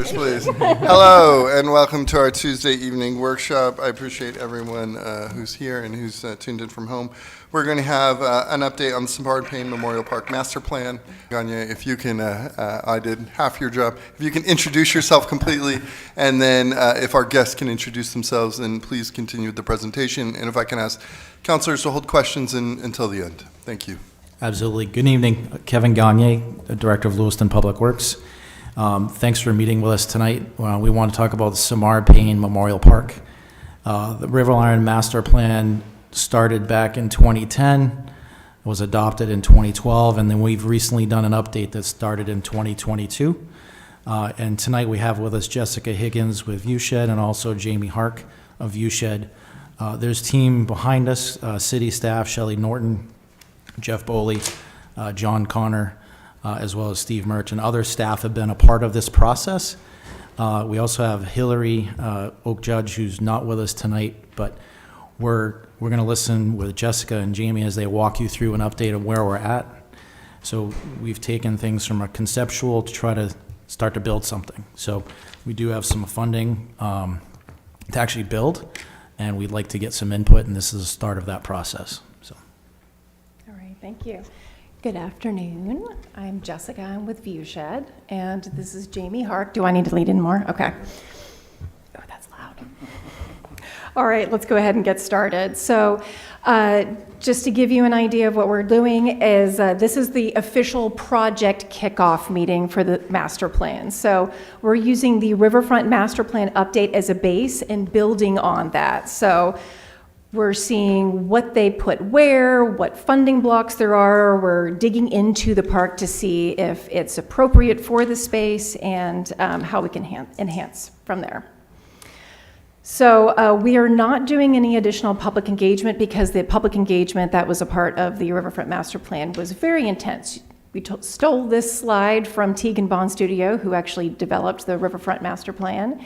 counselors, please. Hello, and welcome to our Tuesday evening workshop. I appreciate everyone who's here and who's tuned in from home. We're going to have an update on the Simard-Payne Memorial Park Master Plan. Gagne, if you can, I did half your job. If you can introduce yourself completely, and then if our guests can introduce themselves, then please continue with the presentation. And if I can ask counselors to hold questions until the end. Thank you. Absolutely. Good evening. Kevin Gagne, the Director of Lewiston Public Works. Thanks for meeting with us tonight. We want to talk about the Simard-Payne Memorial Park. The Riverline Master Plan started back in 2010, was adopted in 2012, and then we've recently done an update that started in 2022. And tonight we have with us Jessica Higgins with Viewshed and also Jamie Hark of Viewshed. There's team behind us, city staff, Shelley Norton, Jeff Boley, John Connor, as well as Steve Murch, and other staff have been a part of this process. We also have Hillary Oak Judge, who's not with us tonight, but we're going to listen with Jessica and Jamie as they walk you through an update of where we're at. So we've taken things from a conceptual to try to start to build something. So we do have some funding to actually build, and we'd like to get some input, and this is the start of that process. So. All right, thank you. Good afternoon. I'm Jessica. I'm with Viewshed, and this is Jamie Hark. Do I need to lead in more? Okay. Oh, that's loud. All right, let's go ahead and get started. So just to give you an idea of what we're doing is this is the official project kickoff meeting for the master plan. So we're using the Riverfront Master Plan update as a base and building on that. So we're seeing what they put where, what funding blocks there are. We're digging into the park to see if it's appropriate for the space and how we can enhance from there. So we are not doing any additional public engagement because the public engagement that was a part of the Riverfront Master Plan was very intense. We stole this slide from Teague & Bond Studio, who actually developed the Riverfront Master Plan.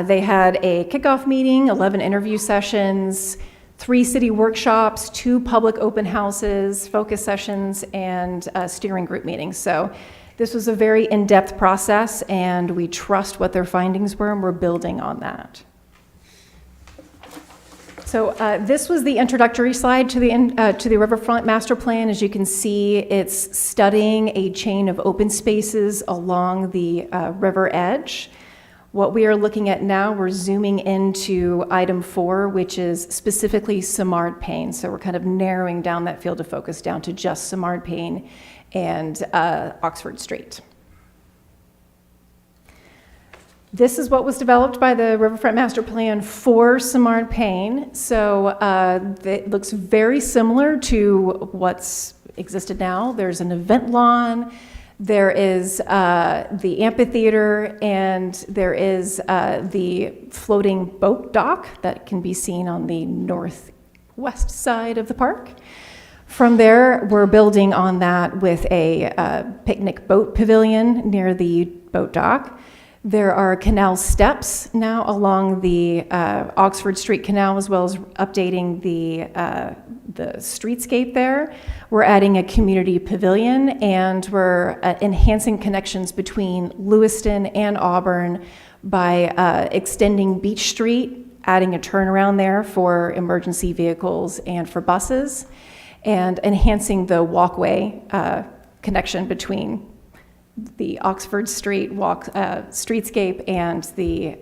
They had a kickoff meeting, 11 interview sessions, 3 city workshops, 2 public open houses, focus sessions, and steering group meetings. So this was a very in-depth process, and we trust what their findings were, and we're building on that. So this was the introductory slide to the Riverfront Master Plan. As you can see, it's studying a chain of open spaces along the river edge. What we are looking at now, we're zooming into item 4, which is specifically Simard-Payne. So we're kind of narrowing down that field of focus down to just Simard-Payne and Oxford Street. This is what was developed by the Riverfront Master Plan for Simard-Payne. So it looks very similar to what's existed now. There's an event lawn, there is the amphitheater, and there is the floating boat dock that can be seen on the northwest side of the park. From there, we're building on that with a picnic boat pavilion near the boat dock. There are canal steps now along the Oxford Street Canal, as well as updating the streetscape there. We're adding a community pavilion, and we're enhancing connections between Lewiston and Auburn by extending Beach Street, adding a turnaround there for emergency vehicles and for buses, and enhancing the walkway connection between the Oxford Street streetscape and the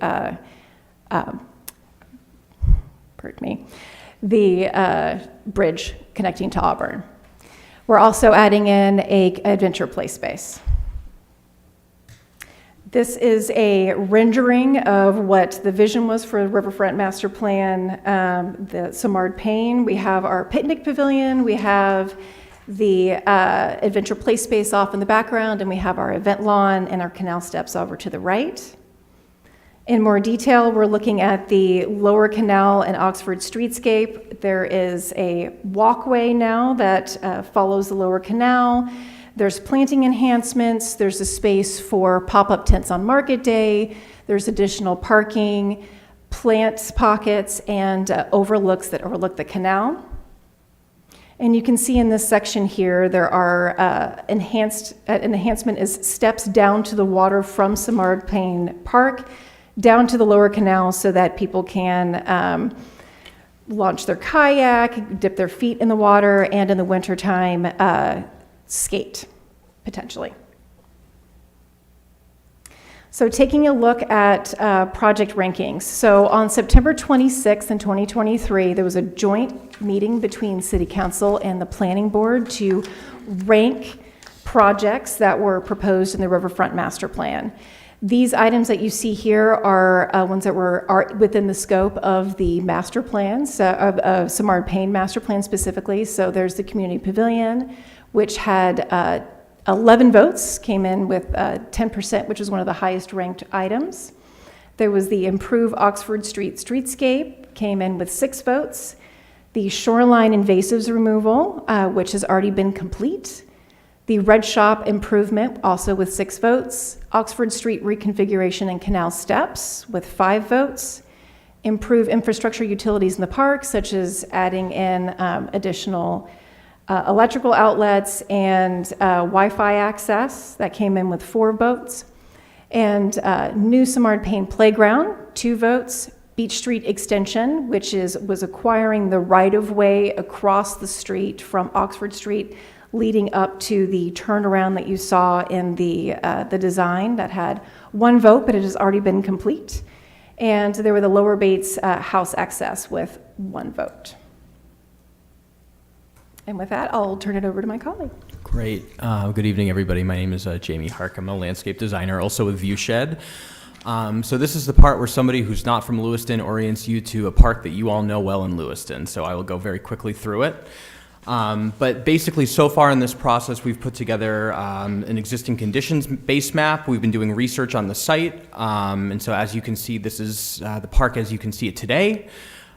bridge connecting to Auburn. We're also adding in an adventure play space. This is a rendering of what the vision was for the Riverfront Master Plan, the Simard-Payne. We have our picnic pavilion, we have the adventure play space off in the background, and we have our event lawn and our canal steps over to the right. In more detail, we're looking at the lower canal and Oxford streetscape. There is a walkway now that follows the lower canal. There's planting enhancements. There's a space for pop-up tents on market day. There's additional parking, plant pockets, and overlooks that overlook the canal. And you can see in this section here, there are an enhancement is steps down to the water from Simard-Payne Park, down to the lower canal so that people can launch their kayak, dip their feet in the water, and in the wintertime, skate, potentially. So taking a look at project rankings. So on September 26th in 2023, there was a joint meeting between City Council and the Planning Board to rank projects that were proposed in the Riverfront Master Plan. These items that you see here are ones that are within the scope of the master plans, of Simard-Payne Master Plan specifically. So there's the Community Pavilion, which had 11 votes, came in with 10%, which is one of the highest ranked items. There was the Improve Oxford Street Streetscape, came in with 6 votes. The Shoreline Invasives Removal, which has already been complete. The Red Shop Improvement, also with 6 votes. Oxford Street Reconfiguration and Canal Steps, with 5 votes. Improve infrastructure utilities in the park, such as adding in additional electrical outlets and Wi-Fi access, that came in with 4 votes. And new Simard-Payne Playground, 2 votes. Beach Street Extension, which was acquiring the right-of-way across the street from Oxford Street, leading up to the turnaround that you saw in the design, that had 1 vote, but it has already been complete. And there were the Lower Bates House access with 1 vote. And with that, I'll turn it over to my colleague. Great. Good evening, everybody. My name is Jamie Hark. I'm a landscape designer, also with Viewshed. So this is the part where somebody who's not from Lewiston orients you to a park that you all know well in Lewiston. So I will go very quickly through it. But basically, so far in this process, we've put together an existing conditions base map. We've been doing research on the site. And so as you can see, this is the park as you can see it today.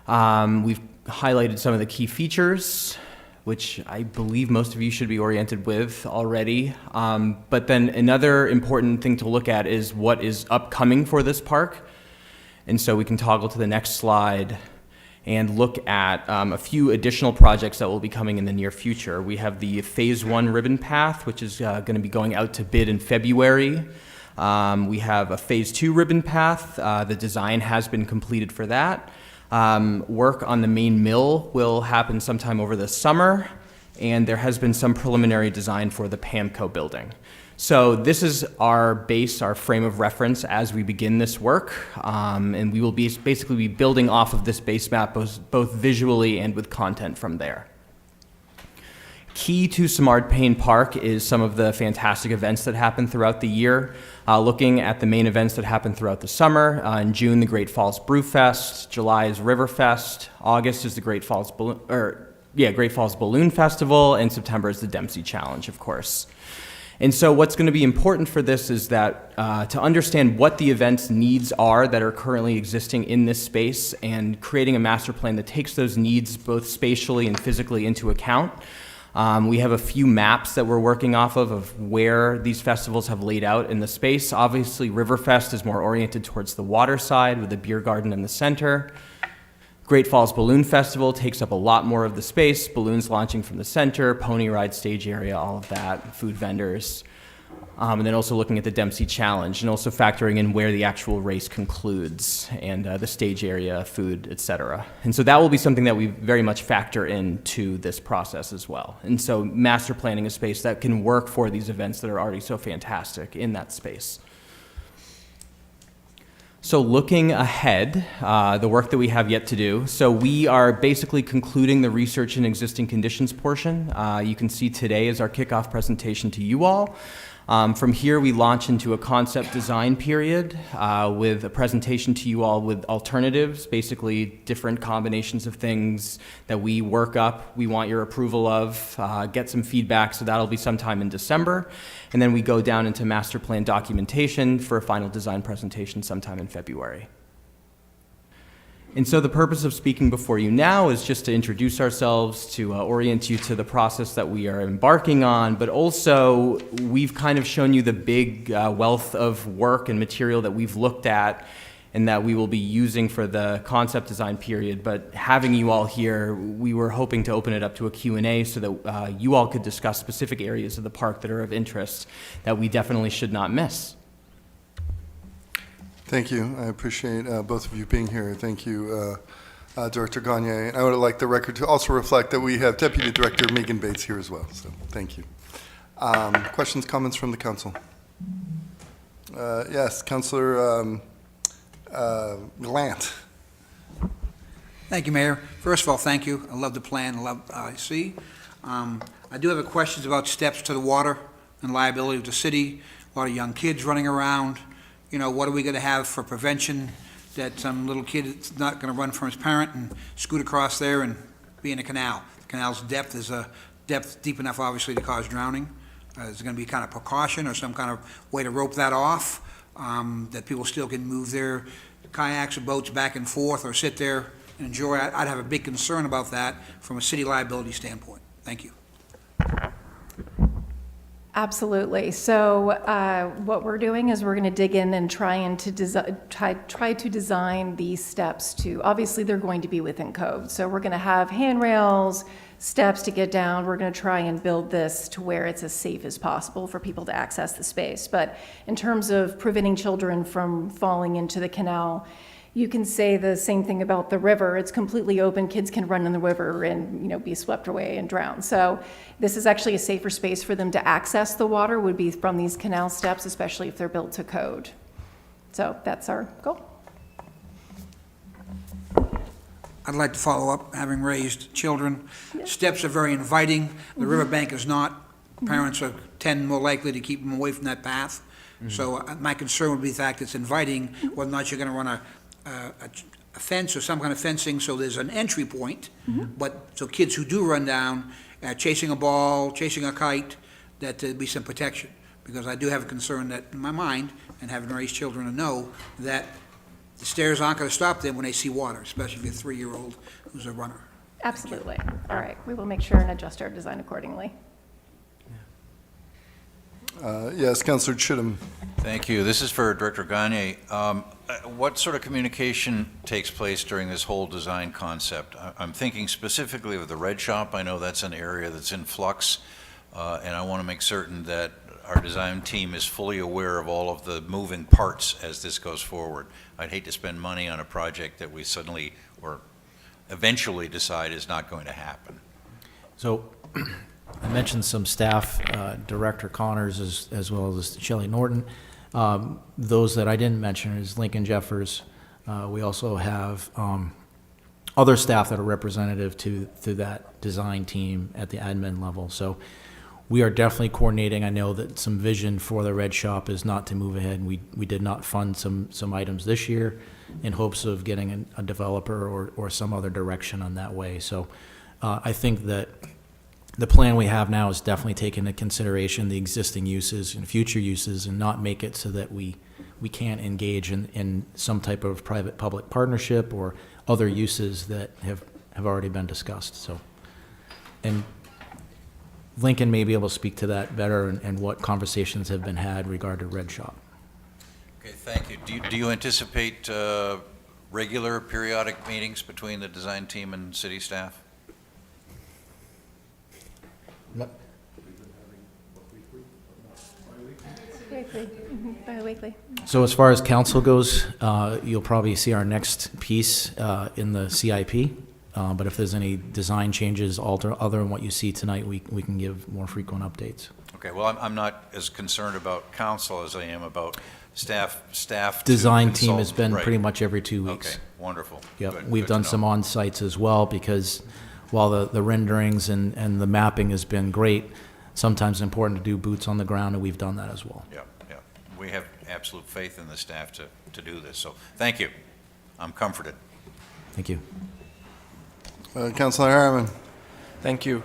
We've highlighted some of the key features, which I believe most of you should be oriented with already. But then another important thing to look at is what is upcoming for this park. And so we can toggle to the next slide and look at a few additional projects that will be coming in the near future. We have the Phase 1 ribbon path, which is going to be going out to bid in February. We have a Phase 2 ribbon path. The design has been completed for that. Work on the main mill will happen sometime over the summer, and there has been some preliminary design for the PAMCO building. So this is our base, our frame of reference as we begin this work, and we will basically be building off of this base map both visually and with content from there. Key to Simard-Payne Park is some of the fantastic events that happen throughout the year. Looking at the main events that happen throughout the summer, in June, the Great Falls Brew Fest, July is Riverfest, August is the Great Falls Balloon Festival, and September is the Dempsey Challenge, of course. And so what's going to be important for this is that to understand what the event's needs are that are currently existing in this space and creating a master plan that takes those needs both spatially and physically into account. We have a few maps that we're working off of where these festivals have laid out in the space. Obviously, Riverfest is more oriented towards the water side with the beer garden in the center. Great Falls Balloon Festival takes up a lot more of the space, balloons launching from the center, pony ride stage area, all of that, food vendors. And then also looking at the Dempsey Challenge and also factoring in where the actual race concludes and the stage area, food, etc. And so that will be something that we very much factor into this process as well. And so master planning a space that can work for these events that are already so fantastic in that space. So looking ahead, the work that we have yet to do. So we are basically concluding the research and existing conditions portion. You can see today is our kickoff presentation to you all. From here, we launch into a concept design period with a presentation to you all with alternatives, basically different combinations of things that we work up, we want your approval of, get some feedback, so that'll be sometime in December. And then we go down into master plan documentation for a final design presentation sometime in February. And so the purpose of speaking before you now is just to introduce ourselves, to orient you to the process that we are embarking on, but also we've kind of shown you the big wealth of work and material that we've looked at and that we will be using for the concept design period. But having you all here, we were hoping to open it up to a Q&A so that you all could discuss specific areas of the park that are of interest that we definitely should not miss. Thank you. I appreciate both of you being here. Thank you, Director Gagne. I would like the record to also reflect that we have Deputy Director Megan Bates here as well, so thank you. Questions, comments from the council? Yes, Councilor Glant. Thank you, Mayor. First of all, thank you. I love the plan, I love IC. I do have questions about steps to the water and liability of the city. A lot of young kids running around. You know, what are we going to have for prevention that some little kid is not going to run from his parent and scoot across there and be in a canal? The canal's depth is a depth deep enough, obviously, to cause drowning. Is there going to be kind of precaution or some kind of way to rope that off, that people still can move their kayaks or boats back and forth or sit there and enjoy? I'd have a big concern about that from a city liability standpoint. Thank you. Absolutely. So what we're doing is we're going to dig in and try to design these steps to, obviously they're going to be within code. So we're going to have handrails, steps to get down. We're going to try and build this to where it's as safe as possible for people to access the space. But in terms of preventing children from falling into the canal, you can say the same thing about the river. It's completely open. Kids can run in the river and, you know, be swept away and drown. So this is actually a safer space for them to access the water, would be from these canal steps, especially if they're built to code. So that's our goal. I'd like to follow up, having raised children. Steps are very inviting. The riverbank is not. Parents are tend more likely to keep them away from that path. So my concern would be the fact it's inviting, whether or not you're going to run a fence or some kind of fencing so there's an entry point, but so kids who do run down, chasing a ball, chasing a kite, that there'd be some protection. Because I do have a concern that in my mind, and having raised children to know, that the stairs aren't going to stop them when they see water, especially if you're a 3-year-old who's a runner. Absolutely. All right. We will make sure and adjust our design accordingly. Yes, Councilor Chittum. Thank you. This is for Director Gagne. What sort of communication takes place during this whole design concept? I'm thinking specifically of the Red Shop. I know that's an area that's in flux, and I want to make certain that our design team is fully aware of all of the moving parts as this goes forward. I'd hate to spend money on a project that we suddenly or eventually decide is not going to happen. So I mentioned some staff, Director Connors as well as Shelley Norton. Those that I didn't mention is Lincoln Jeffers. We also have other staff that are representative to that design team at the admin level. So we are definitely coordinating. I know that some vision for the Red Shop is not to move ahead. We did not fund some items this year in hopes of getting a developer or some other direction on that way. So I think that the plan we have now is definitely taking into consideration the existing uses and future uses and not make it so that we can't engage in some type of private-public partnership or other uses that have already been discussed. So, and Lincoln may be able to speak to that better and what conversations have been had regarding Red Shop. Okay, thank you. Do you anticipate regular periodic meetings between the design team and city staff? Bi-weekly. So as far as council goes, you'll probably see our next piece in the CIP. But if there's any design changes other than what you see tonight, we can give more frequent updates. Okay, well, I'm not as concerned about council as I am about staff. Design to team has consult. been Right. pretty much every 2 weeks. Okay, wonderful. Yep, Good, we've good to done know. some on-sites as well, because while the renderings and the mapping has been great, sometimes it's important to do boots on the ground, and we've done that as well. Yeah, yeah. We have absolute faith in the staff to do this, so thank you. I'm comforted. Thank you. Councilor Harriman. Thank you.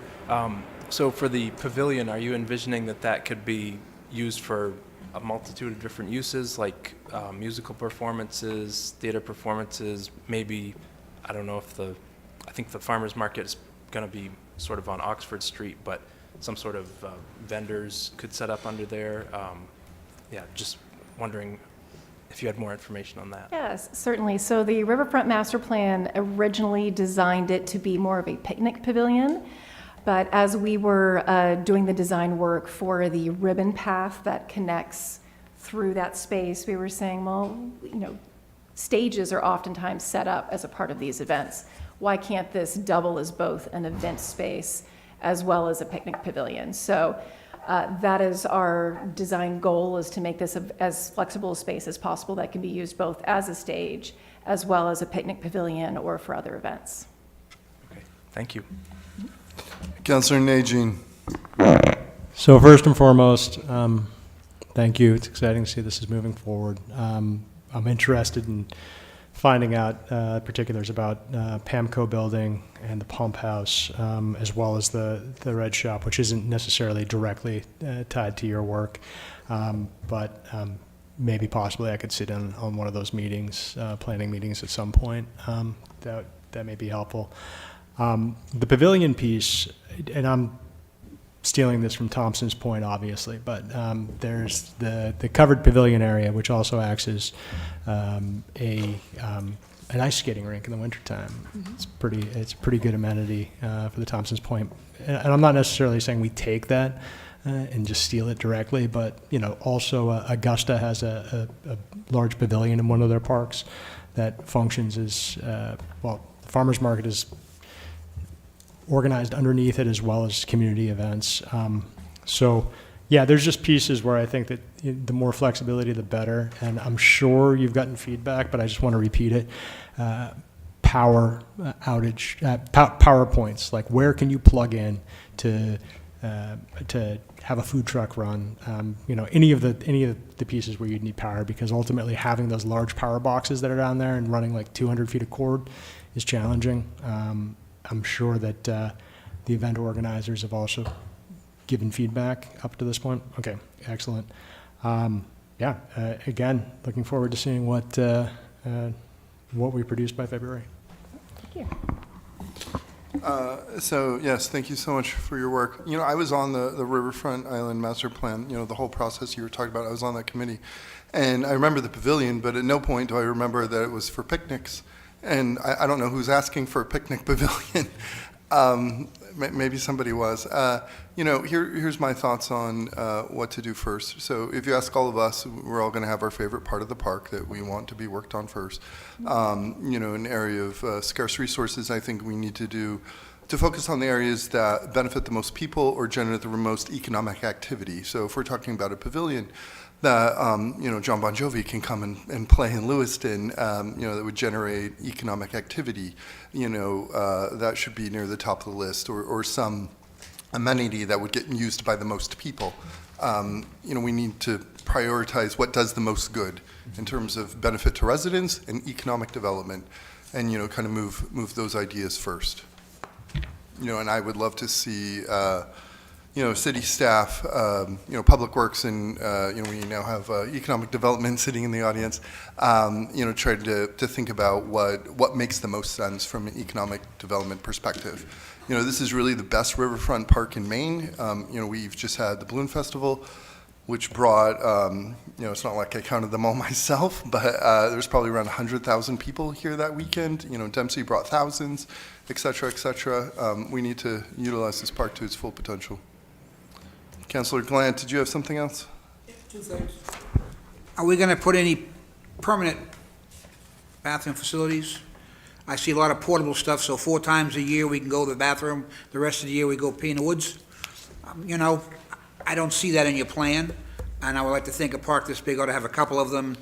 So for the pavilion, are you envisioning that could be used for a multitude of different uses, like musical performances, theater performances, maybe, I don't know if I think the farmer's market is going to be sort of on Oxford Street, but some sort of vendors could set up under there. Yeah, just wondering if you had more information on that. Yes, certainly. So the Riverfront Master Plan originally designed it to be more of a picnic pavilion, but as we were doing the design work for the ribbon path that connects through that space, we were saying, well, stages are oftentimes set up as a part of these events. Why can't this double as both an event space as well as a picnic pavilion? So that is our design goal, is to make this as flexible a space as possible that can be used both as a stage as well as a picnic pavilion or for other events. Okay, thank you. Councilor Najin. So first and foremost, thank you. It's exciting to see this is moving forward. I'm interested in finding out particulars about Pamco building and the pump house, as well as the Red Shop, which isn't necessarily directly tied to your work, but maybe possibly I could sit in on one of those meetings, planning meetings at some point. That may be helpful. The pavilion piece, and I'm stealing this from Thompson's point, obviously, but there's the covered pavilion area, which also acts as an ice skating rink in the wintertime. It's a pretty good amenity for the Thompson's point. And I'm not necessarily saying we take that and just steal it directly, but also Augusta has a large pavilion in one of their parks that functions as the farmers market is organized underneath it, as well as community events. So yeah, there's just pieces where I think that the more flexibility, the better. And I'm sure you've gotten feedback, but I just want to repeat it. Power outage, power points, like where can you plug in to have a food truck run? Any of the pieces where you'd need power, because ultimately having those large power boxes that are down there and running like 200 feet of cord is challenging. I'm sure that the event organizers have also given feedback up to this point. Okay, excellent. Again, looking forward to seeing what we produce by February. Thank you. So yes, thank you so much for your work. I was on the Riverfront Island Master Plan, the whole process you were talking about. I was on that committee, and I remember the pavilion, but at no point do I remember that it was for picnics. And I don't know who's asking for a picnic pavilion. Maybe somebody was. Here's my thoughts on what to do first. So if you ask all of us, we're all going to have our favorite part of the park that we want to be worked on first. An area of scarce resources, I think we need to focus on the areas that benefit the most people or generate the most economic activity. So if we're talking about a pavilion that John Bon Jovi can come and play in Lewiston, that would generate economic activity, that should be near the top of the list, or some amenity that would get used by the most people. We need to prioritize what does the most good in terms of benefit to residents and economic development, and kind of move those ideas first. And I would love to see city staff, public works, and we now have economic development sitting in the audience, try to think about what makes the most sense from an economic development perspective. This is really the best riverfront park in Maine. We've just had the Balloon Festival, which brought, it's not like I counted them all myself, but there's probably around 100,000 people here that weekend. Dempsey brought thousands, et cetera, et cetera. We need to utilize this park to its full potential. Councilor Glant, did you have something else? Two things. Are we going to put any permanent bathroom facilities? I see a lot of portable stuff, so 4 times a year we can go to the bathroom, the rest of the year we go pee in the woods. I don't see that in your plan, and I would like to think a park this big ought to have a couple of them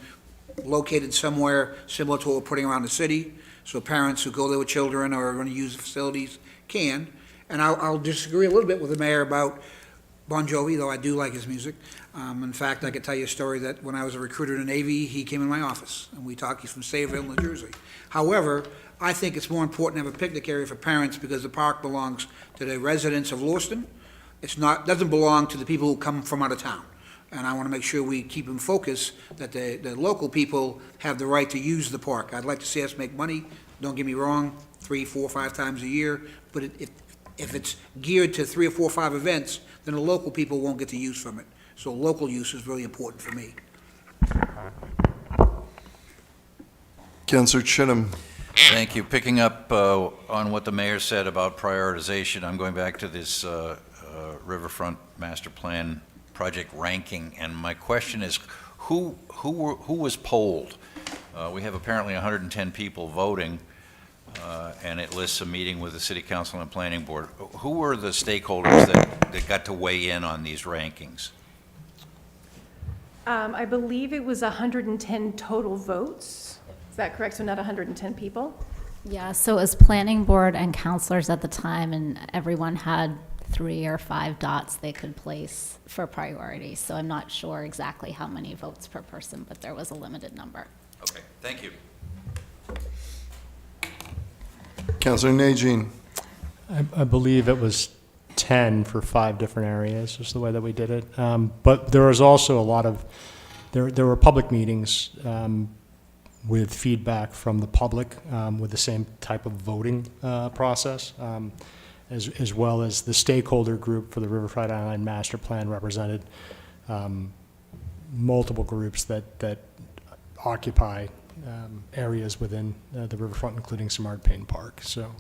located somewhere similar to what we're putting around the city, so parents who go there with children or are going to use the facilities can. And I'll disagree a little bit with the mayor about Bon Jovi, though I do like his music. In fact, I could tell you a story that when I was a recruiter in the Navy, he came in my office, and we talked. He's from Sayreville, New Jersey. However, I think it's more important to have a picnic area for parents because the park belongs to the residents of Lewiston. Doesn't belong to the people who come from out of town. And I want to make sure we keep in focus that the local people have the right to use the park. I'd like to see us make money, don't get me wrong, 3, 4, 5 times a year, but if it's geared to 3 or 4 or 5 events, then the local people won't get the use from it. So local use is really important for me. Councillor Chittum. Thank you. Picking up on what the mayor said about prioritization, I'm going back to this Riverfront Master Plan project ranking, and my question is, who was polled? We have apparently 110 people voting, and it lists a meeting with the City Council and Planning Board. Who were the stakeholders that got to weigh in on these rankings? I believe it was 110 total votes. Is that correct? So not 110 people? Yeah, so it was planning board and counselors at the time, and everyone had 3 or 5 dots they could place for priority. So I'm not sure exactly how many votes per person, but there was a limited number. Okay, thank you. Councillor Najin. I believe it was 10 for 5 different areas, is the way that we did it. But there was also a lot of, there were public meetings with feedback from the public with the same type of voting process, as well as the stakeholder group for the Riverfront Island Master Plan represented multiple groups that occupy areas within the riverfront, including Simard-Payne Park. So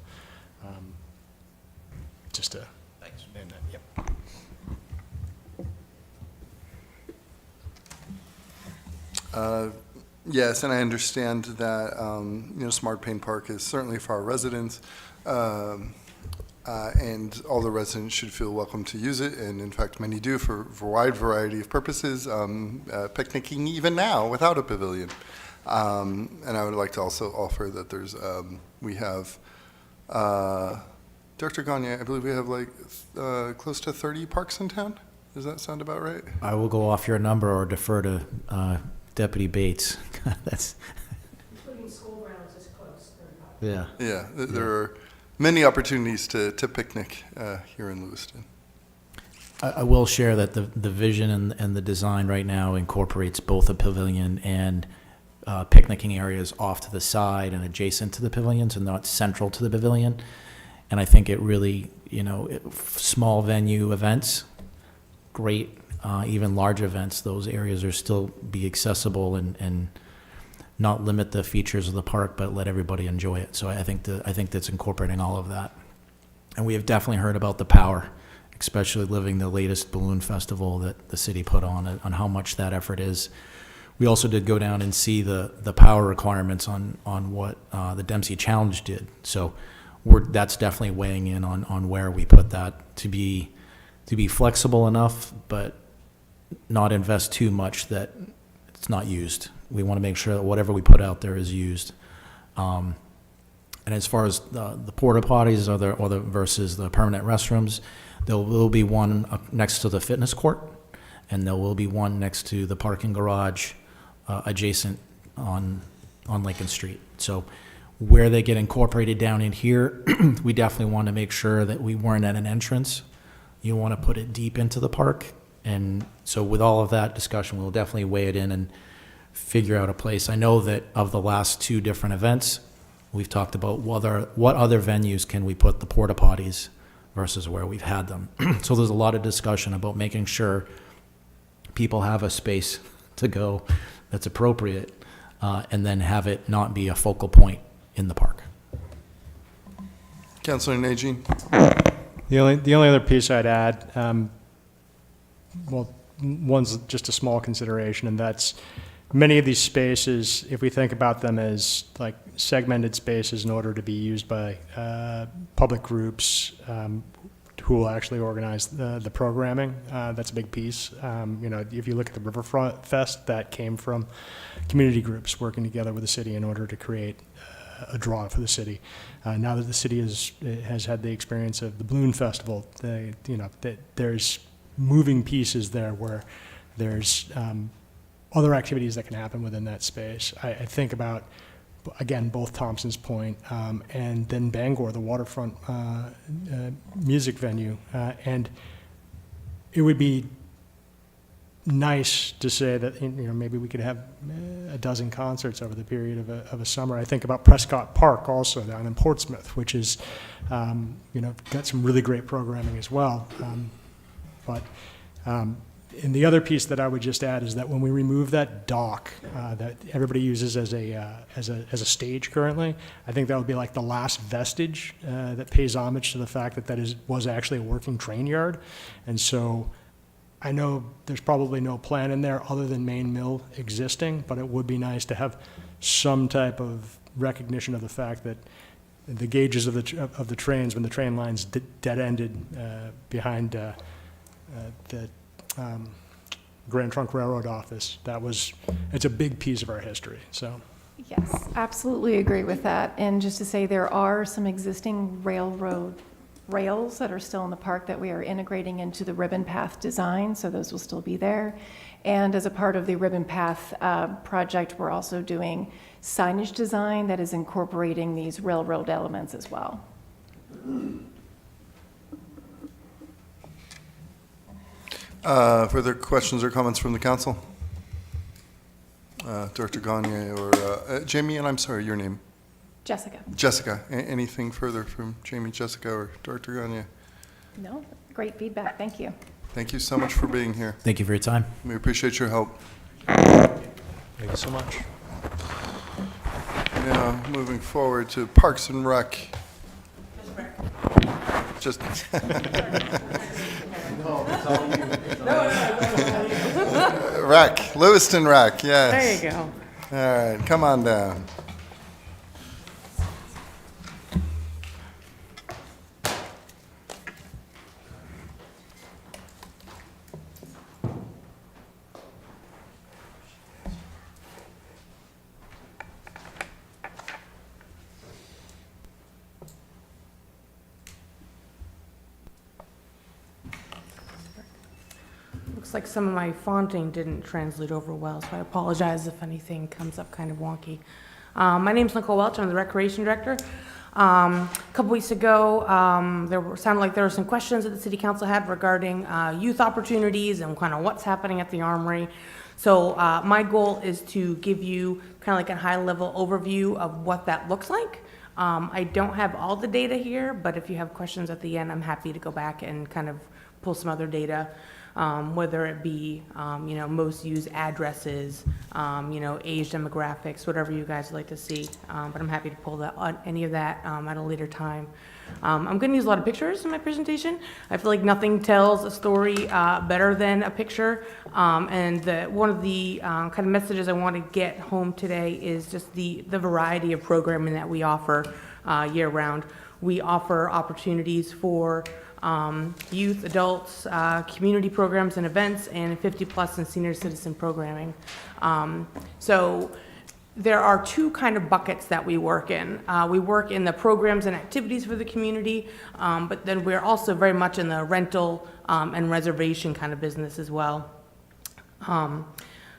just to name that, yep. Yes, and I understand that, Simard-Payne Park is certainly for our residents, and all the residents should feel welcome to use it, and in fact, many do for a wide variety of purposes, picnicking even now without a pavilion. And I would like to also offer that there's, we have, Director Gagne, I believe we have close to 30 parks in town. Does that sound about right? I will go off your number or defer to Deputy Bates. That's, Including school grounds is close. yeah. Yeah, there are many opportunities to picnic here in Lewiston. I will share that the vision and the design right now incorporates both a pavilion and picnicking areas off to the side and adjacent to the pavilions and not central to the pavilion. And I think it really, small venue events, great, even large events, those areas are still be accessible and not limit the features of the park, but let everybody enjoy it. So I think that's incorporating all of that. And we have definitely heard about the power, especially living the latest balloon festival that the city put on how much that effort is. We also did go down and see the power requirements on what the Dempsey Challenge did. So that's definitely weighing in on where we put that to be flexible enough, but not invest too much that it's not used. We want to make sure that whatever we put out there is used. And as far as the porta potties or the versus the permanent restrooms, there will be one next to the fitness court, and there will be one next to the parking garage adjacent on Lincoln Street. So where they get incorporated down in here, we definitely want to make sure that we weren't at an entrance. You want to put it deep into the park. And so with all of that discussion, we'll definitely weigh it in and figure out a place. I know that of the last 2 different events, we've talked about what other venues can we put the porta potties versus where we've had them. So there's a lot of discussion about making sure people have a space to go that's appropriate, and then have it not be a focal point in the park. Councillor Najin. The only other piece I'd add, one's just a small consideration, and that's many of these spaces, if we think about them as like segmented spaces in order to be used by public groups who will actually organize the programming, that's a big piece. If you look at the Riverfront Fest, that came from community groups working together with the city in order to create a draw for the city. Now that the city has had the experience of the Balloon Festival, there's moving pieces there where there's other activities that can happen within that space. I think about, again, both Thompson's Point and then Bangor, the waterfront music venue. And it would be nice to say that maybe we could have a dozen concerts over the period of a summer. I think about Prescott Park also down in Portsmouth, which is got some really great programming as well. But And the other piece that I would just add is that when we remove that dock that everybody uses as a stage currently, I think that would be like the last vestige that pays homage to the fact that was actually a working train yard. And so I know there's probably no plan in there other than Main Mill existing, but it would be nice to have some type of recognition of the fact that the gauges of the trains, when the train lines dead-ended behind the Grand Trunk Railroad office, it's a big piece of our history, so. Yes, absolutely agree with that. And just to say, there are some existing railroad rails that are still in the park that we are integrating into the ribbon path design, so those will still be there. And as a part of the ribbon path project, we're also doing signage design that is incorporating these railroad elements as well. Further questions or comments from the council? Director Gagne or Jamie, and I'm sorry, your name? Jessica? Jessica. Anything further from Jamie, Jessica, or Director Gagne? No, great feedback, thank you. Thank you so much for being here. Thank you for your time. We appreciate your help. Thank you so much. Now, moving forward to Parks and Rec. Just Rec, Lewiston Rec, yes. There you go. All right, come on down. Looks like some of my fonting didn't translate over well, so I apologize if anything comes up kind of wonky. My name's Nicole Welch. I'm the Recreation Director. A couple weeks ago, sounded like there were some questions that the City Council had regarding youth opportunities and kind of what's happening at the Armory. So my goal is to give you kind of like a high-level overview of what that looks like. I don't have all the data here, but if you have questions at the end, I'm happy to go back and kind of pull some other data. Whether it be, most used addresses, age demographics, whatever you guys would like to see. But I'm happy to pull any of that at a later time. I'm going to use a lot of pictures in my presentation. I feel like nothing tells a story better than a picture. And one of the kind of messages I want to get home today is just the variety of programming that we offer year-round. We offer opportunities for youth, adults, community programs and events, and 50+ and senior citizen programming. So there are two kind of buckets that we work in. We work in the programs and activities for the community, but then we're also very much in the rental and reservation kind of business as well.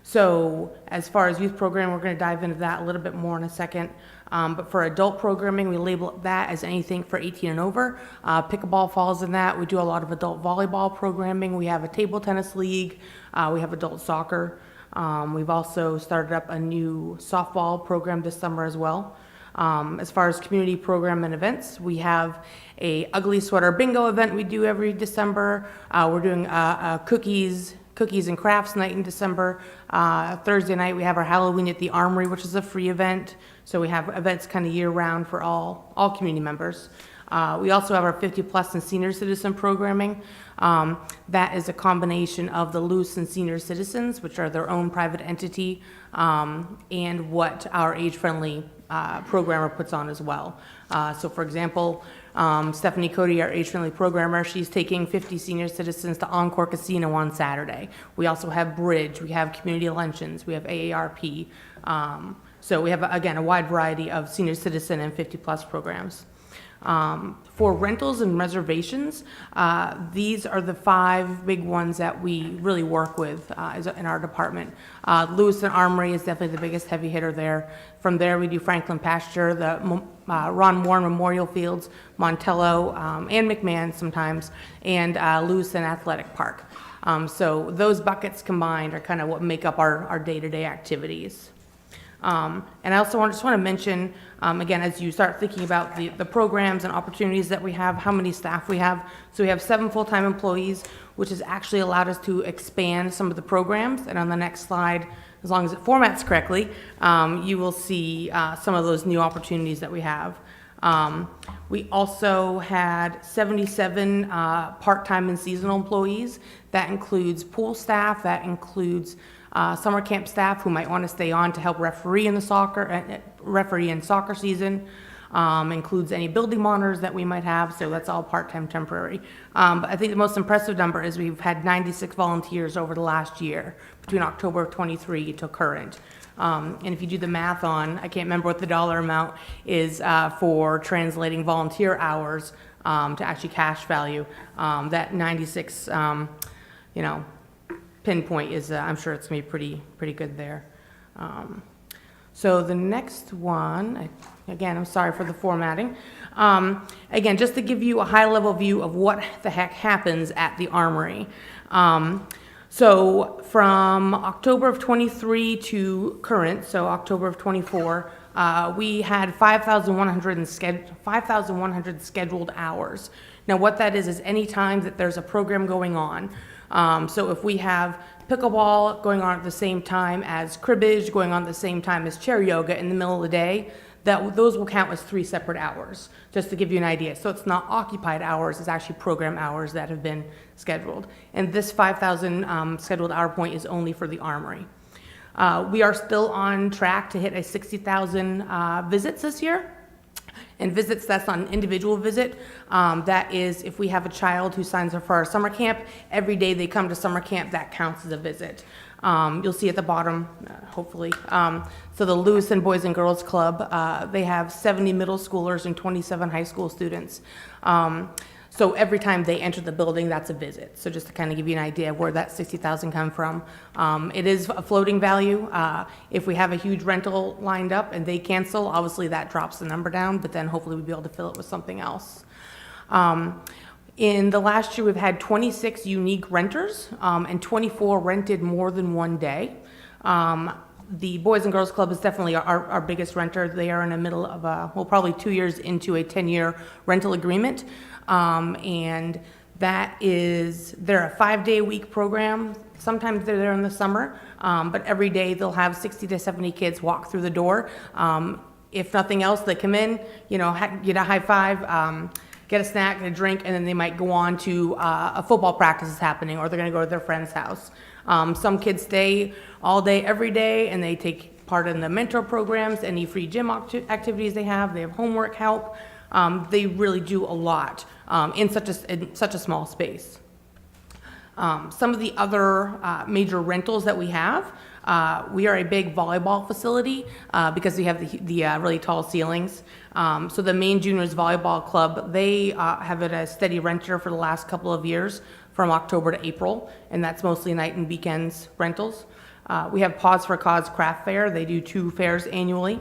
So as far as youth program, we're going to dive into that a little bit more in a second. But for adult programming, we label that as anything for 18 and over. Pickleball falls in that. We do a lot of adult volleyball programming. We have a table tennis league. We have adult soccer. We've also started up a new softball program this summer as well. As far as community program and events, we have a ugly sweater bingo event we do every December. We're doing a cookies and crafts night in December. Thursday night, we have our Halloween at the Armory, which is a free event. So we have events kind of year-round for all community members. We also have our 50+ and senior citizen programming. That is a combination of the Lewiston Senior Citizens, which are their own private entity, and what our age-friendly programmer puts on as well. So for example, Stephanie Cody, our age-friendly programmer, she's taking 50 senior citizens to Encore Casino on Saturday. We also have Bridge, we have community luncheons, we have AARP. So we have, again, a wide variety of senior citizen and 50+ programs. For rentals and reservations, these are the 5 big ones that we really work with in our department. Lewiston Armory is definitely the biggest heavy hitter there. From there, we do Franklin Pasture, the Ron Warren Memorial Fields, Montello, and McMahon sometimes, and Lewiston Athletic Park. So those buckets combined are kind of what make up our day-to-day activities. And I also just want to mention, again, as you start thinking about the programs and opportunities that we have, how many staff we have. So we have 7 full-time employees. which has actually allowed us to expand some of the programs. And on the next slide, as long as it formats correctly, you will see some of those new opportunities that we have. We also had 77 part-time and seasonal employees. That includes pool staff, that includes summer camp staff who might want to stay on to help referee in soccer season. Includes any building monitors that we might have, so that's all part-time temporary. But I think the most impressive number is we've had 96 volunteers over the last year, between October of '23 to current. And if you do the math on, I can't remember what the dollar amount is for translating volunteer hours to actually cash value, that 96, pinpoint is, I'm sure it's going to be pretty good there. So the next one, again, I'm sorry for the formatting. Again, just to give you a high-level view of what the heck happens at the Armory. So from October of '23 to current, so October of '24, we had 5,100 scheduled hours. Now what that is any time that there's a program going on. So if we have pickleball going on at the same time as cribbage, going on at the same time as chair yoga in the middle of the day, those will count as 3 separate hours, just to give you an idea. So it's not occupied hours, it's actually program hours that have been scheduled. And this 5,000 scheduled hour point is only for the Armory. We are still on track to hit a 60,000 visits this year. And visits, that's not an individual visit. That is, if we have a child who signs up for our summer camp, every day they come to summer camp, that counts as a visit. You'll see at the bottom, hopefully. So the Lewiston Boys and Girls Club, they have 70 middle schoolers and 27 high school students. So every time they enter the building, that's a visit. So just to kind of give you an idea of where that 60,000 come from. It is a floating value. If we have a huge rental lined up and they cancel, obviously that drops the number down, but then hopefully we'll be able to fill it with something else. In the last year, we've had 26 unique renters, and 24 rented more than one day. The Boys and Girls Club is definitely our biggest renter. They are in the middle of probably 2 years into a 10-year rental agreement. And that is, they're a 5-day-a-week program. Sometimes they're there in the summer, but every day they'll have 60 to 70 kids walk through the door. If nothing else, they come in, get a high five, get a snack and a drink, and then they might go on to a football practice is happening, or they're going to go to their friend's house. Some kids stay all day, every day, and they take part in the mentor programs, any free gym activities they have. They have homework help. They really do a lot in such a small space. Some of the other major rentals that we have, we are a big volleyball facility because we have the really tall ceilings. So the Maine Juniors Volleyball Club, they have it a steady renter for the last couple of years from October to April, and that's mostly night and weekends rentals. We have Paws for Cause Craft Fair. They do 2 fairs annually.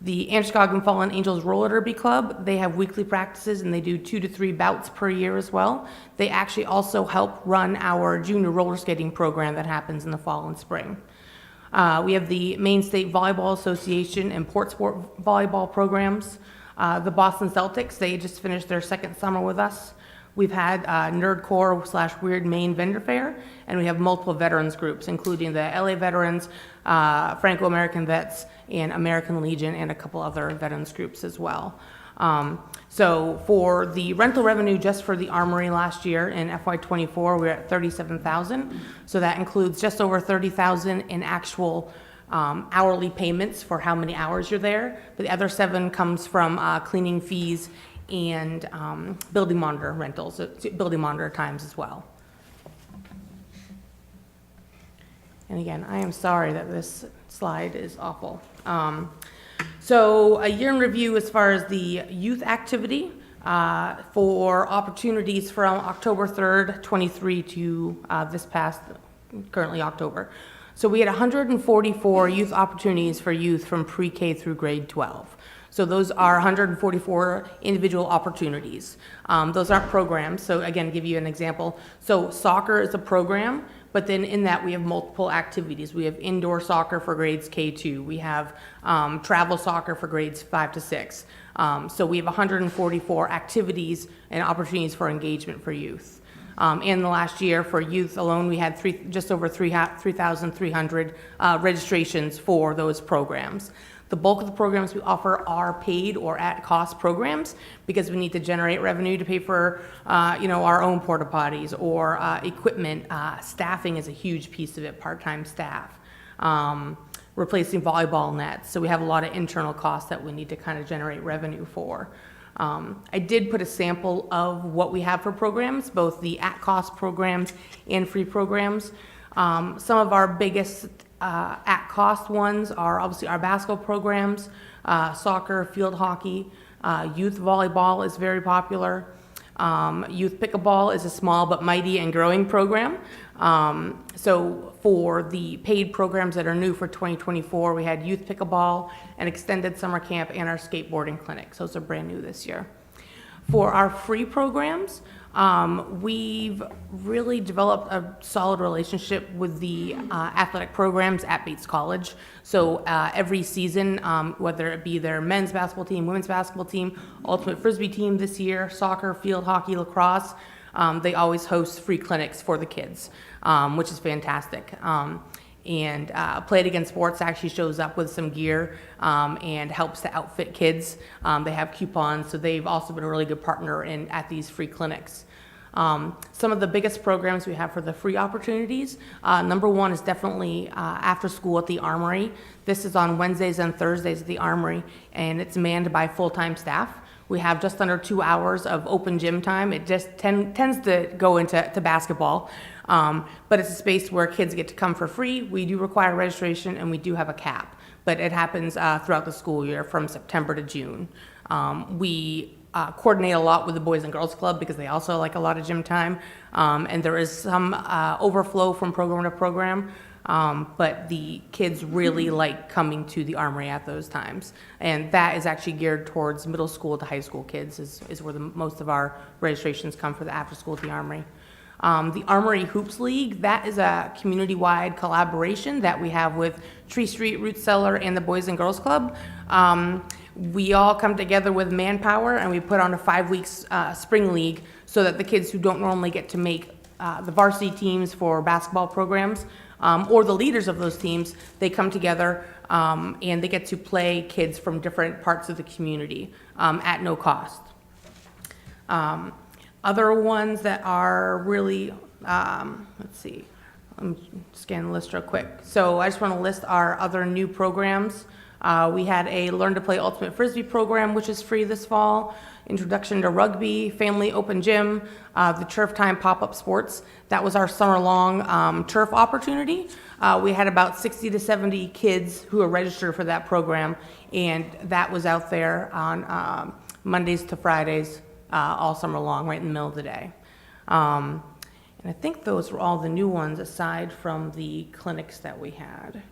The Anscoggan Fallen Angels Roller Derby Club, they have weekly practices and they do 2 to 3 bouts per year as well. They actually also help run our junior roller skating program that happens in the fall and spring. We have the Maine State Volleyball Association and Port Sport volleyball programs. The Boston Celtics, they just finished their 2nd summer with us. We've had Nerdcore / Weird Maine Vendor Fair, and we have multiple veterans groups, including the LA Veterans, Franco-American Vets, and American Legion, and a couple other veterans groups as well. So for the rental revenue just for the Armory last year in FY24, we're at $37,000. So that includes just over $30,000 in actual hourly payments for how many hours you're there. But the other 7 comes from cleaning fees and building monitor rentals, building monitor times as well. And again, I am sorry that this slide is awful. So a year in review as far as the youth activity for opportunities from October 3rd, 23 to this past, currently October. So we had 144 youth opportunities for youth from pre-K through grade 12. So those are 144 individual opportunities. Those aren't programs. So again, to give you an example. So soccer is a program, but then in that we have multiple activities. We have indoor soccer for grades K2. We have travel soccer for grades 5 to 6. So we have 144 activities and opportunities for engagement for youth. In the last year, for youth alone, we had just over 3,300 registrations for those programs. The bulk of the programs we offer are paid or at-cost programs because we need to generate revenue to pay for, our own porta potties or equipment. Staffing is a huge piece of it, part-time staff. Replacing volleyball nets. So we have a lot of internal costs that we need to kind of generate revenue for. I did put a sample of what we have for programs, both the at-cost programs and free programs. Some of our biggest at-cost ones are obviously our basketball programs, soccer, field hockey, youth volleyball is very popular. Youth pickleball is a small but mighty and growing program. So for the paid programs that are new for 2024, we had youth pickleball, an extended summer camp, and our skateboarding clinic. So those are brand new this year. For our free programs, we've really developed a solid relationship with the athletic programs at Bates College. So every season, whether it be their men's basketball team, women's basketball team, ultimate frisbee team this year, soccer, field hockey, lacrosse, they always host free clinics for the kids, which is fantastic. And Play It Again Sports actually shows up with some gear and helps to outfit kids. They have coupons, so they've also been a really good partner at these free clinics. Some of the biggest programs we have for the free opportunities, number one is definitely after school at the Armory. This is on Wednesdays and Thursdays at the Armory, and it's manned by full-time staff. We have just under 2 hours of open gym time. It just tends to go into basketball, but it's a space where kids get to come for free. We do require registration, and we do have a cap, but it happens throughout the school year from September to June. We coordinate a lot with the Boys and Girls Club because they also like a lot of gym time, and there is some overflow from program to program. But the kids really like coming to the Armory at those times. And that is actually geared towards middle school to high school kids is where most of our registrations come for the after school at the Armory. The Armory Hoops League, that is a community-wide collaboration that we have with Tree Street, Root Cellar, and the Boys and Girls Club. We all come together with manpower and we put on a 5-week spring league so that the kids who don't normally get to make the varsity teams for basketball programs or the leaders of those teams, they come together and they get to play kids from different parts of the community at no cost. Other ones that are really, let's see, I'm scanning the list real quick. So I just want to list our other new programs. We had a Learn to Play Ultimate Frisbee program, which is free this fall. Introduction to Rugby, Family Open Gym, the Turf Time Pop-Up Sports. That was our summer-long turf opportunity. We had about 60 to 70 kids who were registered for that program, and that was out there on Mondays to Fridays all summer long, right in the middle of the day. And I think those were all the new ones aside from the clinics that we had.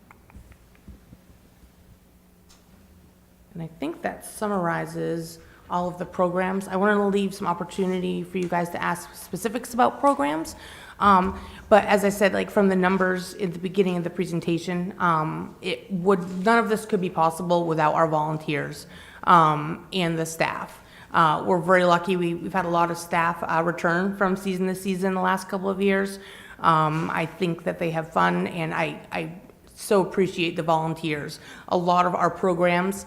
And I think that summarizes all of the programs. I wanted to leave some opportunity for you guys to ask specifics about programs. But as I said, like from the numbers at the beginning of the presentation, none of this could be possible without our volunteers and the staff. We're very lucky. We've had a lot of staff return from season to season the last couple of years. I think that they have fun, and I so appreciate the volunteers. A lot of our programs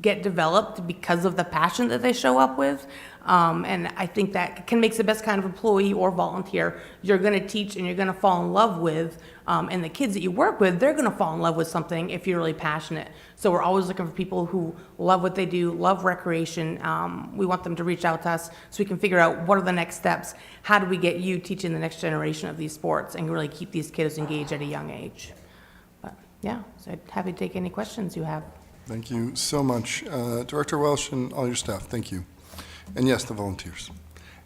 get developed because of the passion that they show up with. And I think that makes the best kind of employee or volunteer. You're going to teach and you're going to fall in love with, and the kids that you work with, they're going to fall in love with something if you're really passionate. So we're always looking for people who love what they do, love recreation. We want them to reach out to us so we can figure out what are the next steps. How do we get you teaching the next generation of these sports and really keep these kids engaged at a young age? But yeah, so I'd happy to take any questions you have. Thank you so much. Director Welsh and all your staff, thank you. And yes, the volunteers.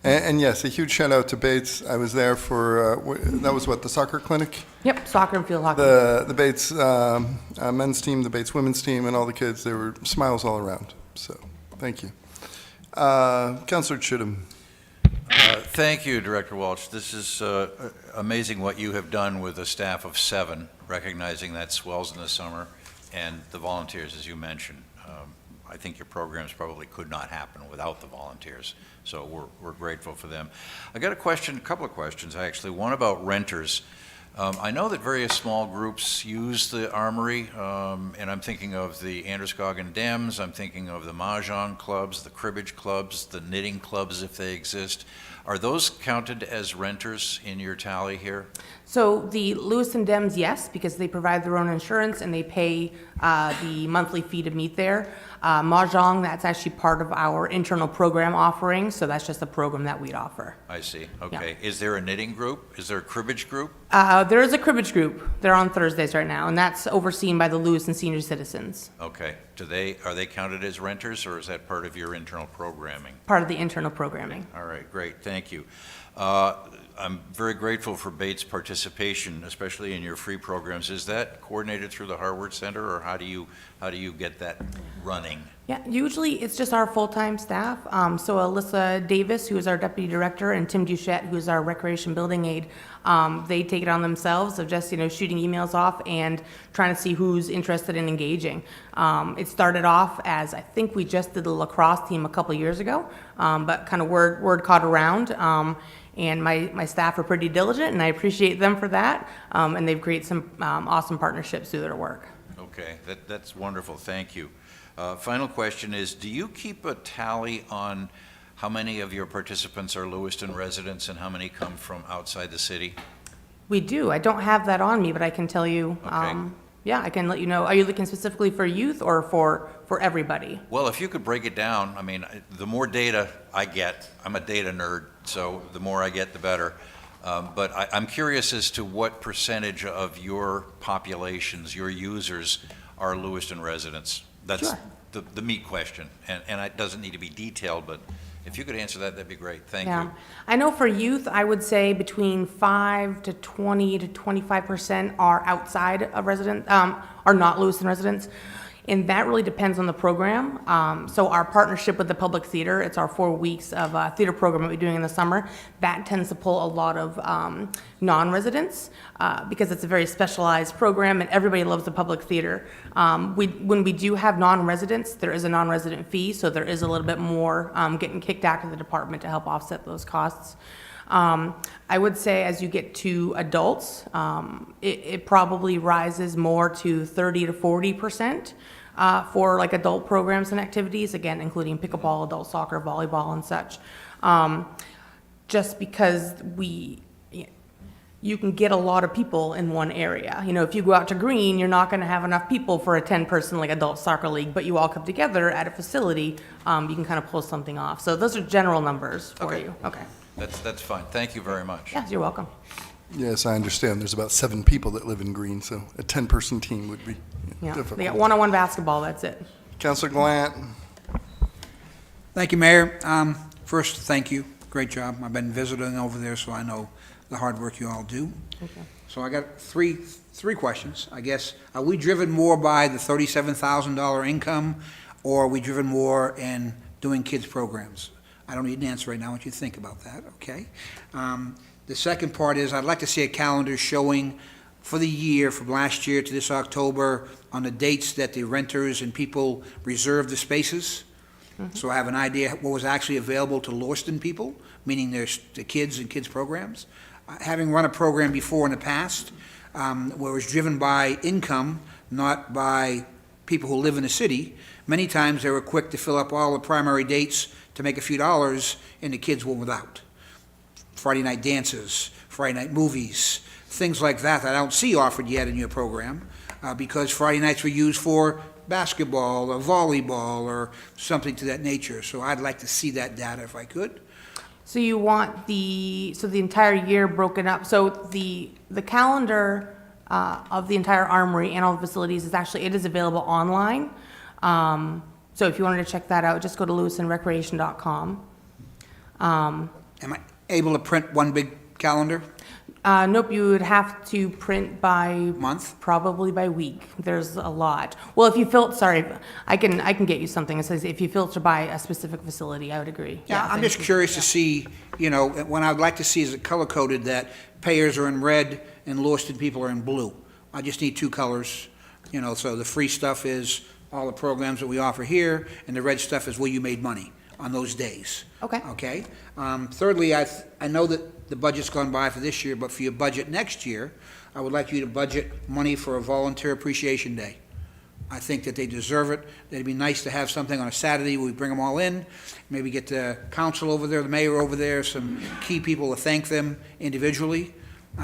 And yes, a huge shout out to Bates. I was there for, that was what, the soccer clinic? Yep, soccer and field hockey. The Bates men's team, the Bates women's team, and all the kids, they were smiles all around. So, thank you. Councilor Chittum. Thank you, Director Welch. This is amazing what you have done with a staff of 7, recognizing that swells in the summer, and the volunteers, as you mentioned. I think your programs probably could not happen without the volunteers. So we're grateful for them. I got a couple of questions actually. One about renters. I know that various small groups use the Armory, and I'm thinking of the Androscoggin Dems, I'm thinking of the Mahjong clubs, the cribbage clubs, the knitting clubs if they exist. Are those counted as renters in your tally here? So the Lewiston Dems, yes, because they provide their own insurance and they pay the monthly fee to meet there. Mahjong, that's actually part of our internal program offering, so that's just a program that we'd offer. I see, okay. Is there a knitting group? Is there a cribbage group? There is a cribbage group. They're on Thursdays right now, and that's overseen by the Lewiston Senior Citizens, Okay. Are they counted as renters, or is that part of your internal programming? part of the internal programming. All right, great, thank you. I'm very grateful for Bates' participation, especially in your free programs. Is that coordinated through the Harvard Center, or how do you get that running? Yeah, usually it's just our full-time staff. So Alyssa Davis, who is our deputy director, and Tim Duchette, who is our recreation building aide, they take it on themselves of just, shooting emails off and trying to see who's interested in engaging. It started off as, I think we just did the lacrosse team a couple years ago, but kind of word caught around. And my staff are pretty diligent, and I appreciate them for that. And they've created some awesome partnerships through their work. Okay, that's wonderful, thank you. Final question is, do you keep a tally on how many of your participants are Lewiston residents and how many come from outside the city? We do. I don't have that on me, but I can tell you. Okay. Yeah, I can let you know. Are you looking specifically for youth or for everybody? Well, if you could break it down, I mean, the more data I get, I'm a data nerd, so the more I get, the better. But I'm curious as to what percentage of your populations, your users, are Lewiston residents. That's Sure. the meat question, and it doesn't need to be detailed, but if you could answer that, that'd be great. Thank Yeah. you. I know for youth, I would say between 5 to 20 to 25% are outside of are not Lewiston residents. And that really depends on the program. So our partnership with the Public Theater, it's our 4 weeks of theater program that we're doing in the summer. That tends to pull a lot of non-residents because it's a very specialized program and everybody loves the Public Theater. When we do have non-residents, there is a non-resident fee, so there is a little bit more getting kicked out to the department to help offset those costs. I would say as you get to adults, it probably rises more to 30 to 40% for like adult programs and activities, again, including pickleball, adult soccer, volleyball, and such. Just because you can get a lot of people in one area. If you go out to Green, you're not going to have enough people for a 10-person like adult soccer league, but you all come together at a facility, you can kind of pull something off. So those are general numbers for you. Okay. That's fine. Thank you very much. Yes, you're welcome. Yes, I understand. There's about 7 people that live in Green, so a 10-person team would be Yeah, difficult. they got one-on-one basketball, that's it. Councilor Glant? Thank you, Mayor. First, thank you. Great job. I've been visiting over there, so I know the hard work you all do. Okay. So I got three questions. I guess, are we driven more by the $37,000 income, or are we driven more in doing kids' programs? I don't need an answer right now. I want you to think about that, okay? The second part is, I'd like to see a calendar showing for the year, from last year to this October, on the dates that the renters and people reserved the spaces. So I have an idea what was actually available to Lewiston people, meaning there's the kids and kids programs. Having run a program before in the past, where it was driven by income, not by people who live in the city, many times they were quick to fill up all the primary dates to make a few dollars, and the kids were without. Friday night dances, Friday night movies, things like that I don't see offered yet in your program, because Friday nights were used for basketball or volleyball or something to that nature. So I'd like to see that data if I could. So you want the entire year broken up. So the calendar of the entire Armory and all the facilities it is available online. So if you wanted to check that out, just go to lewistonrecreation.com. Am I able to print one big calendar? Nope, you would have to print by Month? probably by week. There's a lot. Well, if you filter, I can get you something that says if you filter by a specific facility, I would agree. Yeah, I'm just curious to see, what I'd like to see is it color-coded that payers are in red and Lewiston people are in blue. I just need 2 colors, so the free stuff is all the programs that we offer here, and the red stuff is where you made money on those days. Okay. Okay? Thirdly, I know that the budget's gone by for this year, but for your budget next year, I would like you to budget money for a volunteer appreciation day. I think that they deserve it. It'd be nice to have something on a Saturday where we bring them all in, maybe get the council over there, the mayor over there, some key people to thank them individually.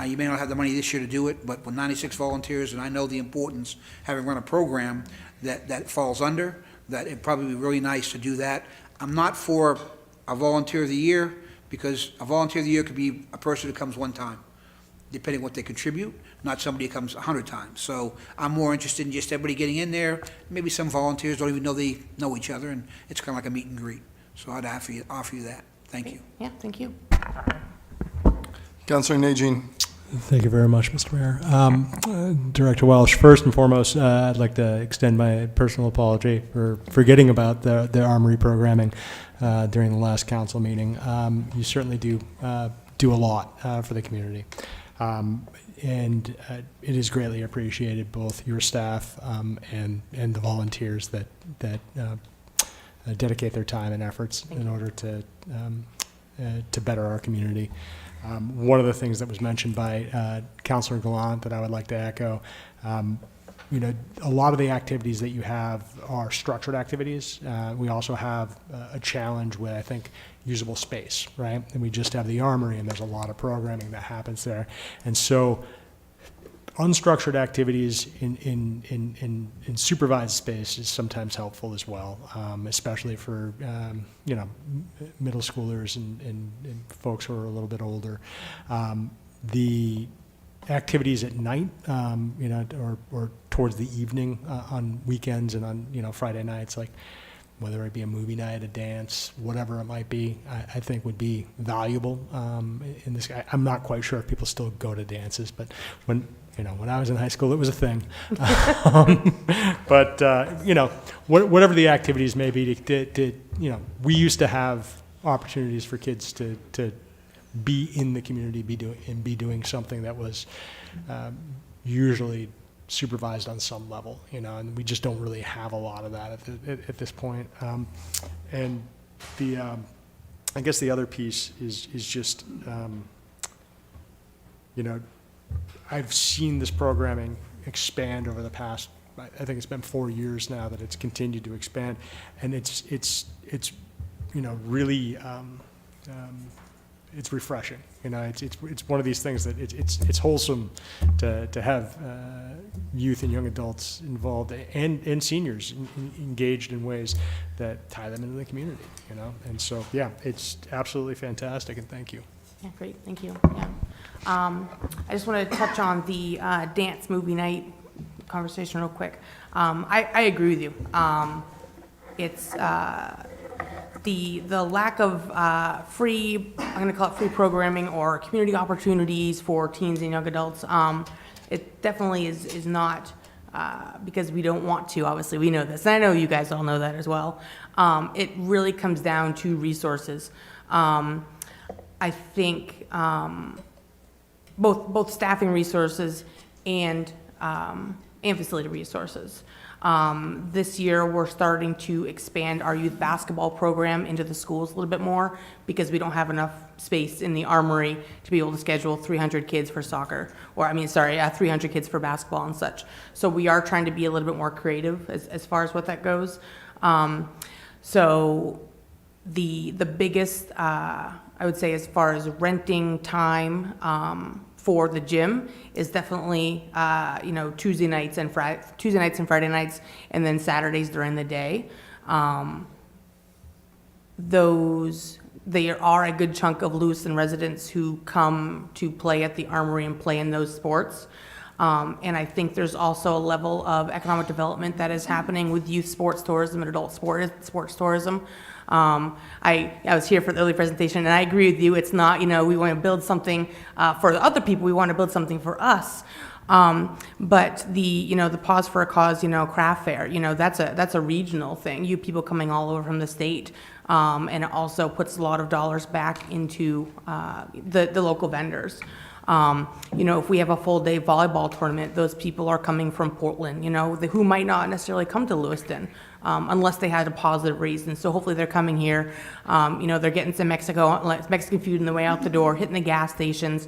You may not have the money this year to do it, but with 96 volunteers, and I know the importance, having run a program that falls under, that it'd probably be really nice to do that. I'm not for a volunteer of the year, because a volunteer of the year could be a person who comes one time, depending what they contribute, not somebody who comes 100 times. So I'm more interested in just everybody getting in there. Maybe some volunteers don't even know they know each other, and it's kind of like a meet and greet. So I'd offer you that. Thank you. Yeah, thank you. Councilor Najin. Thank you very much, Mr. Mayor. Director Welsh, first and foremost, I'd like to extend my personal apology for forgetting about the Armory programming during the last council meeting. You certainly do a lot for the community. And it is greatly appreciated, both your staff and the volunteers that dedicate their time and efforts in order to better our community. One of the things that was mentioned by Councilor Gallant that I would like to echo, a lot of the activities that you have are structured activities. We also have a challenge with, I think, usable space, right? And we just have the Armory, and there's a lot of programming that happens there. And so unstructured activities in supervised space is sometimes helpful as well, especially for, middle schoolers and folks who are a little bit older. The activities at night, or towards the evening on weekends and on, Friday nights, like whether it be a movie night, a dance, whatever it might be, I think would be valuable in this. I'm not quite sure if people still go to dances, but when I was in high school, it was a thing. But whatever the activities may be, we used to have opportunities for kids to be in the community, be doing something that was usually supervised on some level, and we just don't really have a lot of that at this point. And I guess the other piece is just, I've seen this programming expand over the past, I think it's been 4 years now that it's continued to expand, and it's really, it's refreshing. It's one of these things that it's wholesome to have youth and young adults involved and seniors engaged in ways that tie them into the community. And so it's absolutely fantastic, and thank you. Yeah, great, thank you. Yeah. I just want to touch on the dance movie night conversation real quick. I agree with you. It's the lack of free, I'm going to call it free programming or community opportunities for teens and young adults. It definitely is not because we don't want to. Obviously, we know this, and I know you guys all know that as well. It really comes down to resources. I think both staffing resources and facility resources. This year, we're starting to expand our youth basketball program into the schools a little bit more because we don't have enough space in the Armory to be able to schedule 300 kids for soccer, 300 kids for basketball and such. So we are trying to be a little bit more creative as far as what that goes. So the biggest, I would say, as far as renting time for the gym is definitely Tuesday nights and Friday nights, and then Saturdays during the day. There are a good chunk of Lewiston residents who come to play at the Armory and play in those sports. And I think there's also a level of economic development that is happening with youth sports tourism and adult sports tourism. I was here for the early presentation, and I agree with you. It's not, we want to build something for the other people. We want to build something for us. But the Pause for a Cause, craft fair, that's a regional thing. You people coming all over from the state, and it also puts a lot of dollars back into the local vendors. If we have a full-day volleyball tournament, those people are coming from Portland, who might not necessarily come to Lewiston unless they had a positive reason. So hopefully they're coming here, they're getting some Mexican food on the way out the door, hitting the gas stations.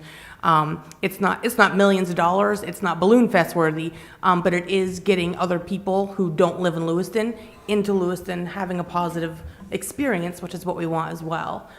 It's not millions of dollars, it's not Balloon Fest worthy, but it is getting other people who don't live in Lewiston into Lewiston, having a positive experience, which is what we want as well.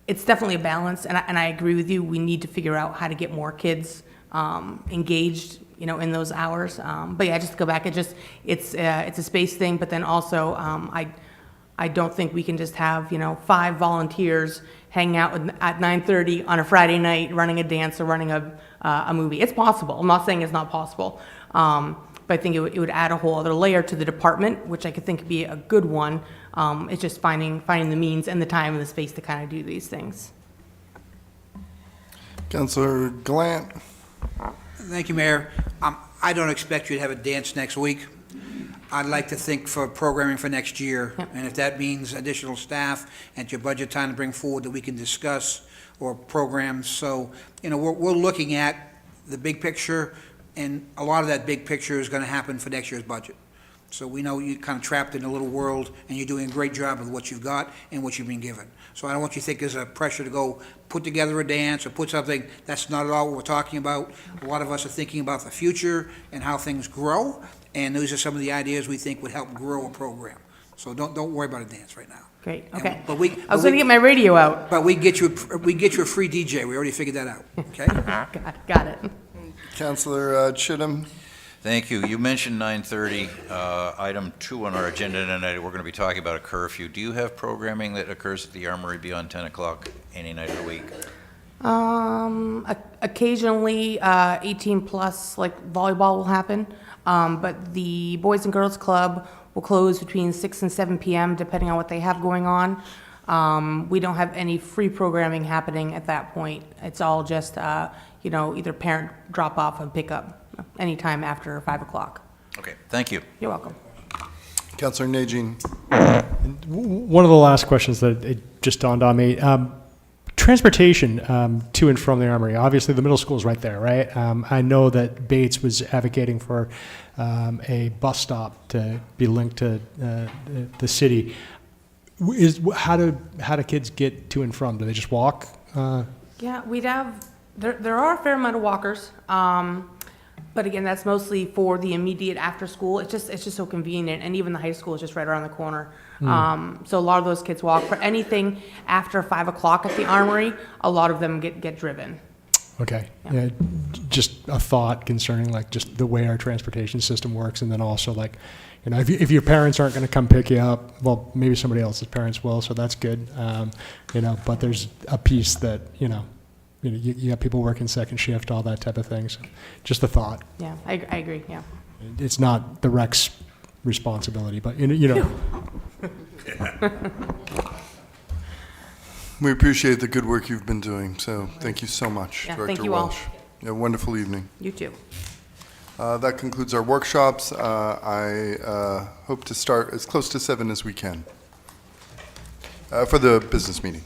It's definitely a balance, and I agree with you. We need to figure out how to get more kids engaged, in those hours. But yeah, just to go back, it's a space thing. But then also, I don't think we can just have 5 volunteers hanging out at 9:30 on a Friday night, running a dance or running a movie. It's possible. I'm not saying it's not possible. But I think it would add a whole other layer to the department, which I could think would be a good one. It's just finding the means and the time and the space to kind of do these things. Councilor Glant. Thank you, Mayor. I don't expect you to have a dance next week. I'd like to think for programming for next year, and if that means additional staff and your budget time to bring forward that we can discuss, or programs. So, we're looking at the big picture, and a lot of that big picture is going to happen for next year's budget. So we know you're kind of trapped in a little world, and you're doing a great job with what you've got and what you've been given. So I don't want you to think there's a pressure to go put together a dance or put something. That's not at all what we're talking about. A lot of us are thinking about the future and how things grow, and those are some of the ideas we think would help grow a program. So don't worry about a dance right now. Great. Okay. I I was going to get my radio out. But we get you a free DJ. We already figured that out. Okay. Got it. Councilor Chittum. Thank you. You mentioned 9:30. Item 2 on our agenda tonight, we're going to be talking about a curfew. Do you have programming that occurs at the Armory beyond 10 o'clock any night of the week? Occasionally, 18 plus, like volleyball will happen. But the Boys and Girls Club will close between 6 and 7 p.m. depending on what they have going on. We don't have any free programming happening at that point. It's all just, either parent drop off and pick up anytime after 5 o'clock. Okay, thank you. You're welcome. Councilor Najin. One of the last questions that it just dawned on me, transportation to and from the Armory. Obviously, the middle school is right there, right? I know that Bates was advocating for a bus stop to be linked to the city. How do kids get to and from? Do they just walk? Yeah, we'd have, there are a fair amount of walkers. But again, that's mostly for the immediate after school. It's just so convenient, and even the high school is just right around the corner. So a lot of those kids walk. For anything after 5 o'clock at the Armory, a lot of them get driven. Okay. Yeah, just a thought concerning just the way our transportation system works, and then also if your parents aren't going to come pick you up, well, maybe somebody else's parents will, so that's good. But there's a piece that you got people working second shift, all that type of thing. So just a thought. Yeah, I agree. Yeah. It's not the rec's responsibility, but We appreciate the good work you've been doing, so thank you so much, Yeah, Director thank you all. Welsh. Yeah, wonderful evening. You too. That concludes our workshops. I hope to start as close to 7 as we can for the business meeting.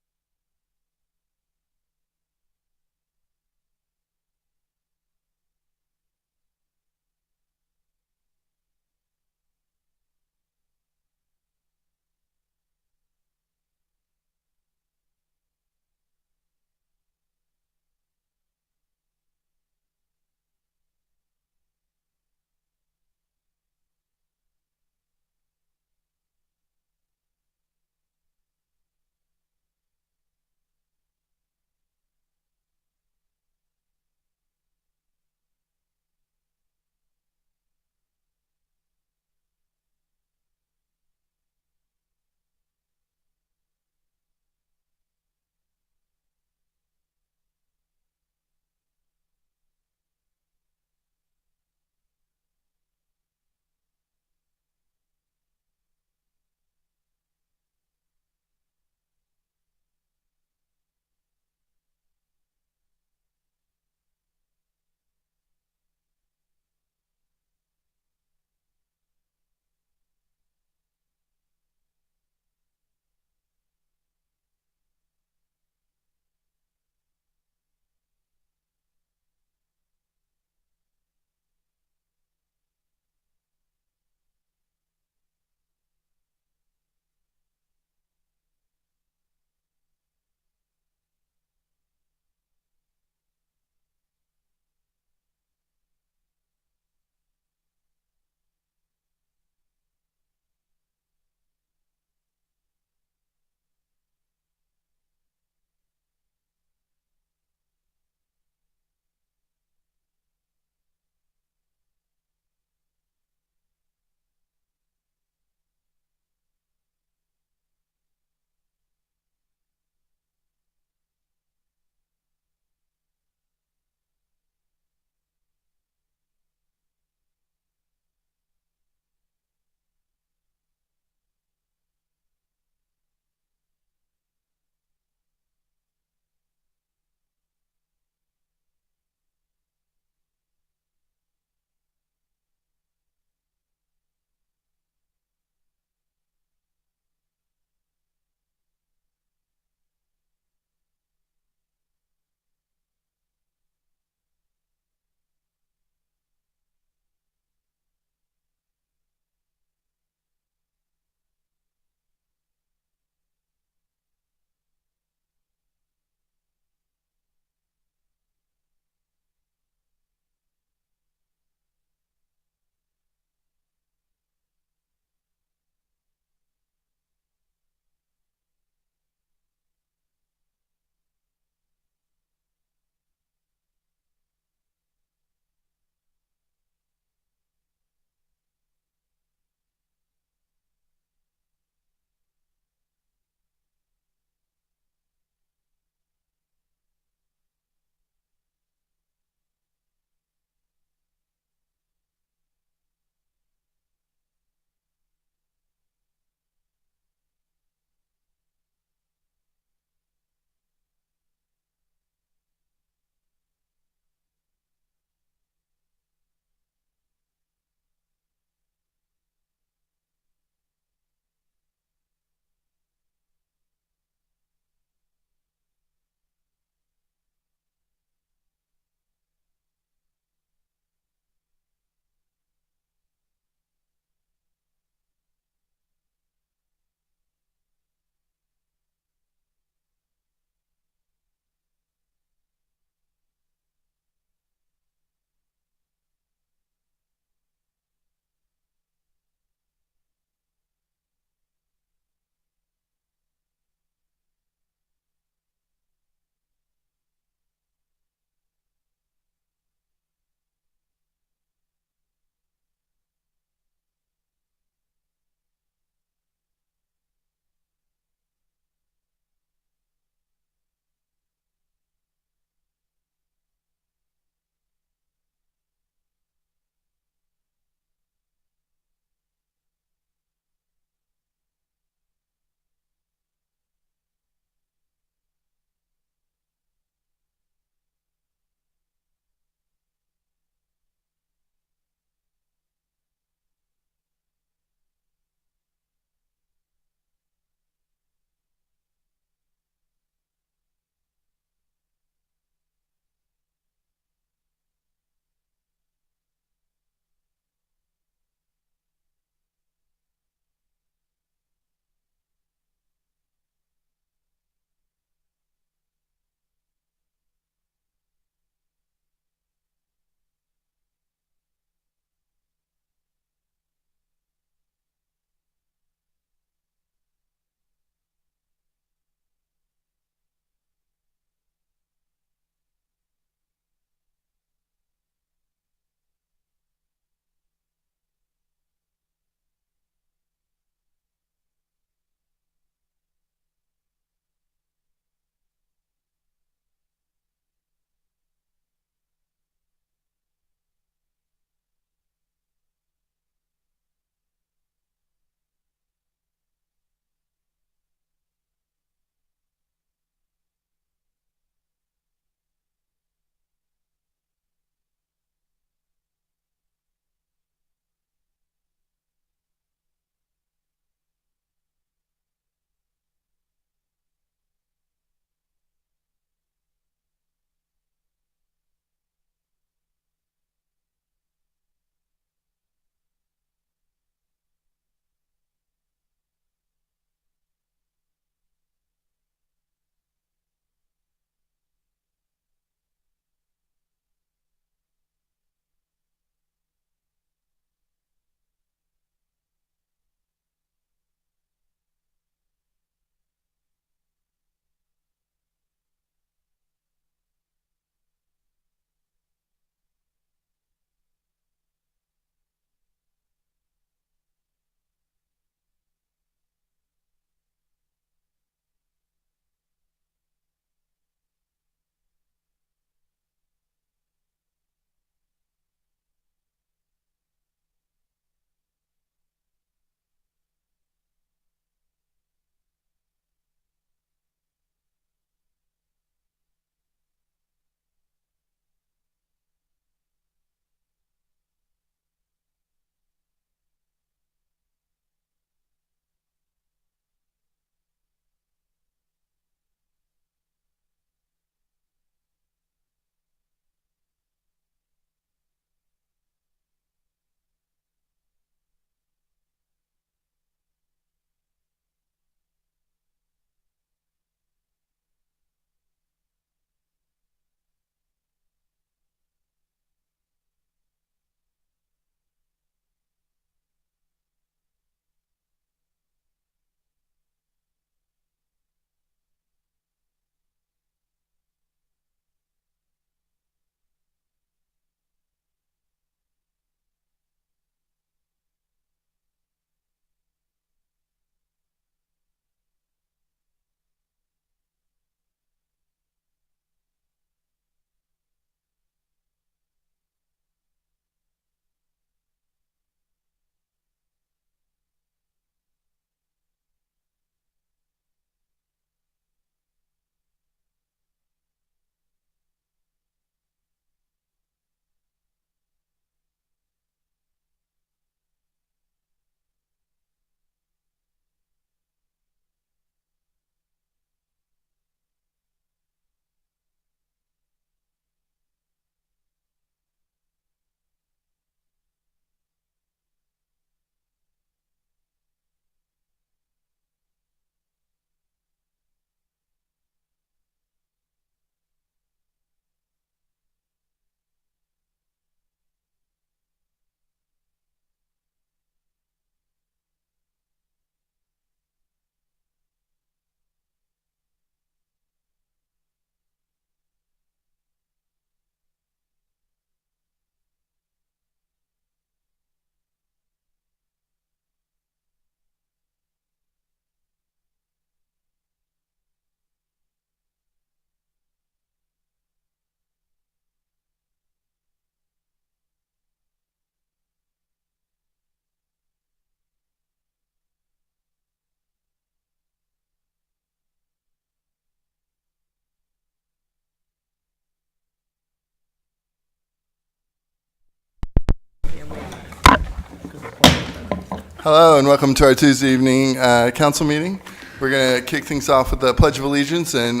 Hello and welcome to our Tuesday evening council meeting. We're going to kick things off with the Pledge of Allegiance, and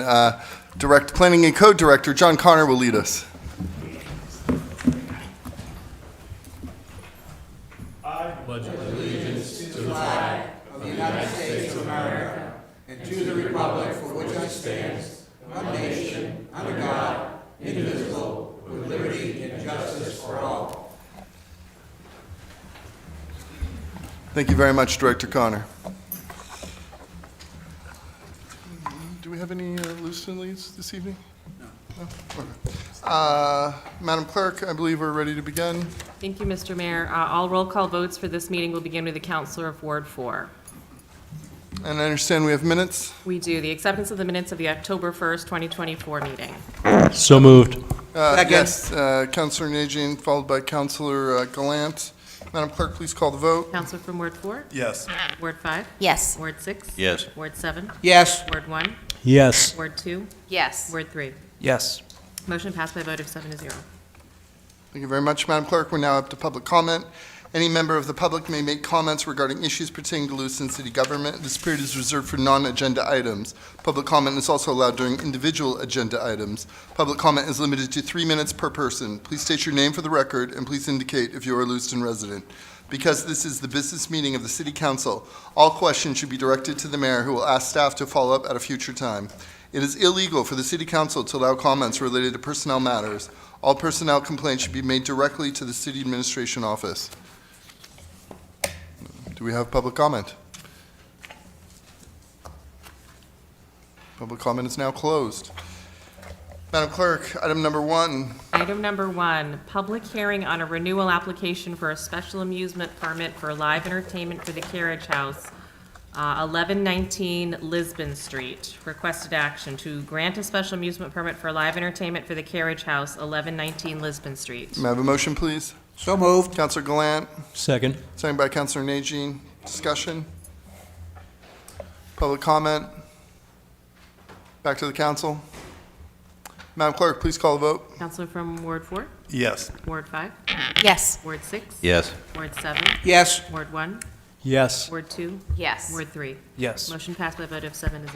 Planning and Code Director John Connor will lead us. Thank you very much, Director Connor. Do we have any Lewiston leads this evening? No. Okay. Madam Clerk, I believe we're ready to begin. Thank you, Mr. Mayor. All roll call votes for this meeting will begin with the Councilor of Ward 4. And I understand we have minutes. We do. The acceptance of the minutes of the October 1st, 2024 meeting. So moved. Second. Yes, Councilor Najin, followed by Councilor Gallant. Madam Clerk, please call the vote. Councilor from Ward 4? Yes. Ward 5? Yes. Ward 6? Yes. Ward 7? Yes. Ward 1? Yes. Ward 2? Yes. Word 3? Yes. Motion passed by a vote of 7-0. Thank you very much, Madam Clerk. We're now up to public comment. Any member of the public may make comments regarding issues pertaining to Lewiston City Government. This period is reserved for non-agenda items. Public comment is also allowed during individual agenda items. Public comment is limited to 3 minutes per person. Please state your name for the record, and please indicate if you are a Lewiston resident. Because this is the business meeting of the City Council, all questions should be directed to the mayor, who will ask staff to follow up at a future time. It is illegal for the City Council to allow comments related to personnel matters. All personnel complaints should be made directly to the City Administration Office. Do we have public comment? Public comment is now closed. Madam Clerk, item number 1. Item number 1, public hearing on a renewal application for a special amusement permit for live entertainment for the Carriage House, 1119 Lisbon Street. Requested action to grant a special amusement permit for live entertainment for the Carriage House, 1119 Lisbon Street. May I have a motion, please? So moved. Councilor Gallant, Second. second by Councilor Najin. Discussion? Public comment? Back to the council. Madam Clerk, please call the vote. Councilor from Ward 4? Yes. Ward 5? Yes. Ward 6? Yes. Ward 7? Yes. Ward 1? Yes. Ward 2? Yes. Word 3? Yes. Motion passed by a vote of 7-0.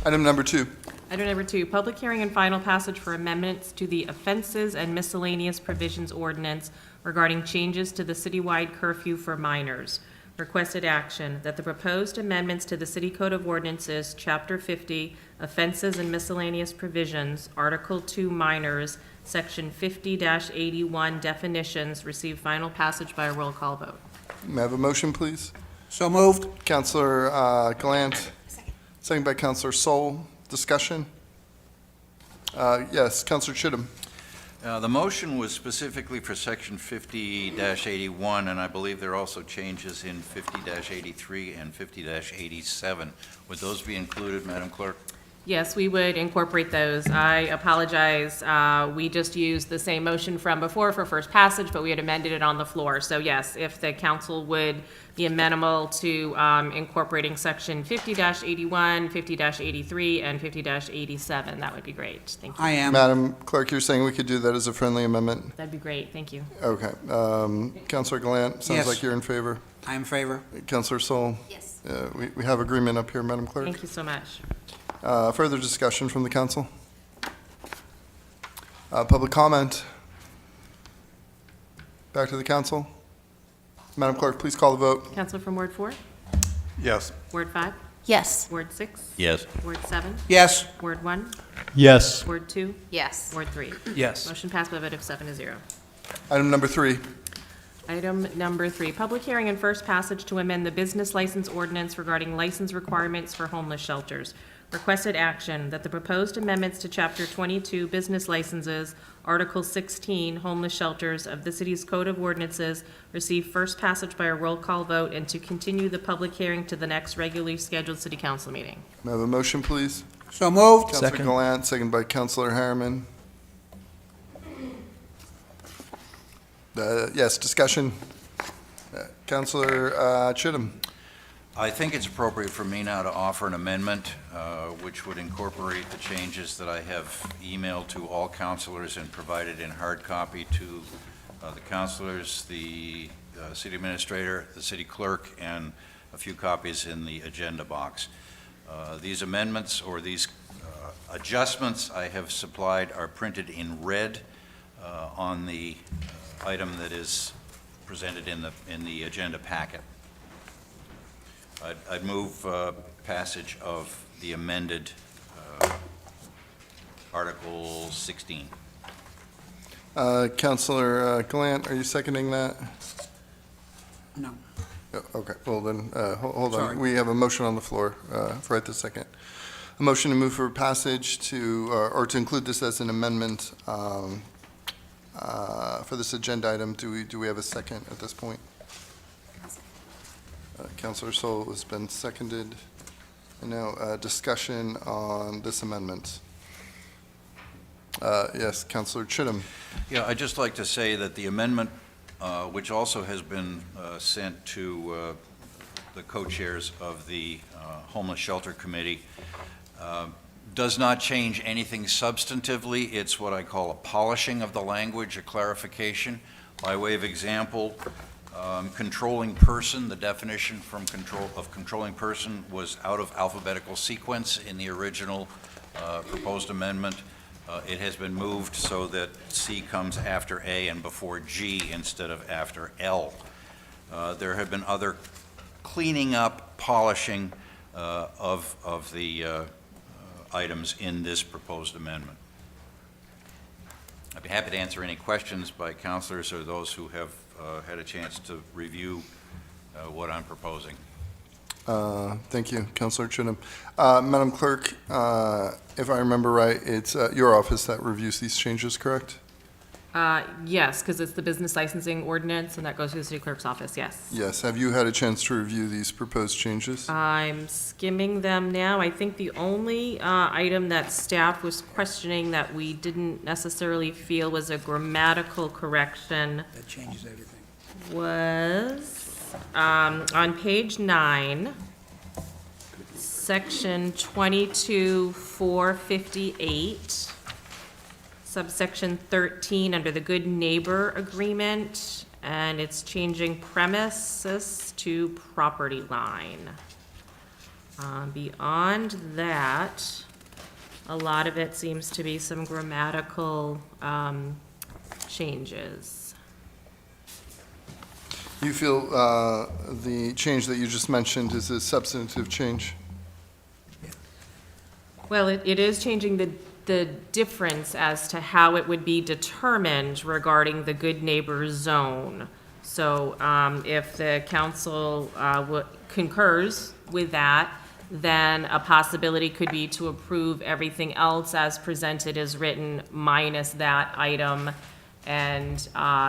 Item number 2. Item number 2, public hearing and final passage for amendments to the offenses and miscellaneous provisions ordinance regarding changes to the citywide curfew for minors. Requested action that the proposed amendments to the City Code of Ordinances, Chapter 50, Offenses and Miscellaneous Provisions, Article 2, Minors, Section 50-81, Definitions, receive final passage by a roll call vote. May I have a motion, please? So moved. Councilor Gallant, second by Councilor Sol. Discussion? Yes, Councilor Chittum. The motion was specifically for section 50-81, and I believe there are also changes in 50-83 and 50-87. Would those be included, Madam Clerk? Yes, we would incorporate those. I apologize. We just used the same motion from before for first passage, but we had amended it on the floor. So yes, if the council would be amenable to incorporating section 50-81, 50-83, and 50-87, that would be great. Thank you. I am. Madam Clerk, you're saying we could do that as a friendly amendment? That'd be great. Thank you. Okay. Councilor Gallant, sounds Yes. like you're in favor. I am in favor. Councilor Sol? Yes. We have agreement up here, Madam Clerk. Thank you so much. Further discussion from the council? Public comment? Back to the council? Madam Clerk, please call the vote. Councilor from Ward 4? Yes. Ward 5? Yes. Ward 6? Yes. Ward 7? Yes. Ward 1? Yes. Ward 2? Yes. Ward 3? Yes. Motion passed by a vote of 7-0. Item number 3. Item number 3, public hearing and first passage to amend the business license ordinance regarding license requirements for homeless shelters. Requested action that the proposed amendments to Chapter 22 Business Licenses, Article 16 Homeless Shelters of the City's Code of Ordinances receive first passage by a roll call vote and to continue the public hearing to the next regularly scheduled City Council meeting. May I have a motion, please? So moved. Councilor Second. Gallant, second by Councilor Harriman. Yes, discussion. Councilor Chittum. I think it's appropriate for me now to offer an amendment which would incorporate the changes that I have emailed to all councilors and provided in hard copy to the councilors, the city administrator, the city clerk, and a few copies in the agenda box. These amendments or these adjustments I have supplied are printed in red on the item that is presented in the agenda packet. I'd move passage of the amended Article 16. Councilor Glant, are you seconding that? No. Oh, okay, well then, hold Sorry. on. We have a motion on the floor right this second. A motion to move for passage to, or to include this as an amendment for this agenda item. Do we have a second at this point? Councilor Sol has been seconded. And now discussion on this amendment. Yes, Councilor Chittum. Yeah, I'd just like to say that the amendment, which also has been sent to the co-chairs of the Homeless Shelter Committee, does not change anything substantively. It's what I call a polishing of the language, a clarification. By way of example, controlling person, the definition from controlling person was out of alphabetical sequence in the original proposed amendment. It has been moved so that C comes after A and before G instead of after L. There have been other cleaning up, polishing of the items in this proposed amendment. I'd be happy to answer any questions by councilors or those who have had a chance to review what I'm proposing. Thank you, Councilor Chittum. Madam Clerk, if I remember right, it's your office that reviews these changes, correct? Yes, because it's the business licensing ordinance, and that goes to the city clerk's office, yes. Yes. Have you had a chance to review these proposed changes? I'm skimming them now. I think the only item that staff was questioning that we didn't necessarily feel was a grammatical correction That changes everything. was on page 9, section 22-458, subsection 13, under the good neighbor agreement, and it's changing premises to property line. Beyond that, a lot of it seems to be some grammatical changes. You feel the change that you just mentioned is a substantive change? Well, it is changing the difference as to how it would be determined regarding the good neighbor zone. So if the council concurs with that, then a possibility could be to approve everything else as presented as written minus that item. And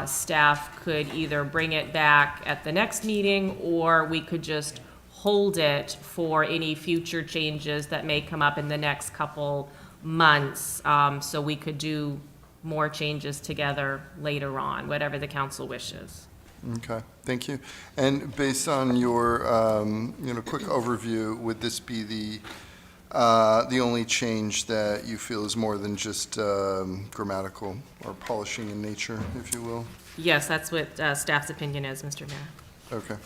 staff could either bring it back at the next meeting, or we could just hold it for any future changes that may come up in the next couple months. So we could do more changes together later on, whatever the council wishes. Okay, thank you. And based on your, quick overview, would this be the only change that you feel is more than just grammatical or polishing in nature, if you will? Yes, that's what staff's opinion is, Mr. Mayor. Okay.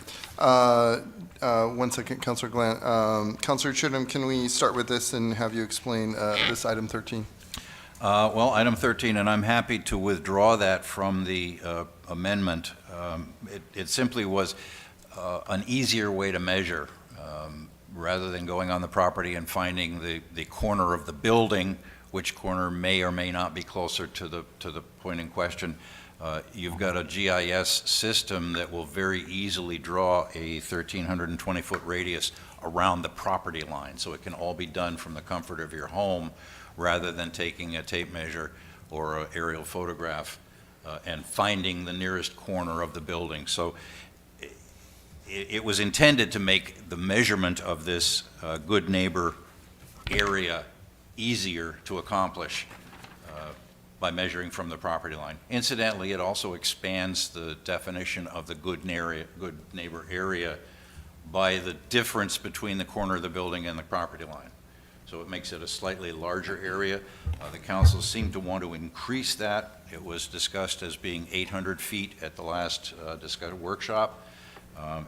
1 second, Councilor Glant. Councilor Chittum, can we start with this and have you explain this item 13? Well, item 13, and I'm happy to withdraw that from the amendment. It simply was an easier way to measure. Rather than going on the property and finding the corner of the building, which corner may or may not be closer to the point in question, you've got a GIS system that will very easily draw a 1,320-foot radius around the property line. So it can all be done from the comfort of your home rather than taking a tape measure or an aerial photograph and finding the nearest corner of the building. So it was intended to make the measurement of this good neighbor area easier to accomplish by measuring from the property line. Incidentally, it also expands the definition of the good neighbor area by the difference between the corner of the building and the property line. so it makes it a slightly larger area. The council seemed to want to increase that. It was discussed as being 800 feet at the last workshop.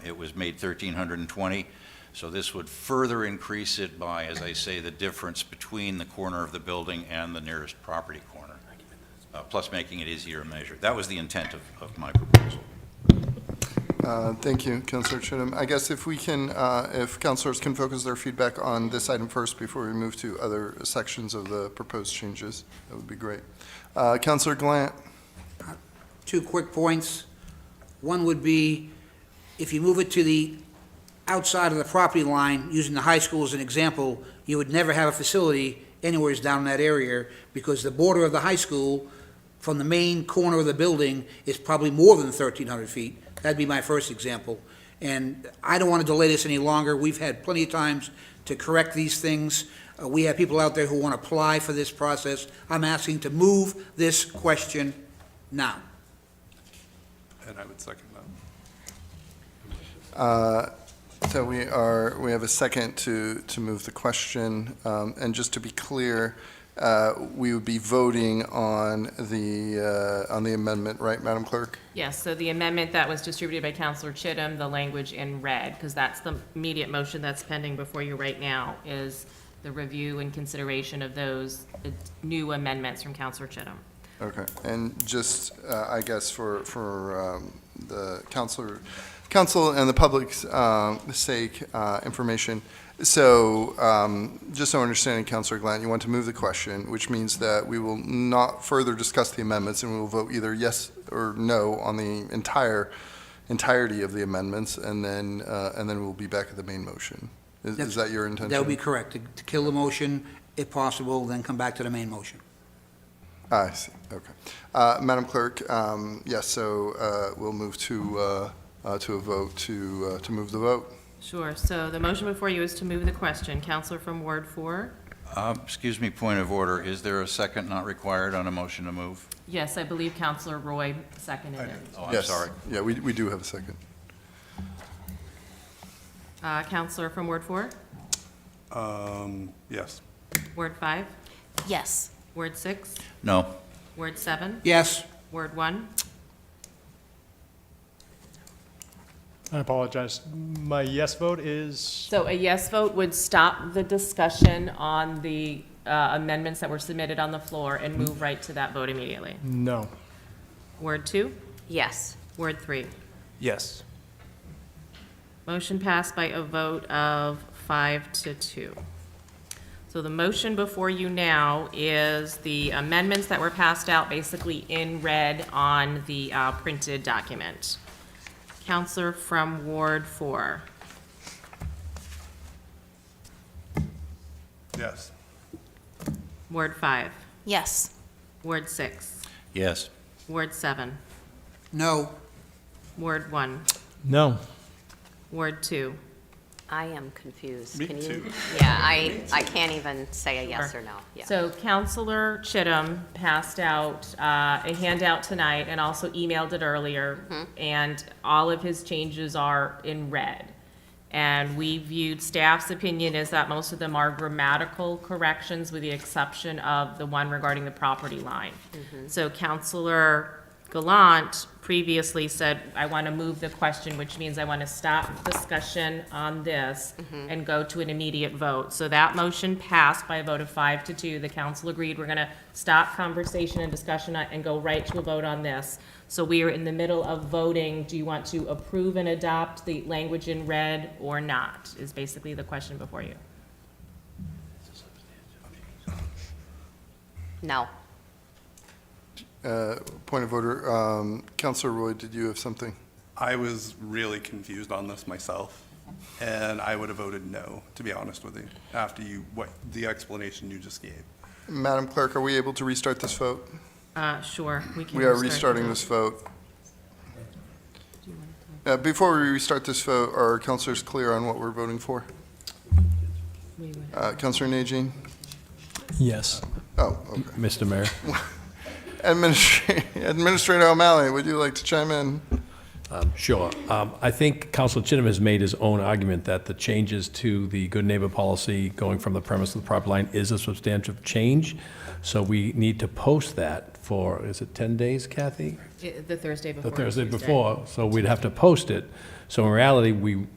It was made 1,320. So this would further increase it by, as I say, the difference between the corner of the building and the nearest property corner, plus making it easier to measure. That was the intent of my proposal. Thank you, Councilor Chittum. I guess if we can, if councilors can focus their feedback on this item first before we move to other sections of the proposed changes, that would be great. Councilor Glant? 2 quick points. One would be, if you move it to the outside of the property line, using the high school as an example, you would never have a facility anywhere down in that area, because the border of the high school from the main corner of the building is probably more than 1,300 feet. That'd be my first example. And I don't want to delay this any longer. We've had plenty of times to correct these things. We have people out there who want to apply for this process. I'm asking to move this question now. And I would second that. So we have a second to move the question, and just to be clear, we would be voting on the amendment, right, Madam Clerk? Yes, so the amendment that was distributed by Councilor Chittum, the language in red, because that's the immediate motion that's pending before you right now, is the review and consideration of those new amendments from Councilor Chittum. Okay, and just, I guess for the council and the public's sake, information. So, just so I'm understanding, Councilor Glant, you want to move the question, which means that we will not further discuss the amendments, and we will vote either yes or no on the entirety of the amendments, and then we'll be back at the main motion. Is that your intention? That would be correct, to kill the motion, if possible, then come back to the main motion. I see, okay. Madam Clerk, yes, so we'll move to a vote to move the vote. Sure, so the motion before you is to move the question. Councilor from Ward 4? Excuse me, point of order. Is there a second not required on a motion to move? Yes, I believe Councilor Roy seconded it. Oh, I'm Yes. sorry. Yeah, we do have a second. Councilor from Ward 4? Yes. Ward 5? Yes. Ward 6? No. Ward 7? Yes, Ward 1? I apologize. My yes vote is, So a yes vote would stop the discussion on the amendments that were submitted on the floor and move right to that vote immediately. no. Word 2? Yes. Word 3? Yes. Motion passed by a vote of 5-2. So the motion before you now is the amendments that were passed out basically in red on the printed document. Counselor from Ward 4. Yes. Ward 5. Yes. Ward 6. Yes. Ward 7. no, Ward 1. No. Ward 2. I am confused. Me Can you? too. Yeah, I can't even say a yes or no. Yeah. So Counselor Chittum passed out a handout tonight and also emailed it earlier, and all of his changes are in red. And we viewed staff's opinion as that most of them are grammatical corrections with the exception of the one regarding the property line. So Counselor Gallant previously said, I want to move the question, which means I want to stop discussion on this and go to an immediate vote. So that motion passed by a vote of 5-2. The council agreed we're going to stop conversation and discussion and go right to a vote on this. So we are in the middle of voting. Do you want to approve and adopt the language in red or not, is basically the question before you. No. Point of order, Councilor Roy, did you have something? I was really confused on this myself, and I would have voted no, to be honest with you, after the explanation you just gave. Madam Clerk, are we able to restart this vote? Sure, we can. We are restart the restarting vote. this vote. Before we restart this vote, are councilors clear on what we're voting for? We would- Councilor Najin? Yes. Oh, okay. Mr. Mayor, Administrator O'Malley, would you like to chime in? Sure. I think Councilor Chittum has made his own argument that the changes to the good neighbor policy going from the premise to the property line is a substantive change. So we need to post that for, is it 10 days, Kathy? The Thursday before. The Thursday Tuesday. before, so we'd have to post it. So in reality,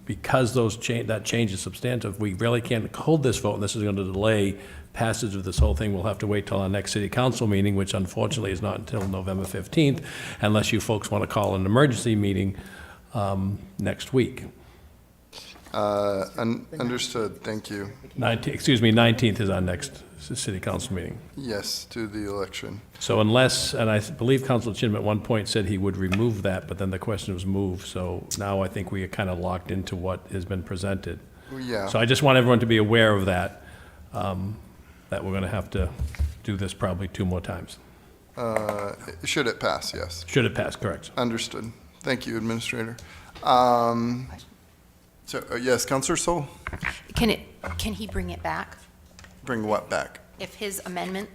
because that change is substantive, we really can't hold this vote, and this is going to delay passage of this whole thing. We'll have to wait till our next city council meeting, which unfortunately is not until November 15th, unless you folks want to call an emergency meeting next week. Understood, thank you. 19th is our next city council meeting. Yes, to the election. So unless, and I believe Councilor Chin at one point said he would remove that, but then the question was moved. So now I think we are kind of locked into what has been presented. Yeah. So I just want everyone to be aware of that, that we're going to have to do this probably 2 more times. Should it pass, yes. Should it pass, correct. Understood. Thank you, Administrator. Yes, Councilor Sol? Can he bring it back Bring what back? if his amendment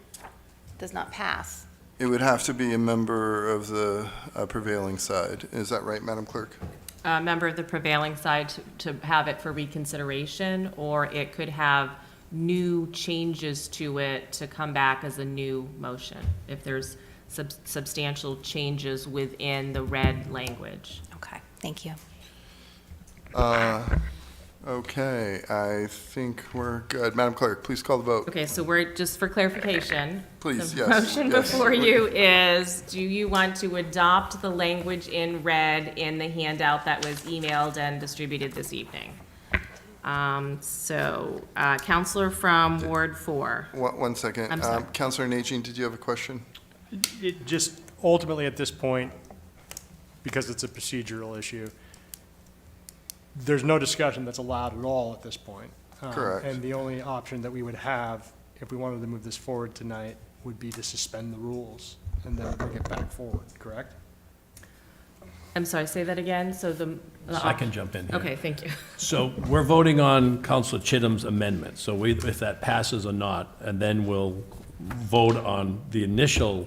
does not pass? It would have to be a member of the prevailing side. Is that right, Madam Clerk? A member of the prevailing side to have it for reconsideration, or it could have new changes to it to come back as a new motion if there's substantial changes within the red language. Okay, thank you. Okay, I think we're good. Madam Clerk, please call the vote. Okay, so we're, just for clarification. Please, the yes, motion yes. before you is, do you want to adopt the language in red in the handout that was emailed and distributed this evening? Counselor from Ward 4. One second. I'm sorry. Counselor Najin, did you have a question? It just ultimately at this point, because it's a procedural issue, there's no discussion that's allowed at all at this point. Correct. And the only option that we would have, if we wanted to move this forward tonight, would be to suspend the rules and then bring it back forward, correct? I'm sorry, say that again, so I can jump in here. Okay, thank you. So we're voting on Councilor Chittum's amendment, so if that passes or not, and then we'll vote on the initial,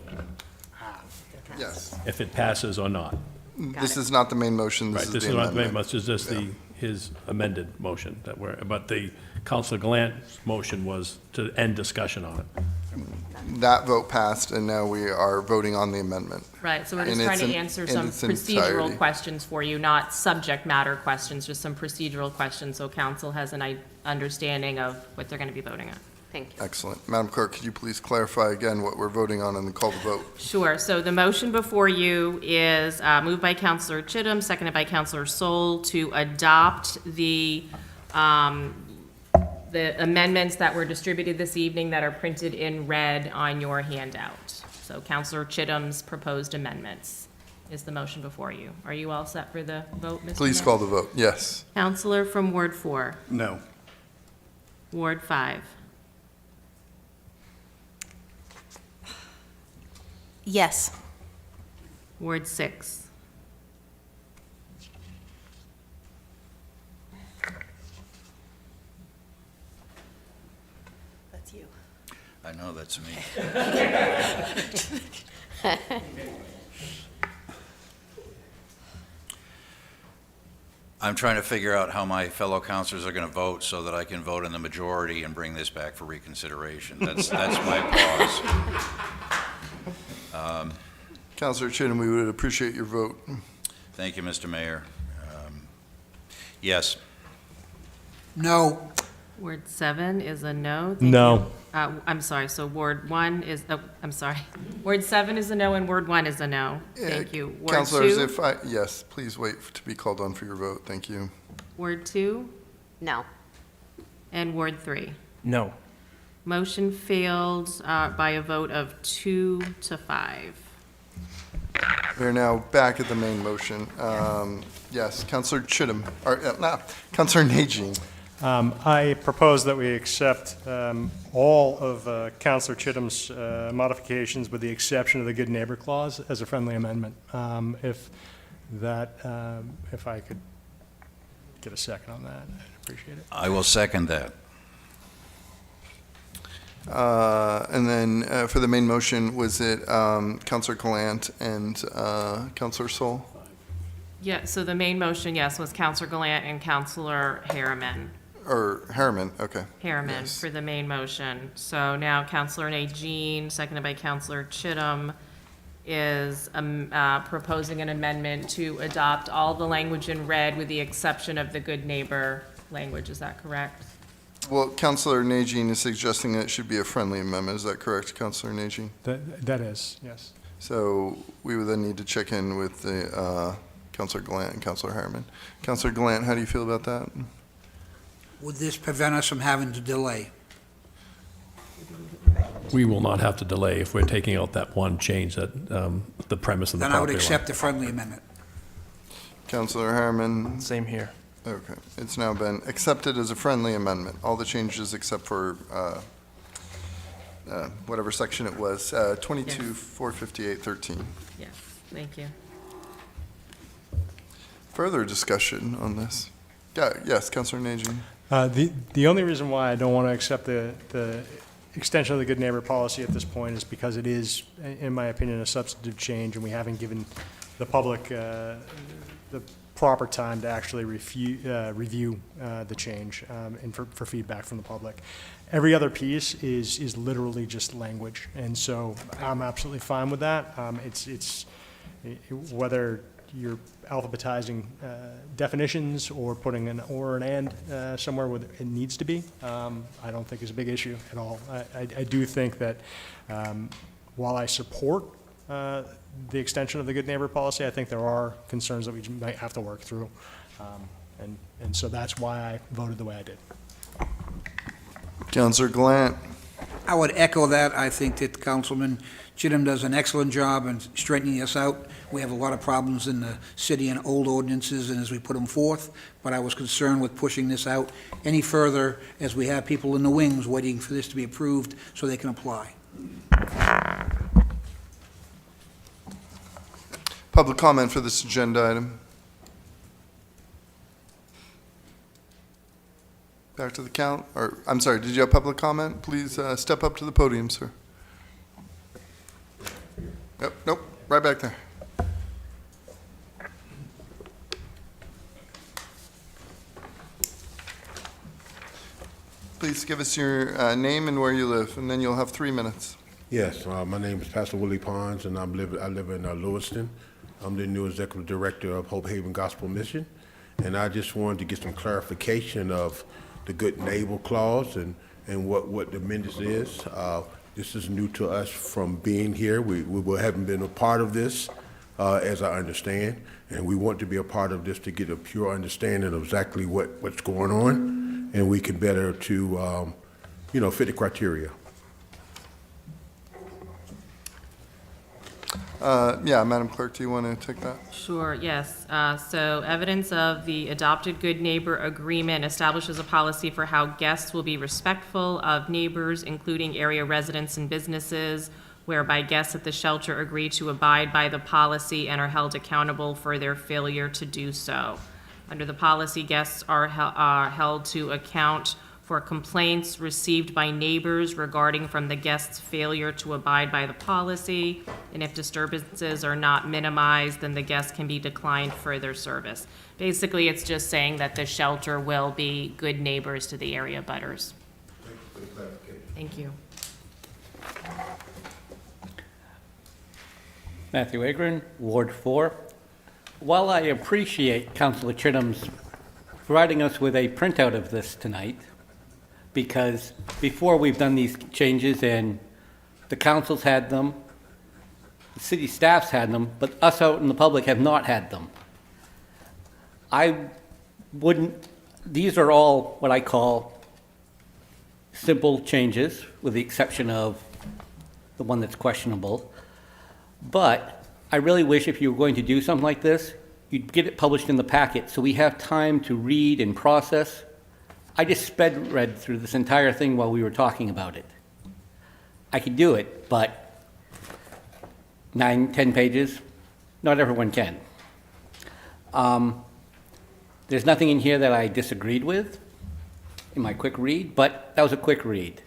Yes. if it passes or not. This is not the main motion, Right, this this is is the not very amendment. much, it's just his amended motion that but the Councilor Glant's motion was to end discussion on it. That vote passed, and now we are voting on the amendment. Right, so we're just In trying to its answer in some its procedural entirety. questions for you, not subject matter questions, just some procedural questions, so council has an understanding of what they're going to be voting on. Thank you. Excellent. Madam Clerk, could you please clarify again what we're voting on and then call the vote? Sure, so the motion before you is moved by Counselor Chittum, seconded by Counselor Sol, to adopt the amendments that were distributed this evening that are printed in red on your handout. So Counselor Chittum's proposed amendments is the motion before you. Are you all set for the vote, Mr. Please Mayor? call the vote. Yes. Counselor from Ward 4, No. Ward 5, Yes. Ward 6, That's you. I know, that's me. I'm trying to figure out how my fellow counselors are going to vote so that I can vote in the majority and bring this back for reconsideration. That's my pause. Counselor Chittum, we would appreciate your vote. Thank you, Mr. Mayor. Yes. No. Ward 7 is a no. Thank No. you. I'm sorry, so Ward 1 is, I'm sorry. Ward 7 is a no and Ward 1 is a no. Thank you. Ward Counselors, 2? yes, please wait to be called on for your vote. Thank you. Ward 2 No. and Ward 3. No. Motion failed by a vote of 2 to 5. We're now back at the main motion. Yes, Counselor Chittum, or, Counselor Najin. I propose that we accept all of Counselor Chittum's modifications with the exception of the good neighbor clause as a friendly amendment. If I could get a second on that, I'd appreciate it. I will second that. And then for the main motion, was it Counselor Gallant and Counselor Sol? Yeah, so the main motion, yes, was Counselor Gallant and Counselor Harriman. Or Harriman, okay. Harriman Yes. for the main motion. So now Counselor Jean, seconded by Counselor Chittum, is proposing an amendment to adopt all the language in red with the exception of the good neighbor language. Is that correct? Well, Councilor Najin is suggesting that it should be a friendly amendment. Is that correct, Councilor Najin? That is, yes. So we would then need to check in with the Councilor Gallant and Councilor Harriman. Councilor Gallant, how do you feel about that? Would this prevent us from having to delay? We will not have to delay if we're taking out that one change, that the premise of the Then I would property line. accept the friendly amendment. Councilor Harriman? Same here. Okay. It's now been accepted as a friendly amendment. All the changes except for whatever section it was, 22-458-13. Yes, thank you. Further discussion on this? Yeah, yes, Councilor Najin. The only reason why I don't want to accept the extension of the good neighbor policy at this point is because it is, in my opinion, a substantive change, and we haven't given the public the proper time to actually review the change and for feedback from the public. Every other piece is literally just language, and so I'm absolutely fine with that. It's whether you're alphabetizing definitions or putting an or and somewhere where it needs to be, I don't think is a big issue at all. I do think that while I support the extension of the good neighbor policy, I think there are concerns that we might have to work through. And so that's why I voted the way I did. Councilor Gallant. I would echo that. I think that Councilman Chittum does an excellent job in straightening us out. We have a lot of problems in the city and old ordinances and as we put them forth, but I was concerned with pushing this out any further as we have people in the wings waiting for this to be approved so they can apply. Public comment for this agenda item. Back to the count, or, I'm sorry, did you have public comment? Please step up to the podium, sir. Yep, nope, right back there. Please give us your name and where you live, and then you'll have 3 minutes. Yes, my name is Pastor Willie Pons, and I live in Lewiston. I'm the new executive director of Hope Haven Gospel Mission, and I just wanted to get some clarification of the good neighbor clause and what the amendment is. This is new to us from being here. We haven't been a part of this, as I understand, and we want to be a part of this to get a pure understanding of exactly what's going on, and we can better to, fit the criteria. Yeah, Madam Clerk, do you want to take that? Sure, yes. So evidence of the adopted good neighbor agreement establishes a policy for how guests will be respectful of neighbors, including area residents and businesses, whereby guests at the shelter agree to abide by the policy and are held accountable for their failure to do so. Under the policy, guests are held to account for complaints received by neighbors regarding from the guest's failure to abide by the policy, and if disturbances are not minimized, then the guest can be declined further service. Basically, it's just saying that the shelter will be good neighbors to the area butters. Thank you. Matthew Agron, Ward 4. While I appreciate Councilor Chittum's providing us with a printout of this tonight, because before we've done these changes and the councils had them, the city staffs had them, but us out in the public have not had them. These are all what I call simple changes, with the exception of the one that's questionable. But I really wish if you were going to do something like this, you'd get it published in the packet so we have time to read and process. I just read through this entire thing while we were talking about it. I could do it, but 9, 10 pages, not everyone can. There's nothing in here that I disagreed with in my quick read, but that was a quick read.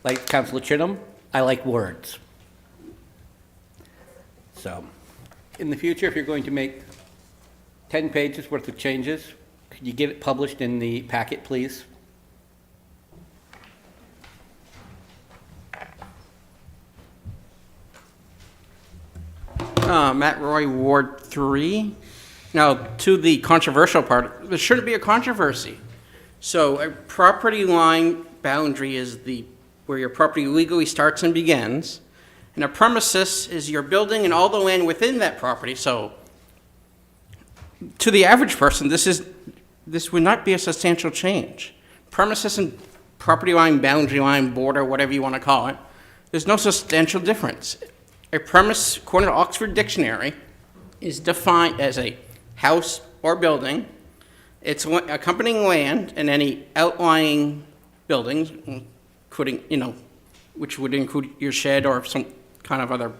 Like Councilor Chittum, I like words. So, in the future, if you're going to make 10 pages worth of changes, could you get it published in the packet, please? Matt Roy, Ward 3. Now, to the controversial part, there shouldn't be a controversy. So a property line boundary is where your property legally starts and begins, and a premises is your building and all the land within that property. So to the average person, this would not be a substantial change. Premises and property line, boundary line, border, whatever you want to call it, there's no substantial difference. A premise, according to Oxford Dictionary, is defined as a house or building. It's accompanying land and any outlying buildings, including, which would include your shed or some kind of other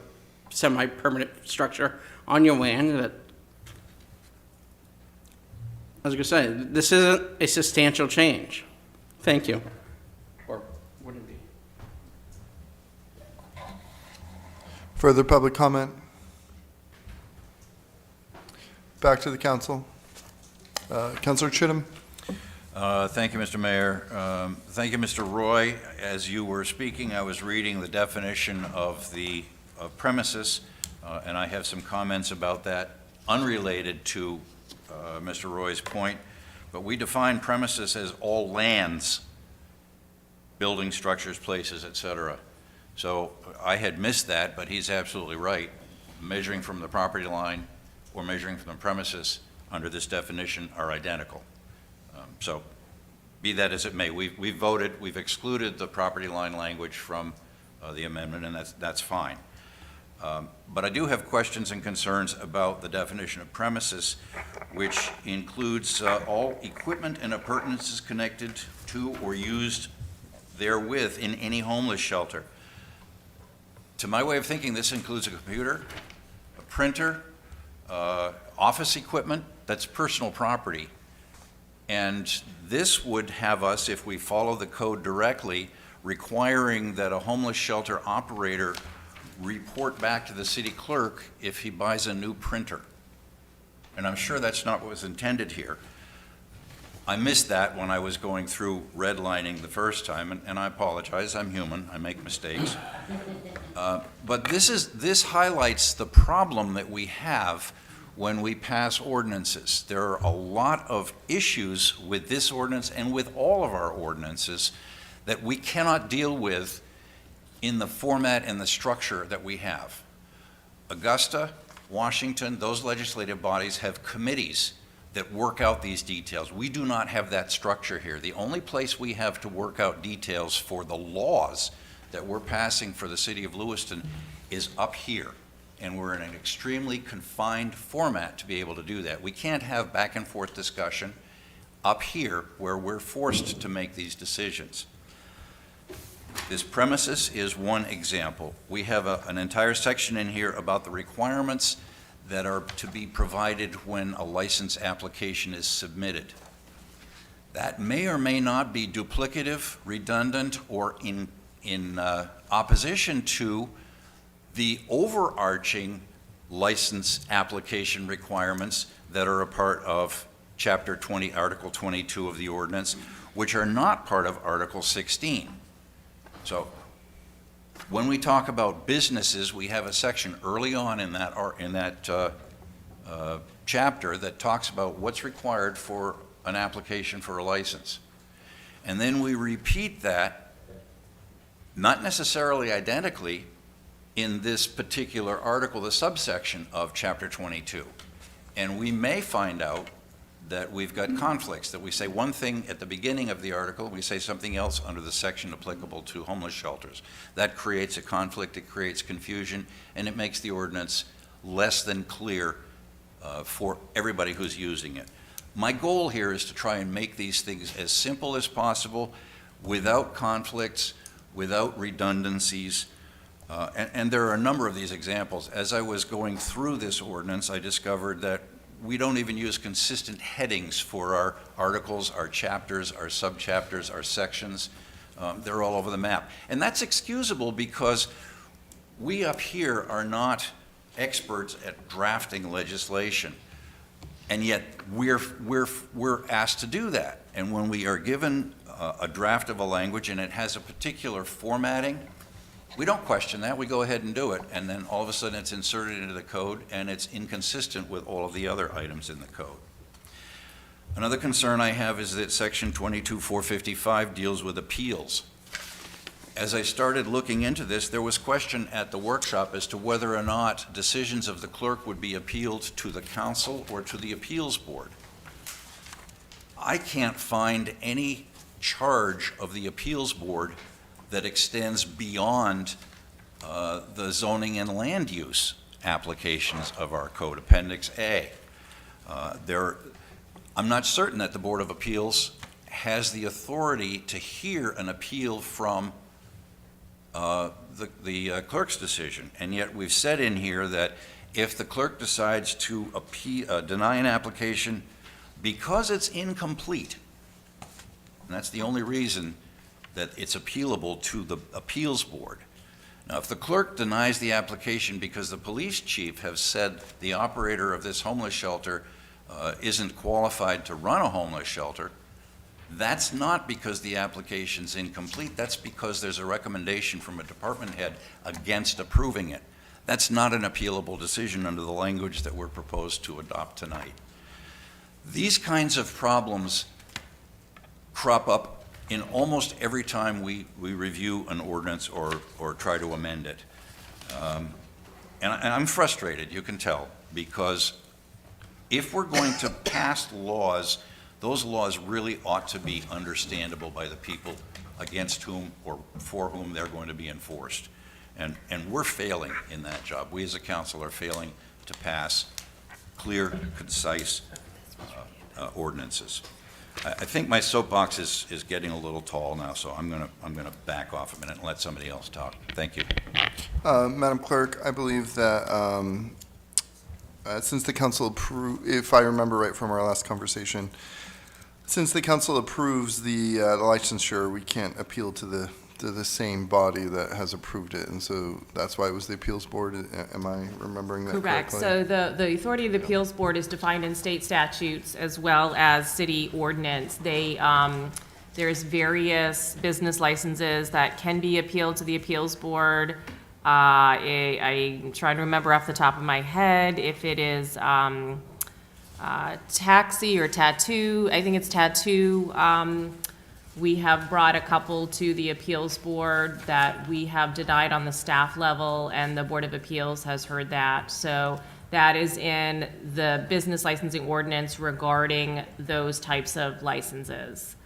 semi-permanent structure on your land. That, I was going to say, this isn't a substantial change. Thank you. Or would it be? Further public comment? Back to the council. Councilor Chittum. Thank you, Mr. Mayor. Thank you, Mr. Roy. As you were speaking, I was reading the definition of the premises, and I have some comments about that unrelated to Mr. Roy's point. But we define premises as all lands, buildings, structures, places, etc. So I had missed that, but he's absolutely right. Measuring from the property line or measuring from the premises under this definition are identical. So be that as it may, we've voted, we've excluded the property line language from the amendment, and that's fine. But I do have questions and concerns about the definition of premises, which includes all equipment and appurtenances connected to or used therewith in any homeless shelter. To my way of thinking, this includes a computer, a printer, office equipment, that's personal property. And this would have us, if we follow the code directly, requiring that a homeless shelter operator report back to the city clerk if he buys a new printer. And I'm sure that's not what was intended here. I missed that when I was going through redlining the first time, and I apologize, I'm human, I make mistakes. But this highlights the problem that we have when we pass ordinances. There are a lot of issues with this ordinance and with all of our ordinances that we cannot deal with in the format and the structure that we have. Augusta, Washington, those legislative bodies have committees that work out these details. We do not have that structure here. The only place we have to work out details for the laws that we're passing for the city of Lewiston is up here. And we're in an extremely confined format to be able to do that. We can't have back and forth discussion up here where we're forced to make these decisions. This premises is one example. We have an entire section in here about the requirements that are to be provided when a license application is submitted. That may or may not be duplicative, redundant, or in opposition to the overarching license application requirements that are a part of Chapter 20, Article 22 of the ordinance, which are not part of Article 16. So when we talk about businesses, we have a section early on in that chapter that talks about what's required for an application for a license. And then we repeat that, not necessarily identically, in this particular article, the subsection of Chapter 22. And we may find out that we've got conflicts, that we say one thing at the beginning of the article, we say something else under the section applicable to homeless shelters. That creates a conflict, it creates confusion, and it makes the ordinance less than clear for everybody who's using it. My goal here is to try and make these things as simple as possible, without conflicts, without redundancies, and there are a number of these examples. As I was going through this ordinance, I discovered that we don't even use consistent headings for our articles, our chapters, our subchapters, our sections. They're all over the map. And that's excusable because we up here are not experts at drafting legislation. And yet, we're asked to do that. And when we are given a draft of a language and it has a particular formatting, we don't question that. We go ahead and do it. And then all of a sudden, it's inserted into the code, and it's inconsistent with all of the other items in the code. Another concern I have is that Section 22-455 deals with appeals. As I started looking into this, there was question at the workshop as to whether or not decisions of the clerk would be appealed to the council or to the appeals board. I can't find any charge of the appeals board that extends beyond the zoning and land use applications of our code, Appendix A. I'm not certain that the Board of Appeals has the authority to hear an appeal from the clerk's decision, and yet we've said in here that if the clerk decides to deny an application because it's incomplete, and that's the only reason that it's appealable to the appeals board. Now, if the clerk denies the application because the police chief has said the operator of this homeless shelter isn't qualified to run a homeless shelter, that's not because the application's incomplete. That's because there's a recommendation from a department head against approving it. That's not an appealable decision under the language that we're proposed to adopt tonight. These kinds of problems crop up in almost every time we review an ordinance or try to amend it. And I'm frustrated, you can tell, because if we're going to pass laws, those laws really ought to be understandable by the people against whom or for whom they're going to be enforced. And we're failing in that job. We as a council are failing to pass clear, concise ordinances. I think my soapbox is getting a little tall now, so I'm gonna back off a minute and let somebody else talk. Thank you. Madam Clerk, I believe that since the council if I remember right from our last conversation, since the council approves the licensure, we can't appeal to the same body that has approved it, and so that's why it was the appeals board. Am I remembering that Correct. correctly? So the authority of the appeals board is defined in state statutes as well as city ordinance. There's various business licenses that can be appealed to the appeals board. I'm trying to remember off the top of my head if it is taxi or tattoo. I think it's tattoo. We have brought a couple to the appeals board that we have denied on the staff level, and the Board of Appeals has heard that. So that is in the business licensing ordinance regarding those types of licenses.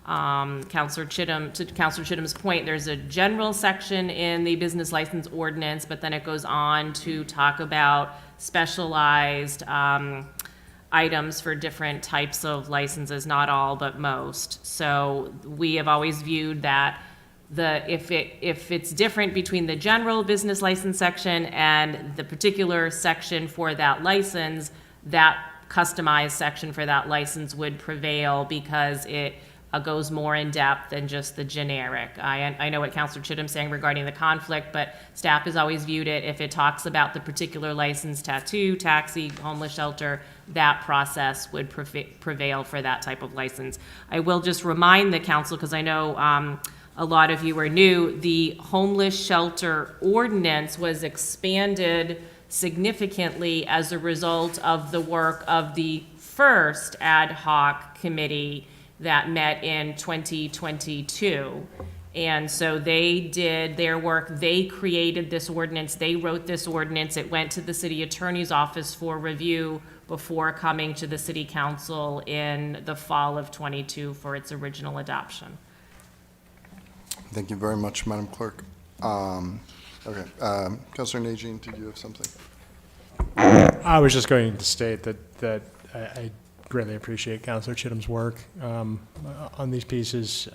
To Councilor Chittum's point, there's a general section in the business license ordinance, but then it goes on to talk about specialized items for different types of licenses, not all, but most. So we have always viewed that if it's different between the general business license section and the particular section for that license, that customized section for that license would prevail because it goes more in depth than just the generic. I know what Councilor Chittum's saying regarding the conflict, but staff has always viewed it, if it talks about the particular license, tattoo, taxi, homeless shelter, that process would prevail for that type of license. I will just remind the council, because I know a lot of you are new, the homeless shelter ordinance was expanded significantly as a result of the work of the first ad hoc committee that met in 2022. And so they did their work. They created this ordinance. They wrote this ordinance. It went to the city attorney's office for review before coming to the city council in the fall of '22 for its original adoption. Thank you very much, Madam Clerk. Okay, Councilor Najin, did you have something? I was just going to state that I greatly appreciate Councilor Chittum's work on these pieces.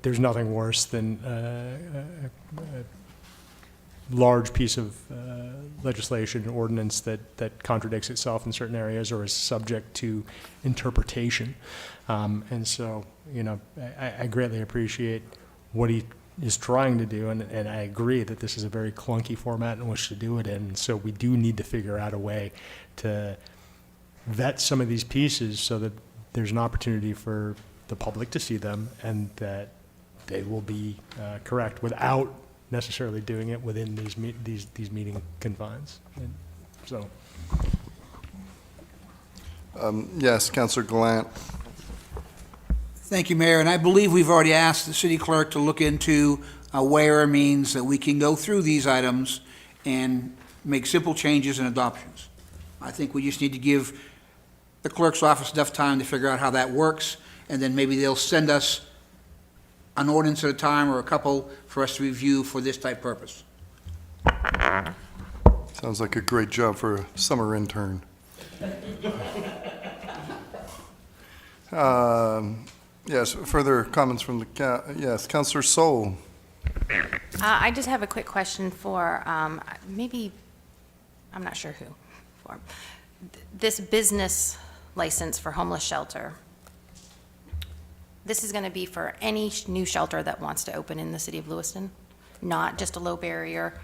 There's nothing worse than a large piece of legislation, ordinance that contradicts itself in certain areas or is subject to interpretation. And so, I greatly appreciate what he is trying to do, and I agree that this is a very clunky format in which to do it in, so we do need to figure out a way to vet some of these pieces so that there's an opportunity for the public to see them and that they will be correct without necessarily doing it within these meeting confines. And so, Yes, Councillor Gallant. Thank you, Mayor, and I believe we've already asked the city clerk to look into a way or a means that we can go through these items and make simple changes and adoptions. I think we just need to give the clerk's office enough time to figure out how that works, and then maybe they'll send us an ordinance at a time or a couple for us to review for this type purpose. Sounds like a great job for a summer intern. Yes, further comments from the, yes, Councillor Sol. I just have a quick question for maybe, I'm not sure who, for this business license for homeless shelter. This is going to be for any new shelter that wants to open in the city of Lewiston, not just a low barrier,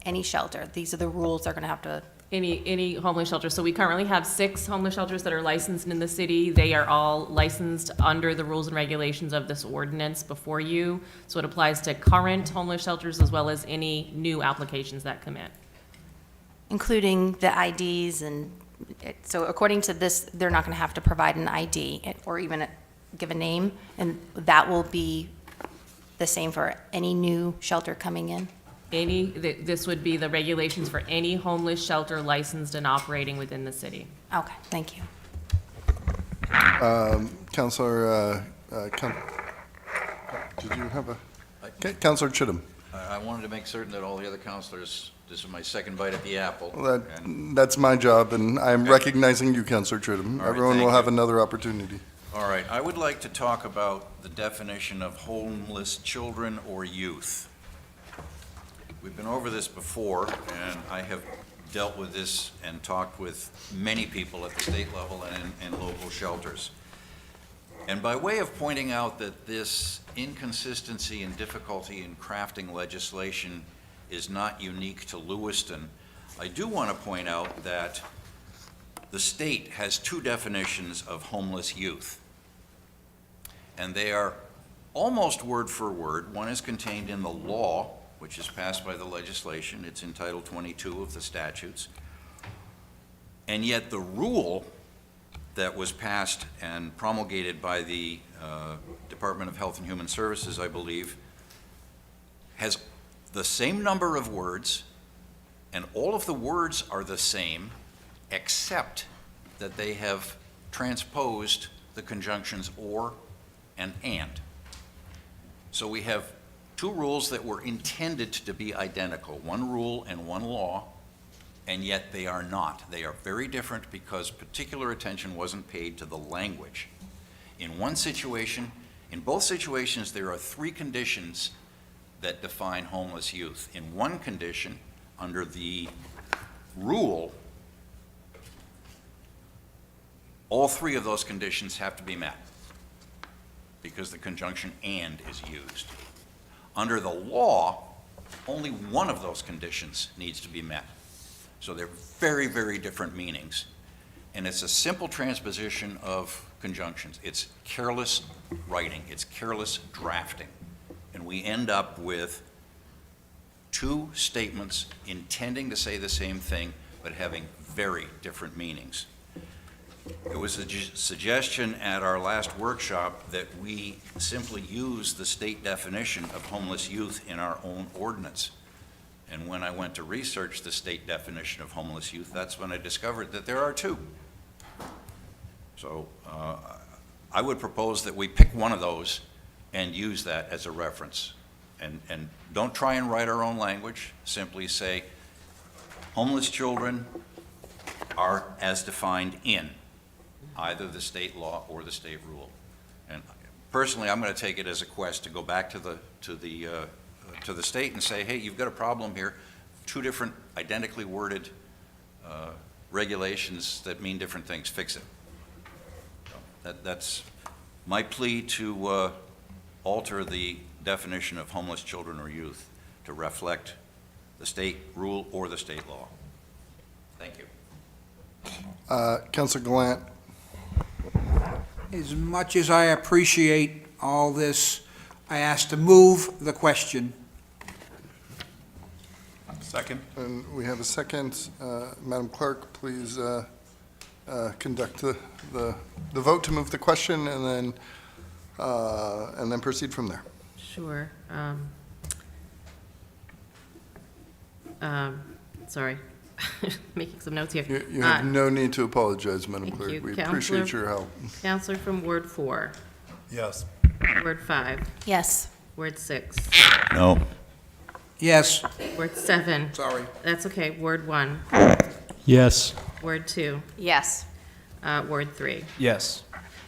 any shelter. These are the rules they're going to have to. Any homeless shelter. So we currently have 6 homeless shelters that are licensed in the city. They are all licensed under the rules and regulations of this ordinance before you. So it applies to current homeless shelters as well as any new applications that come in. Including the IDs and, so according to this, they're not going to have to provide an ID or even give a name, and that will be the same for any new shelter coming in? This would be the regulations for any homeless shelter licensed and operating within the city. Okay, thank you. Councillor, did you have a, okay, Councillor Chittum. I wanted to make certain that all the other councilors, this is my second bite at the apple. Well, that's my job, and I'm recognizing you, Councillor Chittum. All right, Everyone thank will have you. another opportunity. All right, I would like to talk about the definition of homeless children or youth. We've been over this before, and I have dealt with this and talked with many people at the state level and in local shelters. And by way of pointing out that this inconsistency and difficulty in crafting legislation is not unique to Lewiston, I do want to point out that the state has 2 definitions of homeless youth. And they are almost word for word. One is contained in the law, which is passed by the legislation. It's in Title 22 of the statutes. And yet the rule that was passed and promulgated by the Department of Health and Human Services, I believe, has the same number of words, and all of the words are the same, except that they have transposed the conjunctions or and. So we have 2 rules that were intended to be identical, 1 rule and 1 law, and yet they are not. They are very different because particular attention wasn't paid to the language. In one situation, in both situations, there are 3 conditions that define homeless youth. In one condition, under the rule, all 3 of those conditions have to be met because the conjunction and is used. Under the law, only one of those conditions needs to be met. So they're very, very different meanings. And it's a simple transposition of conjunctions. It's careless writing. It's careless drafting. And we end up with 2 statements intending to say the same thing, but having very different meanings. There was a suggestion at our last workshop that we simply use the state definition of homeless youth in our own ordinance. And when I went to research the state definition of homeless youth, that's when I discovered that there are 2. So I would propose that we pick one of those and use that as a reference. And don't try and write our own language. Simply say, homeless children are as defined in either the state law or the state rule. And personally, I'm going to take it as a quest to go back to the state and say, hey, you've got a problem here. 2 different identically worded regulations that mean different things. Fix it. So that's my plea to alter the definition of homeless children or youth to reflect the state rule or the state law. Thank you. Councilor Gallant. As much as I appreciate all this, I ask to move the question. Second. And we have a second. Madam Clerk, please conduct the vote to move the question and then proceed from there. Sure. Sorry, making some notes here. You have no need to apologize, Madam Thank Clerk. you. We Counselor- appreciate your help. Counselor from Ward 4, Yes. Ward 5, Yes. Ward 6, No. Yes. Ward 7. Sorry. That's okay. Ward 1, Yes. Ward 2, Yes. Ward 3. Yes.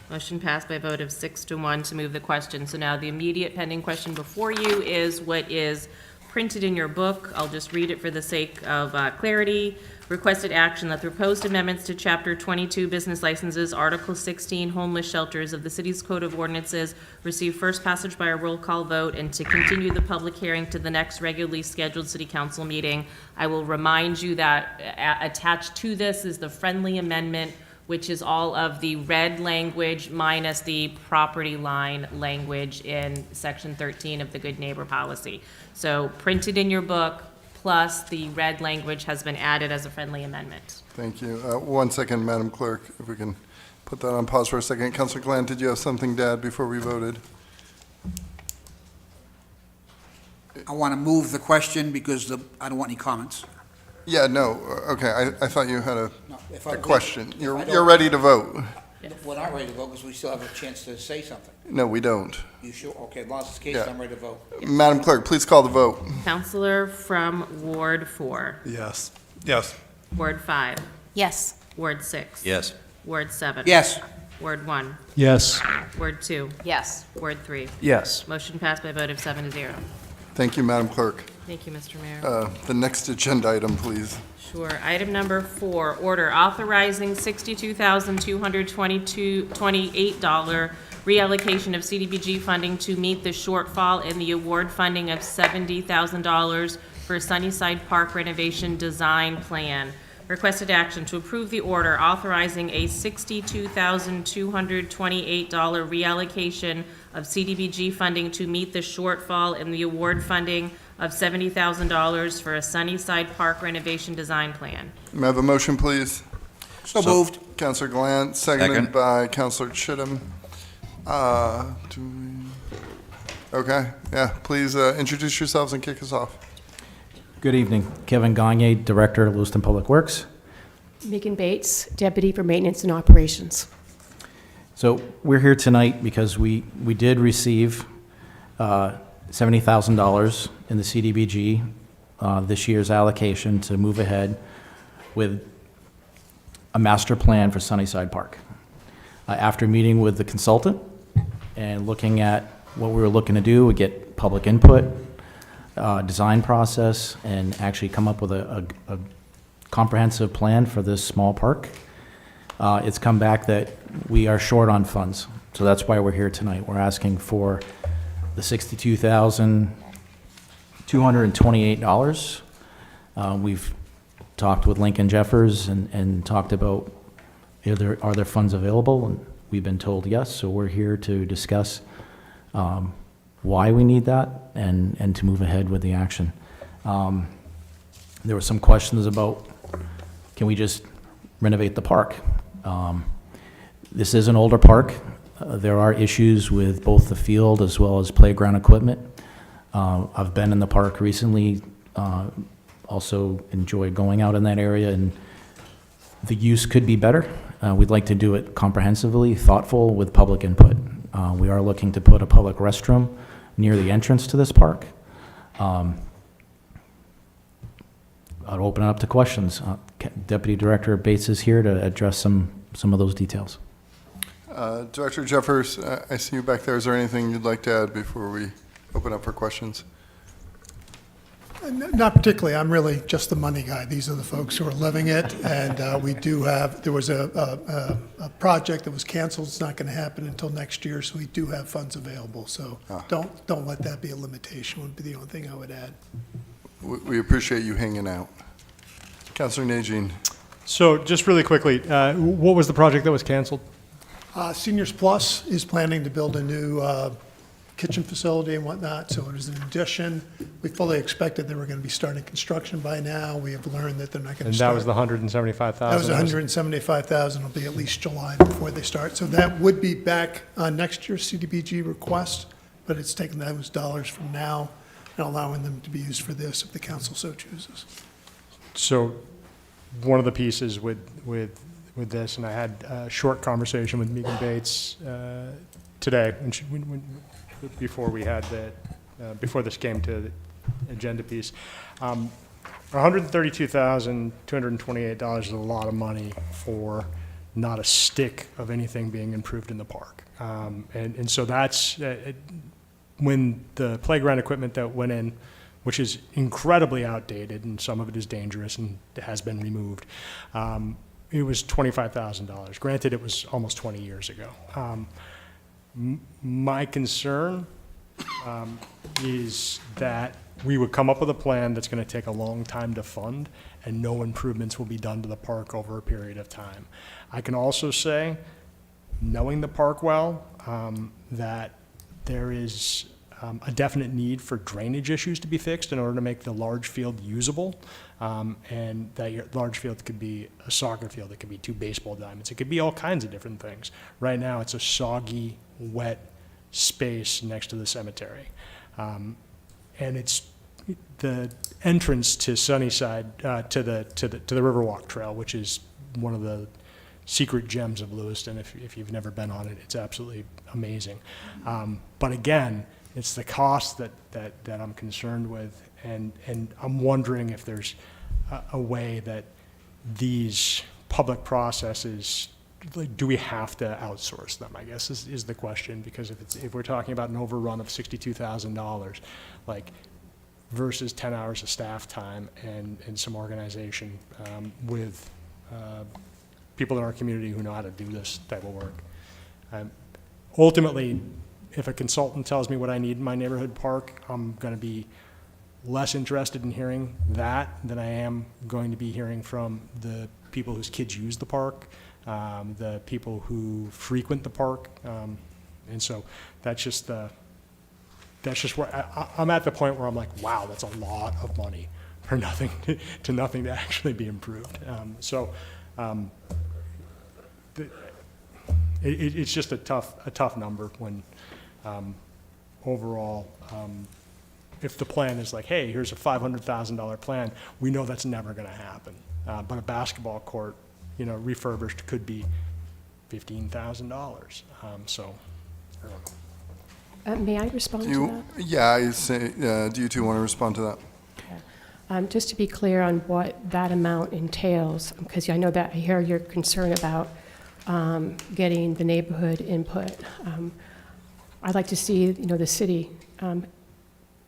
Motion passed by a vote of 6-1 to move the question. So now the immediate pending question before you is what is printed in your book. I'll just read it for the sake of clarity. Requested action that the proposed amendments to Chapter 22 Business Licenses, Article 16 Homeless Shelters of the City's Code of Ordinances receive first passage by a roll call vote and to continue the public hearing to the next regularly scheduled City Council meeting. I will remind you that attached to this is the friendly amendment, which is all of the red language minus the property line language in Section 13 of the Good Neighbor Policy. So printed in your book, plus the red language has been added as a friendly amendment. Thank you. 1 second, Madam Clerk, if we can put that on pause for a second. Councilor Glant, did you have something to add before we voted? I want to move the question because I don't want any comments. Yeah, no, okay, I thought you had No, if I- a question. if I You're don't- ready to vote. We're not ready to vote because we still have a chance to say something. No, we don't. You sure? Okay, as long as it's the case, Yeah. I'm ready to vote. Madam Clerk, please call the vote. Counselor from Ward 4, Yes. Yes. Ward 5, Yes. Ward 6. Yes. Ward 7. Yes. Ward 1, Yes. Ward 2, Yes. Ward 3. Yes. Motion passed by a vote of 7-0. Thank you, Madam Clerk. Thank you, Mr. Mayor. The next agenda item, please. Sure. Item number 4, order authorizing $62,228 reallocation of CDBG funding to meet the shortfall in the award funding of $70,000 for Sunnyside Park renovation design plan. Requested action to approve the order authorizing a $62,228 reallocation of CDBG funding to meet the shortfall in the award funding of $70,000 for a Sunnyside Park renovation design plan. May I have a motion, please? So moved. Councilor Glant, seconded Second. by Councilor Chittum. Okay, yeah, please introduce yourselves and kick us off. Good evening. Kevin Gagne, Director of Lewiston Public Works. Megan Bates, Deputy for Maintenance and Operations. So we're here tonight because we did receive $70,000 in the CDBG, this year's allocation to move ahead with a master plan for Sunnyside Park. After meeting with the consultant and looking at what we were looking to do, we get public input, design process, and actually come up with a comprehensive plan for this small park. It's come back that we are short on funds, so that's why we're here tonight. We're asking for the $62,228. We've talked with Lincoln Jeffers and talked about are there funds available, and we've been told yes, so we're here to discuss why we need that and to move ahead with the action. There were some questions about, can we just renovate the park? This is an older park. There are issues with both the field as well as playground equipment. I've been in the park recently, also enjoy going out in that area, and the use could be better. We'd like to do it comprehensively, thoughtful, with public input. We are looking to put a public restroom near the entrance to this park. I'll open it up to questions. Deputy Director Bates is here to address some of those details. Director Jeffers, I see you back there. Is there anything you'd like to add before we open up for questions? Not particularly. I'm really just the money guy. These are the folks who are living it, and we do have, there was a project that was canceled. It's not going to happen until next year, so we do have funds available. So don't let that be a limitation, would be the only thing I would add. We appreciate you hanging out. Councilor Najin. So just really quickly, what was the project that was canceled? Seniors Plus is planning to build a new kitchen facility and whatnot, so it is an addition. We fully expected they were going to be starting construction by now. We have learned that they're not going to And start. that was the 175,000? That was 175,000. It'll be at least July before they start. So that would be back on next year's CDBG request, but it's taking those dollars from now and allowing them to be used for this if the council so chooses. So one of the pieces with this, and I had a short conversation with Megan Bates today, and before we had before this came to the agenda piece. $132,228 is a lot of money for not a stick of anything being improved in the park. And so that's, when the playground equipment that went in, which is incredibly outdated and some of it is dangerous and has been removed, it was $25,000. Granted, it was almost 20 years ago. My concern is that we would come up with a plan that's going to take a long time to fund and no improvements will be done to the park over a period of time. I can also say, knowing the park well, that there is a definite need for drainage issues to be fixed in order to make the large field usable, and that your large field could be a soccer field, it could be 2 baseball diamonds, it could be all kinds of different things. Right now, it's a soggy, wet space next to the cemetery, and it's the entrance to Sunnyside, to the Riverwalk Trail, which is one of the secret gems of Lewiston. If you've never been on it, it's absolutely amazing. But again, it's the cost that I'm concerned with, and I'm wondering if there's a way that these public processes, like, do we have to outsource them, I guess is the question, because if we're talking about an overrun of $62,000, like, versus 10 hours of staff time and some organization with people in our community who know how to do this type of work. Ultimately, if a consultant tells me what I need in my neighborhood park, I'm going to be less interested in hearing that than I am going to be hearing from the people whose kids use the park, the people who frequent the park, and so that's just where I'm at the point where I'm like, wow, that's a lot of money for nothing to nothing to actually be improved. It's just a tough number when overall, if the plan is like, hey, here's a $500,000 plan, we know that's never going to happen. But a basketball court, refurbished could be $15,000. So, I don't know. May I respond to that? Yeah, I say, do you two want to respond to that? Just to be clear on what that amount entails, because I know that I hear your concern about getting the neighborhood input. I'd like to see, the city,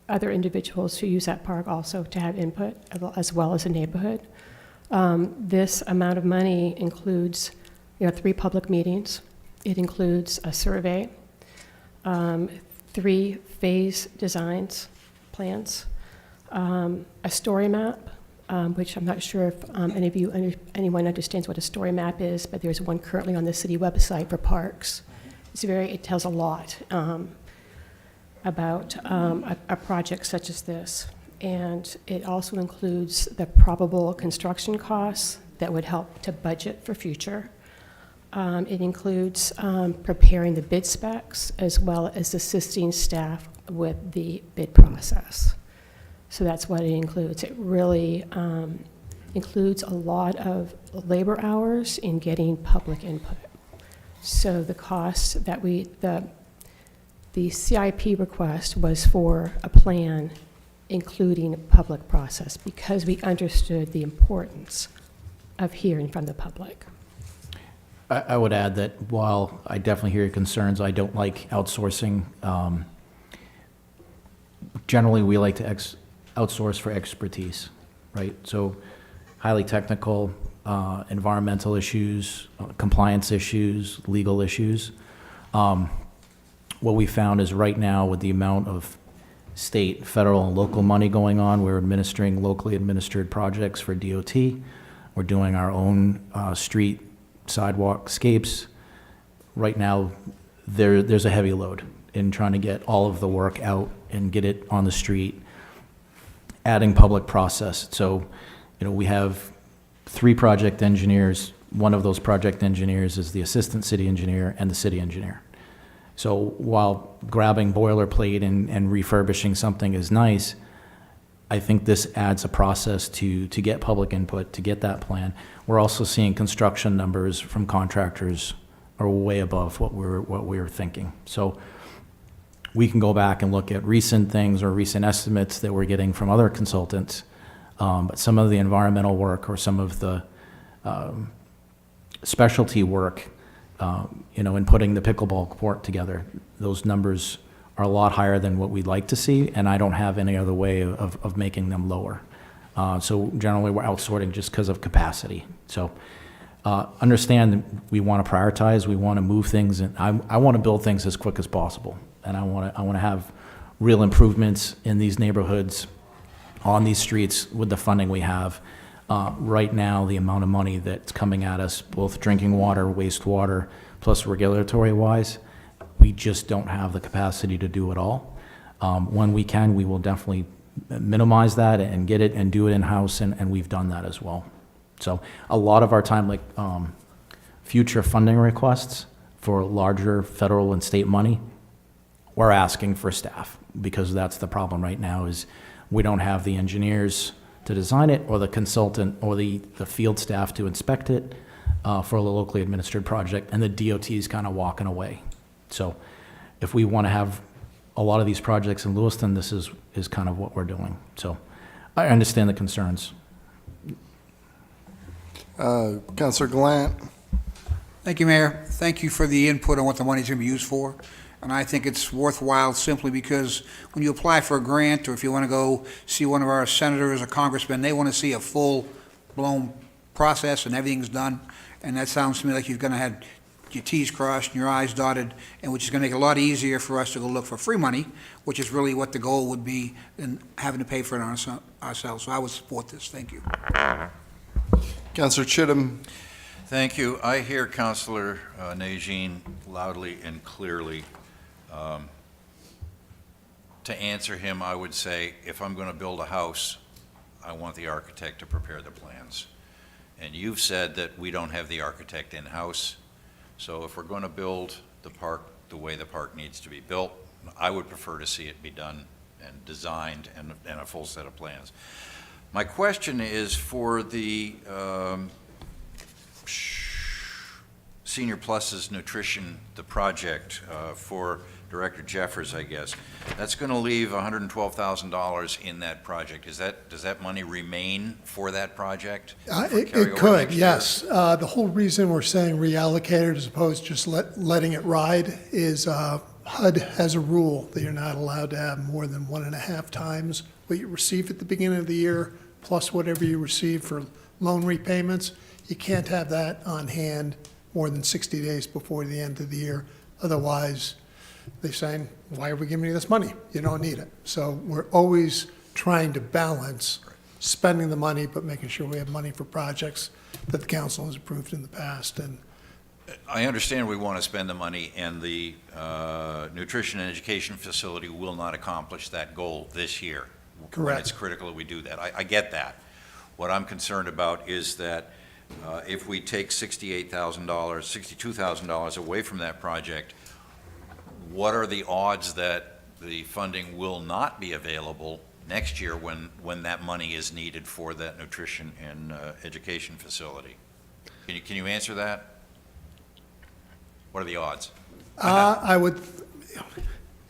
other individuals who use that park also to have input, as well as the neighborhood. This amount of money includes, 3 public meetings. It includes a survey, 3 phase designs, plans, a story map, which I'm not sure if anyone understands what a story map is, but there's one currently on the city website for parks. It tells a lot about a project such as this. And it also includes the probable construction costs that would help to budget for future. It includes preparing the bid specs as well as assisting staff with the bid process. So that's what it includes. It really includes a lot of labor hours in getting public input. So the cost that the CIP request was for a plan including a public process because we understood the importance of hearing from the public. I would add that while I definitely hear your concerns, I don't like outsourcing. Generally, we like to outsource for expertise, right? So highly technical, environmental issues, compliance issues, legal issues. What we found is right now with the amount of state, federal, and local money going on, we're administering locally administered projects for DOT. We're doing our own street sidewalk scapes. Right now, there's a heavy load in trying to get all of the work out and get it on the street, adding public process. So, we have 3 project engineers. One of those project engineers is the assistant city engineer and the city engineer. So while grabbing boilerplate and refurbishing something is nice, I think this adds a process to get public input, to get that plan. We're also seeing construction numbers from contractors are way above what we were thinking. So we can go back and look at recent things or recent estimates that we're getting from other consultants, but some of the environmental work or some of the specialty work, in putting the pickleball court together, those numbers are a lot higher than what we'd like to see, and I don't have any other way of making them lower. So generally, we're outsourcing just because of capacity. So understand we want to prioritize, we want to move things, and I want to build things as quick as possible, and I want to have real improvements in these neighborhoods, on these streets with the funding we have. Right now, the amount of money that's coming at us, both drinking water, wastewater, plus regulatory-wise, we just don't have the capacity to do it all. When we can, we will definitely minimize that and get it and do it in-house, and we've done that as well. So a lot of our time, like future funding requests for larger federal and state money, we're asking for staff, because that's the problem right now is we don't have the engineers to design it, or the consultant, or the field staff to inspect it for a locally administered project, and the DOT is kind of walking away. So if we want to have a lot of these projects in Lewiston, this is kind of what we're doing. So I understand the concerns. Councilor Gallant. Thank you, Mayor. Thank you for the input on what the money's going to be used for. And I think it's worthwhile simply because when you apply for a grant, or if you want to go see one of our senators or congressmen, they want to see a full-blown process and everything's done. And that sounds to me like you're going to have your T's crossed and your I's dotted, and which is going to make it a lot easier for us to go look for free money, which is really what the goal would be, than having to pay for it ourselves. So I would support this. Thank you. Councilor Chittum. Thank you. I hear Councilor Najin loudly and clearly. To answer him, I would say, if I'm going to build a house, I want the architect to prepare the plans. And you've said that we don't have the architect in-house, so if we're going to build the park the way the park needs to be built, I would prefer to see it be done and designed and a full set of plans. My question is for the Senior Pluses Nutrition, the project for Director Jeffers, I guess. That's going to leave $112,000 in that project. Does that money remain for that project? It could, yes. The whole reason we're saying reallocated as opposed to just letting it ride is HUD has a rule that you're not allowed to have more than 1.5 times what you receive at the beginning of the year, plus whatever you receive for loan repayments. You can't have that on hand more than 60 days before the end of the year. Otherwise, they're saying, why are we giving you this money? You don't need it. So we're always trying to balance spending the money, but making sure we have money for projects that the council has approved in the past. And I understand we want to spend the money, and the nutrition and education facility will not accomplish that goal this year. Correct. When it's critical that we do that. I get that. What I'm concerned about is that if we take $68,000, $62,000 away from that project, what are the odds that the funding will not be available next year when that money is needed for that nutrition and education facility? Can you answer that? What are the odds?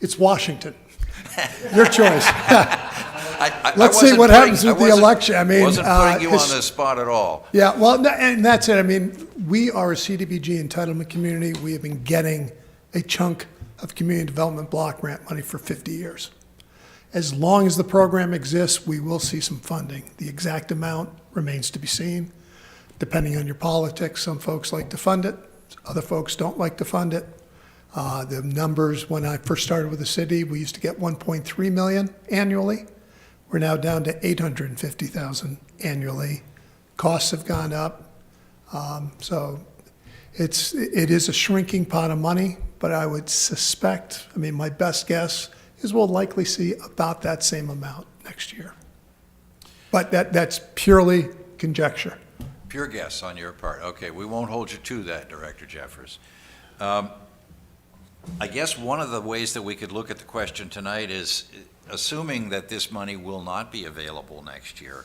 It's Washington. Your choice. Let's see what happens with the election. I mean, wasn't putting you on the spot at all. Yeah, well, and that's it. I mean, we are a CDBG entitlement community. We have been getting a chunk of community development block grant money for 50 years. As long as the program exists, we will see some funding. The exact amount remains to be seen. Depending on your politics, some folks like to fund it, other folks don't like to fund it. The numbers, when I first started with the city, we used to get 1.3 million annually. We're now down to 850,000 annually. Costs have gone up. So it is a shrinking pot of money, but I would suspect, I mean, my best guess is we'll likely see about that same amount next year. But that's purely conjecture. Pure guess on your part. Okay, we won't hold you to that, Director Jeffers. I guess one of the ways that we could look at the question tonight is, assuming that this money will not be available next year,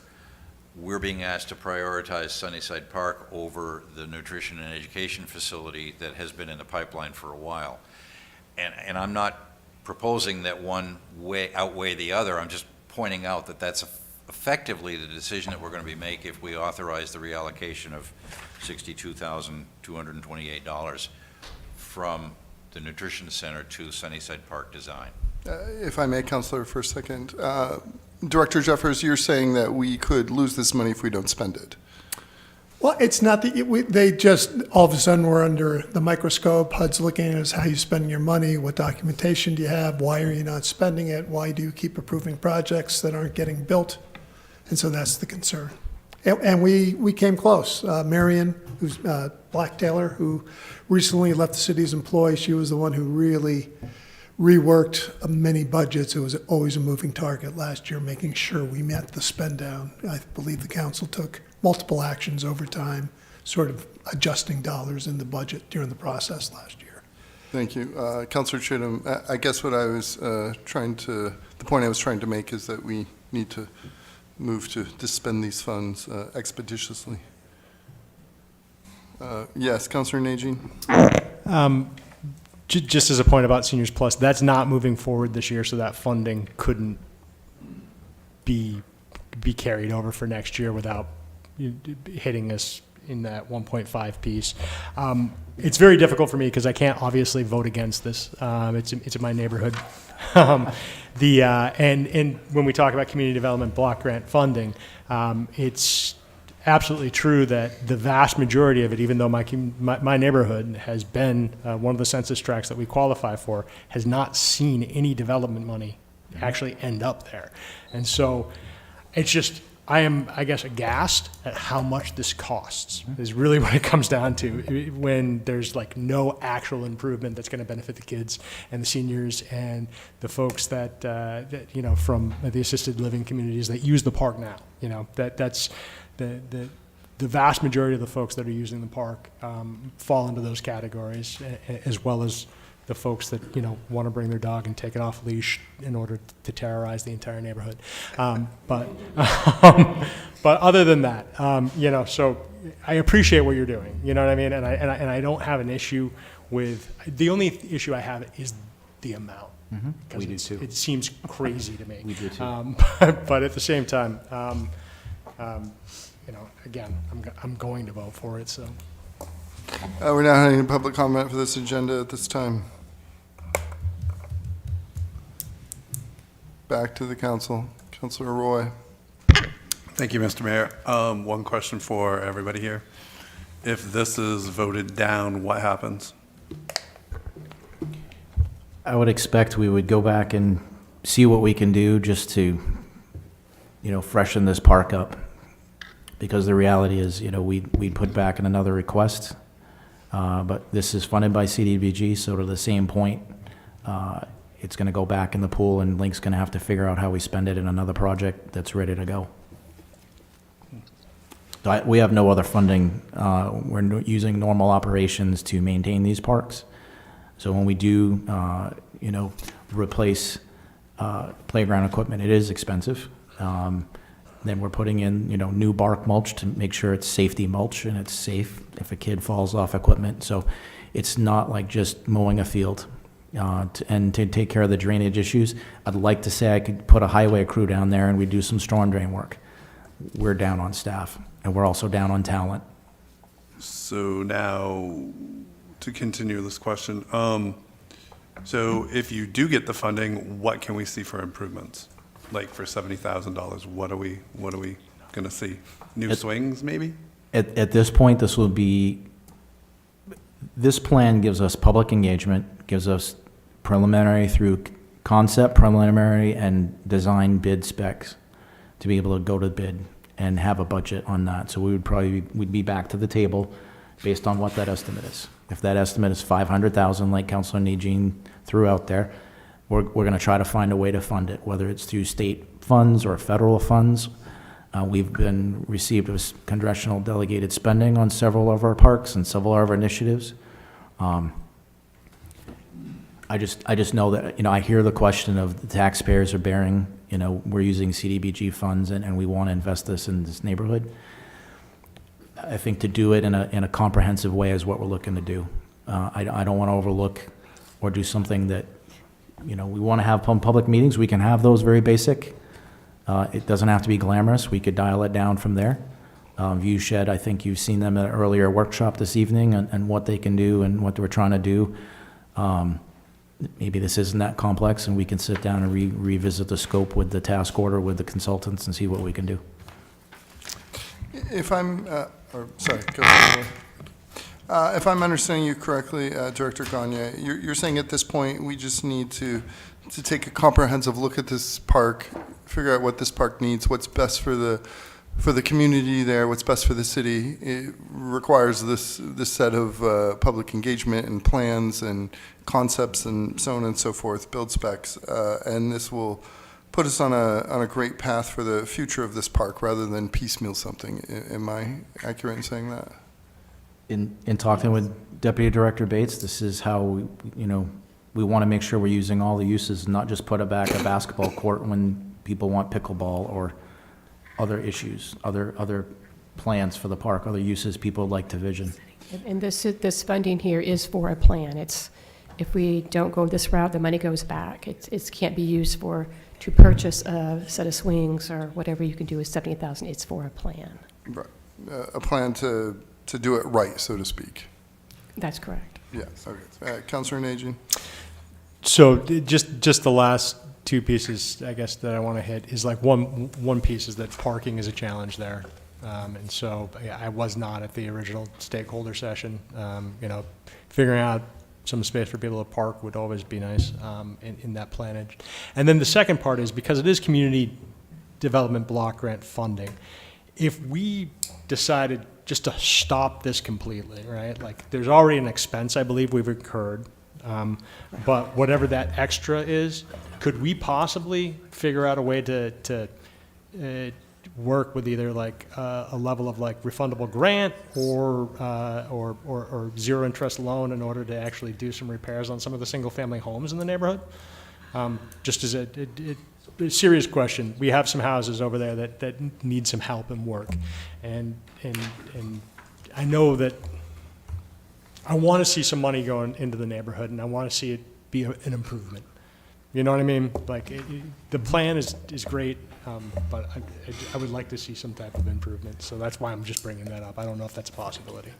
we're being asked to prioritize Sunnyside Park over the nutrition and education facility that has been in the pipeline for a while. And I'm not proposing that one outweigh the other. I'm just pointing out that that's effectively the decision that we're going to be making if we authorize the reallocation of $62,228 from the Nutrition Center to Sunnyside Park design. If I may, Councilor, for a second. Director Jeffers, you're saying that we could lose this money if we don't spend it. Well, it's not that they just, all of a sudden, we're under the microscope. HUD's looking at us, how you spend your money, what documentation do you have, why are you not spending it, why do you keep approving projects that aren't getting built? And so that's the concern. And we came close. Marion, who's Black Taylor, who recently left the city as employee, she was the one who really reworked many budgets. It was always a moving target last year, making sure we met the spend down. I believe the council took multiple actions over time, sort of adjusting dollars in the budget during the process last year. Thank you. Councilor Chittum, I guess what I was the point I was trying to make is that we need to move to spend these funds expeditiously. Yes, Councilor Najin. Just as a point about Seniors Plus, that's not moving forward this year, so that funding couldn't be carried over for next year without hitting us in that 1.5 piece. It's very difficult for me because I can't obviously vote against this. It's in my neighborhood. And when we talk about community development block grant funding, it's absolutely true that the vast majority of it, even though my neighborhood has been one of the census tracts that we qualify for, has not seen any development money actually end up there. And so it's just, I am, I guess, aghast at how much this costs, is really what it comes down to, when there's like no actual improvement that's going to benefit the kids and the seniors and the folks that from the assisted living communities that use the park now. That's the vast majority of the folks that are using the park fall into those categories, as well as the folks that want to bring their dog and take it off leash in order to terrorize the entire neighborhood. But other than that, so I appreciate what you're doing. You know what I mean? And I don't have an issue with, the only issue I have is the amount. We do too. It seems crazy to me. We do too. But at the same time, again, I'm going to vote for it. So We're now having a public comment for this agenda at this time. Back to the council. Councilor Roy. Thank you, Mr. Mayor. One question for everybody here. If this is voted down, what happens? I would expect we would go back and see what we can do just to, freshen this park up. Because the reality is, we'd put back in another request, but this is funded by CDBG, so to the same point, it's going to go back in the pool, and Link's going to have to figure out how we spend it in another project that's ready to go. We have no other funding. We're using normal operations to maintain these parks. So when we do, replace playground equipment, it is expensive. Then we're putting in, new bark mulch to make sure it's safety mulch and it's safe if a kid falls off equipment. So it's not like just mowing a field. And to take care of the drainage issues, I'd like to say I could put a highway crew down there and we do some storm drain work. We're down on staff, and we're also down on talent. So now, to continue this question, so if you do get the funding, what can we see for improvements? like for $70,000, what are we going to see? New swings, maybe? At this point, this plan gives us public engagement, gives us preliminary through concept, preliminary, and design bid specs to be able to go to bid and have a budget on that. So we'd be back to the table based on what that estimate is. If that estimate is 500,000, like Councilor Najin threw out there, we're going to try to find a way to fund it, whether it's through state funds or federal funds. We've been received as congressional delegated spending on several of our parks and several of our initiatives. I just know that, I hear the question of the taxpayers are bearing, we're using CDBG funds and we want to invest this in this neighborhood. I think to do it in a comprehensive way is what we're looking to do. I don't want to overlook or do something that, we want to have public meetings. We can have those very basic. It doesn't have to be glamorous. We could dial it down from there. Viewshed, I think you've seen them at an earlier workshop this evening and what they can do and what we're trying to do. Maybe this isn't that complex and we can sit down and revisit the scope with the task order with the consultants and see what we can do. If I'm, sorry, go ahead. If I'm understanding you correctly, Director Gagne, you're saying at this point we just need to take a comprehensive look at this park, figure out what this park needs, what's best for the community there, what's best for the city. It requires this set of public engagement and plans and concepts and so on and so forth, build specs, and this will put us on a great path for the future of this park rather than piecemeal something. Am I accurate in saying that? In talking with Deputy Director Bates, this is how we want to make sure we're using all the uses, not just put it back a basketball court when people want pickleball or other issues, other plans for the park, other uses people would like to vision. And this funding here is for a plan. If we don't go this route, the money goes back. It can't be used to purchase a set of swings or whatever you can do with $70,000. It's for a plan. Right. A plan to do it right, so to speak. That's correct. Yeah. Okay. Councilor Najin. So just the last two pieces, I guess, that I want to hit is like one piece is that parking is a challenge there. And so I was not at the original stakeholder session. Figuring out some space for people to park would always be nice in that planage. And then the second part is because it is community development block grant funding, if we decided just to stop this completely, right? Like there's already an expense I believe we've incurred, but whatever that extra is, could we possibly figure out a way to work with either like a level of like refundable grant or zero interest loan in order to actually do some repairs on some of the single family homes in the neighborhood? Just as a serious question, we have some houses over there that need some help and work, and I know that I want to see some money going into the neighborhood, and I want to see it be an improvement. You know what I mean? Like the plan is great, but I would like to see some type of improvement. So that's why I'm just bringing that up. I don't know if that's a possibility.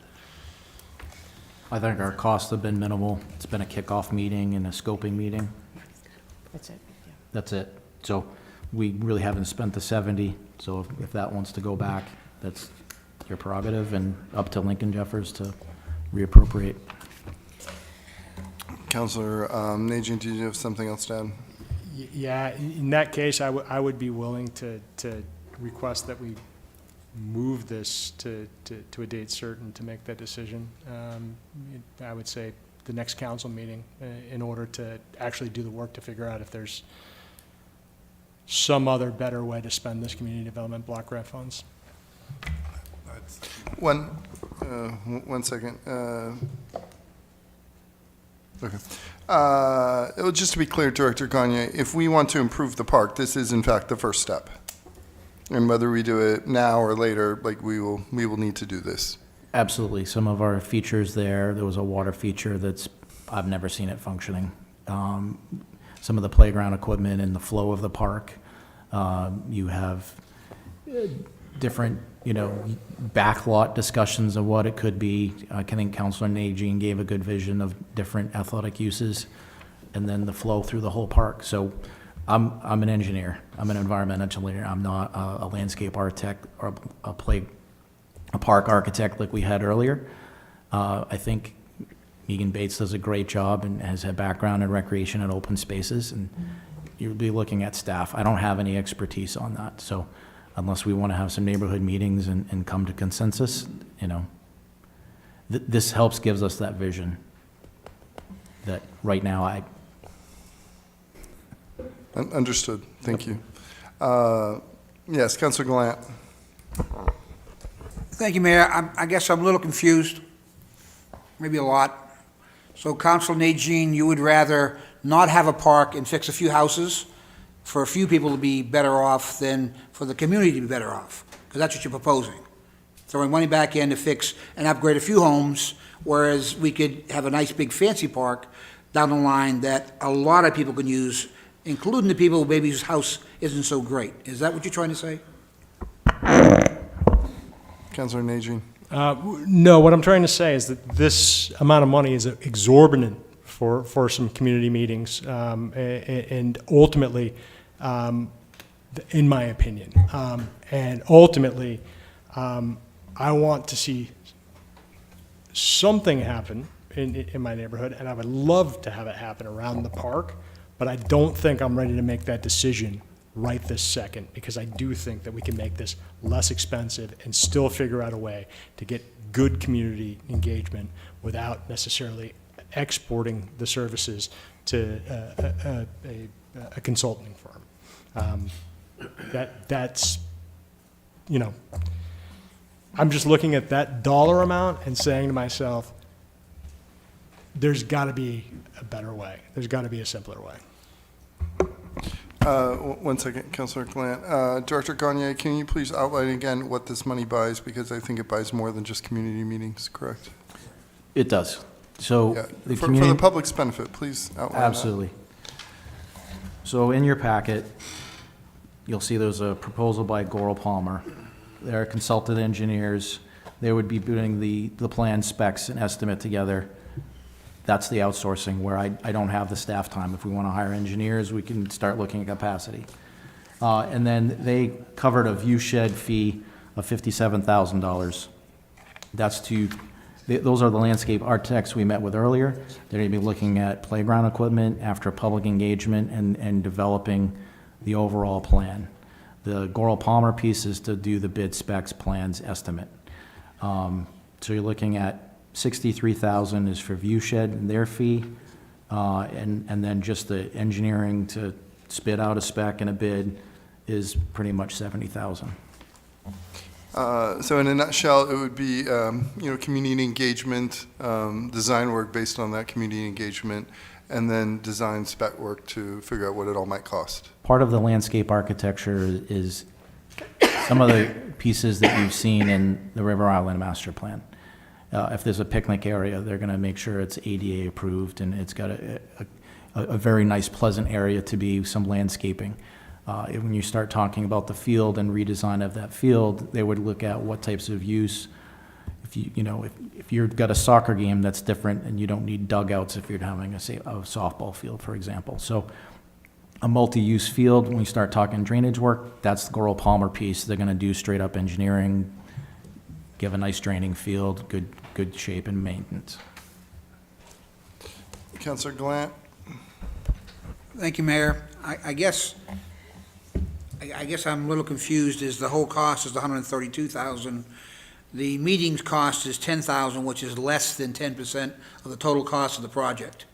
I think our costs have been minimal. It's been a kickoff meeting and a scoping meeting. That's it. Yeah. That's it. So we really haven't spent the 70. So if that wants to go back, that's your prerogative and up to Lincoln Jeffers to reappropriate. Councilor Najin, do you have something else to add? Yeah, in that case, I would be willing to request that we move this to a date certain to make that decision. I would say the next council meeting in order to actually do the work to figure out if there's some other better way to spend this community development block grant funds. One second. Okay. Just to be clear, Director Gagne, if we want to improve the park, this is in fact the first step. And whether we do it now or later, like we will need to do this. Absolutely. Some of our features there was a water feature I've never seen it functioning. Some of the playground equipment and the flow of the park. You have different, backlot discussions of what it could be. I think Councilor Najin gave a good vision of different athletic uses and then the flow through the whole park. So I'm an engineer. I'm an environmental engineer. I'm not a landscape architect or a park architect like we had earlier. I think Megan Bates does a great job and has a background in recreation and open spaces, and you'll be looking at staff. I don't have any expertise on that, so unless we want to have some neighborhood meetings and come to consensus, you know, this helps, gives us that vision that right now Understood. Thank you. Yes, Councilor Gallant. Thank you, Mayor. I guess I'm a little confused, maybe a lot. So, Councilor Najin, you would rather not have a park and fix a few houses for a few people to be better off than for the community to be better off? Because that's what you're proposing. Throwing money back in to fix and upgrade a few homes, whereas we could have a nice big fancy park down the line that a lot of people can use, including the people maybe whose house isn't so great. Is that what you're trying to say? Councilor Najin. No, what I'm trying to say is that this amount of money is exorbitant for some community meetings, and ultimately, in my opinion, and ultimately, I want to see something happen in my neighborhood, and I would love to have it happen around the park, but I don't think I'm ready to make that decision right this second, because I do think that we can make this less expensive and still figure out a way to get good community engagement without necessarily exporting the services to a consulting firm. That's, you know, I'm just looking at that dollar amount and saying to myself, there's got to be a better way. There's got to be a simpler way. 1 second, Councilor Gallant. Director Gagne, can you please outline again what this money buys? Because I think it buys more than just community meetings, correct? it does. So Yeah, the for community. the public's benefit, please outline that. Absolutely. So in your packet, you'll see there's a proposal by Goral Palmer. They're consultant engineers. They would be putting the plan specs and estimate together. That's the outsourcing where I don't have the staff time. If we want to hire engineers, we can start looking at capacity. And then they covered a view shed fee of $57,000. That's to, those are the landscape architects we met with earlier. They're going to be looking at playground equipment after public engagement and developing the overall plan. The Goral Palmer piece is to do the bid specs plans estimate. So you're looking at $63,000 is for view shed and their fee, and then just the engineering to spit out a spec and a bid is pretty much $70,000. So in a nutshell, it would be, community engagement, design work based on that community engagement, and then design spec work to figure out what it all might cost. Part of the landscape architecture is some of the pieces that you've seen in the River Island Master Plan. If there's a picnic area, they're going to make sure it's ADA approved and it's got a very nice, pleasant area to be, some landscaping. When you start talking about the field and redesign of that field, they would look at what types of use. If you've got a soccer game, that's different, and you don't need dugouts if you're having a softball field, for example. So a multi-use field, when we start talking drainage work, that's the Goral Palmer piece. They're going to do straight up engineering, give a nice draining field, good shape and maintenance. Councilor Gallant? Thank you, Mayor. I guess I'm a little confused. Is the whole cost is $132,000? The meetings cost is $10,000, which is less than 10% of the total cost of the project.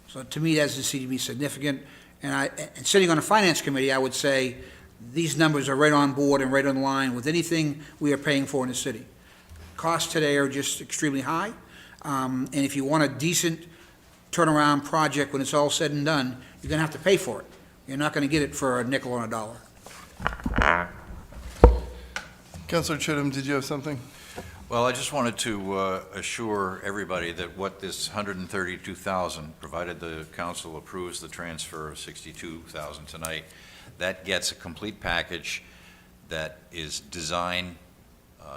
So to me, that doesn't seem to be significant. And sitting on a finance committee, I would say these numbers are right on board and right on line with anything we are paying for in the city. Costs today are just extremely high. And if you want a decent turnaround project when it's all said and done, you're going to have to pay for it. You're not going to get it for a nickel or a dollar. Councilor Chittum, did you have something? Well, I just wanted to assure everybody that what this $132,000, provided the council approves the transfer of $62,000 tonight, that gets a complete package that is design,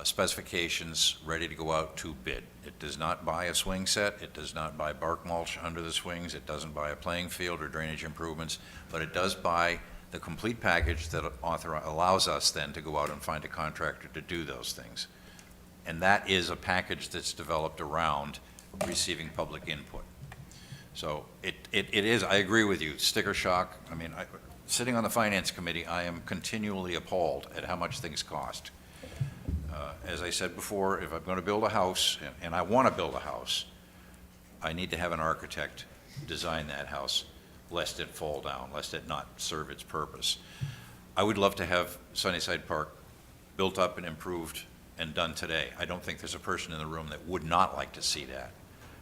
specifications ready to go out to bid. It does not buy a swing set, it does not buy bark mulch under the swings, it doesn't buy a playing field or drainage improvements, but it does buy the complete package that allows us then to go out and find a contractor to do those things. And that is a package that's developed around receiving public input. So it is, I agree with you, sticker shock. I mean, sitting on the finance committee, I am continually appalled at how much things cost. As I said before, if I'm going to build a house, and I want to build a house, I need to have an architect design that house, lest it fall down, lest it not serve its purpose. I would love to have Sunnyside Park built up and improved and done today. I don't think there's a person in the room that would not like to see that.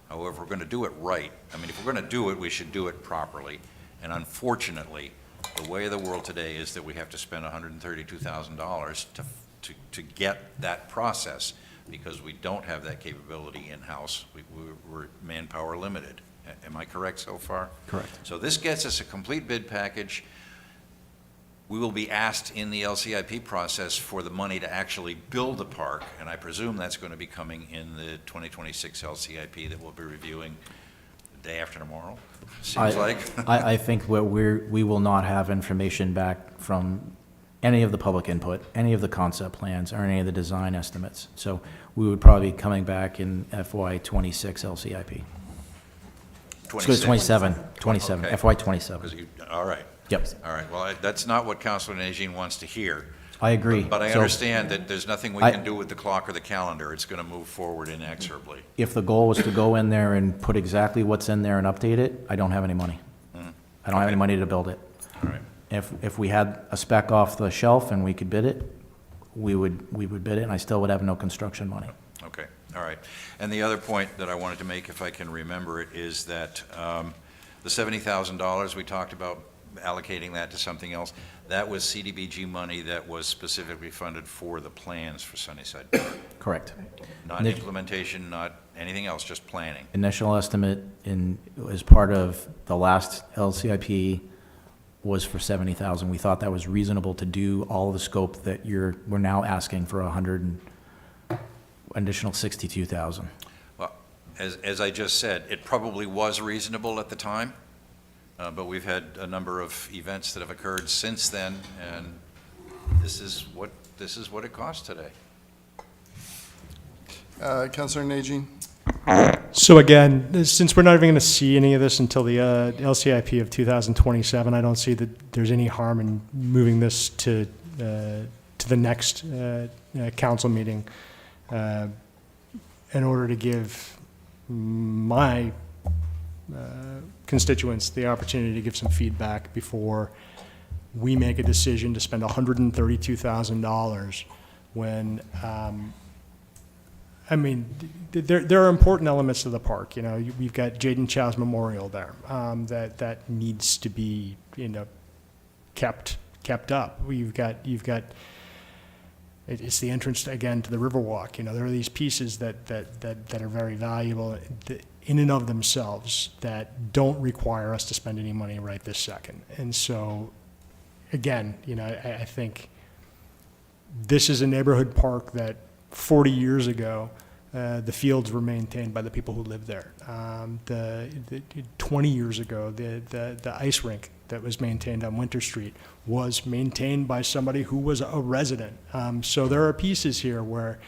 However, if we're going to do it right, I mean, if we're going to do it, we should do it properly. And unfortunately, the way of the world today is that we have to spend $132,000 to get that process, because we don't have that capability in-house. We're manpower limited. Am I correct so far? Correct. So this gets us a complete bid package. We will be asked in the LCIP process for the money to actually build the park, and I presume that's going to be coming in the 2026 LCIP that we'll be reviewing the day after tomorrow, seems like. I think we will not have information back from any of the public input, any of the concept plans, or any of the design estimates. So we would probably be coming back in FY '26 LCIP. 27, Okay. FY '27. All right. Yep. All right, well, that's not what Councilor Najin wants to hear. I agree. But I So- understand that there's nothing we can do with the clock or the calendar. It's going to move forward inexorably. If the goal was to go in there and put exactly what's in there and update it, I don't have any money. I don't have any money to build it. All right. If we had a spec off the shelf and we could bid it, we would bid it, and I still would have no construction money. Okay, all right. And the other point that I wanted to make, if I can remember it, is that the $70,000 we talked about, allocating that to something else, that was CDBG money that was specifically funded for the plans for Sunnyside Park. Correct. Not implementation, not anything else, just planning. Initial estimate as part of the last LCIP was for 70,000. We thought that was reasonable to do all of the scope that we're now asking for additional 62,000. Well, as I just said, it probably was reasonable at the time, but we've had a number of events that have occurred since then, and this is what it costs today. Councilor Najin? So again, since we're not even going to see any of this until the LCIP of 2027, I don't see that there's any harm in moving this to the next council meeting in order to give my constituents the opportunity to give some feedback before we make a decision to spend $132,000 when I mean, there are important elements to the park. You know, we've got Jaden Chow's memorial there that needs to be, you know, kept up. You've got it's the entrance again to the Riverwalk. You know, there are these pieces that are very valuable in and of themselves that don't require us to spend any money right this second. And so, again, you know, I think this is a neighborhood park that 40 years ago, the fields were maintained by the people who lived there. 20 years ago, the ice rink that was maintained on Winter Street was maintained by somebody who was a resident. So there are pieces here where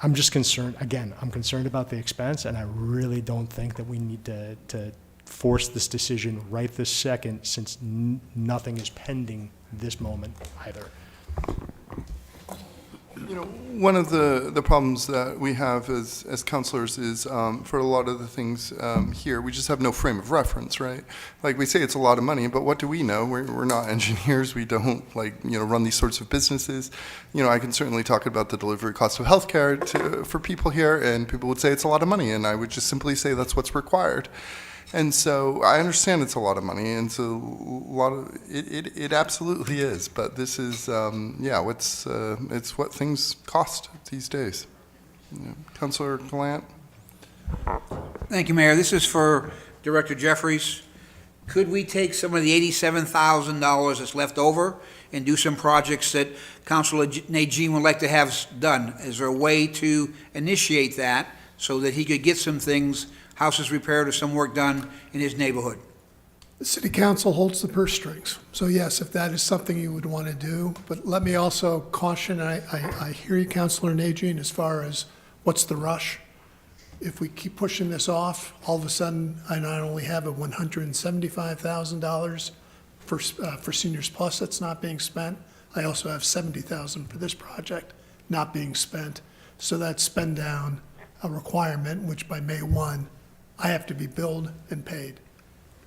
I'm just concerned, again, I'm concerned about the expense, and I really don't think that we need to force this decision right this second, since nothing is pending this moment either. You know, one of the problems that we have as counselors is for a lot of the things here, we just have no frame of reference, right? Like, we say it's a lot of money, but what do we know? We're not engineers. We don't, like, you know, run these sorts of businesses. You know, I can certainly talk about the delivery cost of healthcare for people here, and people would say it's a lot of money, and I would just simply say that's what's required. And so I understand it's a lot of money, and so a lot of it absolutely is. But this is, it's what things cost these days. Yeah. Councilor Gallant. Thank you, Mayor. This is for Director Jeffries. Could we take some of the $87,000 that's left over and do some projects that Councilor Najim would like to have done? Is there a way to initiate that so that he could get some things, houses repaired or some work done in his neighborhood? The city council holds the purse strings. So yes, if that is something you would want to do, but let me also caution, I hear you, Councilor Najin, as far as what's the rush. If we keep pushing this off, all of a sudden, I not only have a $175,000 for Seniors Plus that's not being spent, I also have $70,000 for this project not being spent. So that's spend down a requirement, which by May 1, I have to be billed and paid.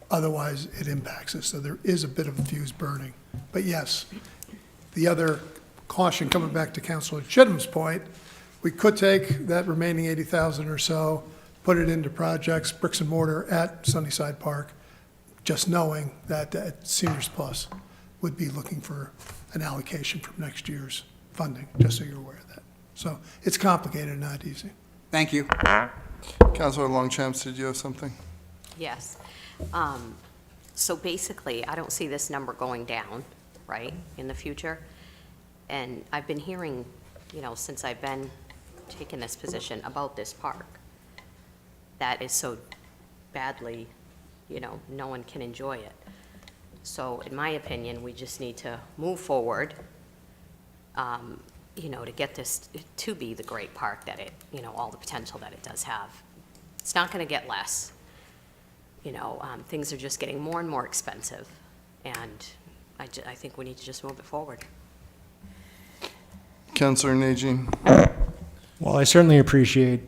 Otherwise, it impacts us. So there is a bit of a fuse burning. But yes, the other caution, coming back to Councilor Chittum's point, we could take that remaining 80,000 or so, put it into projects, bricks and mortar at Sunnyside Park, just knowing that Seniors Plus would be looking for an allocation from next year's funding, just so you're aware of that. So it's complicated, not easy. Thank you. Councilor Longchamps, did you have something? Yes. So basically, I don't see this number going down, right, in the future. And I've been hearing, since I've been taking this position about this park, that is so badly, no one can enjoy it. So in my opinion, we just need to move forward, to get this to be the great park that it, all the potential that it does have. It's not going to get less. Things are just getting more and more expensive, and I think we need to just move it forward. Councilor Najin. Well, I certainly appreciate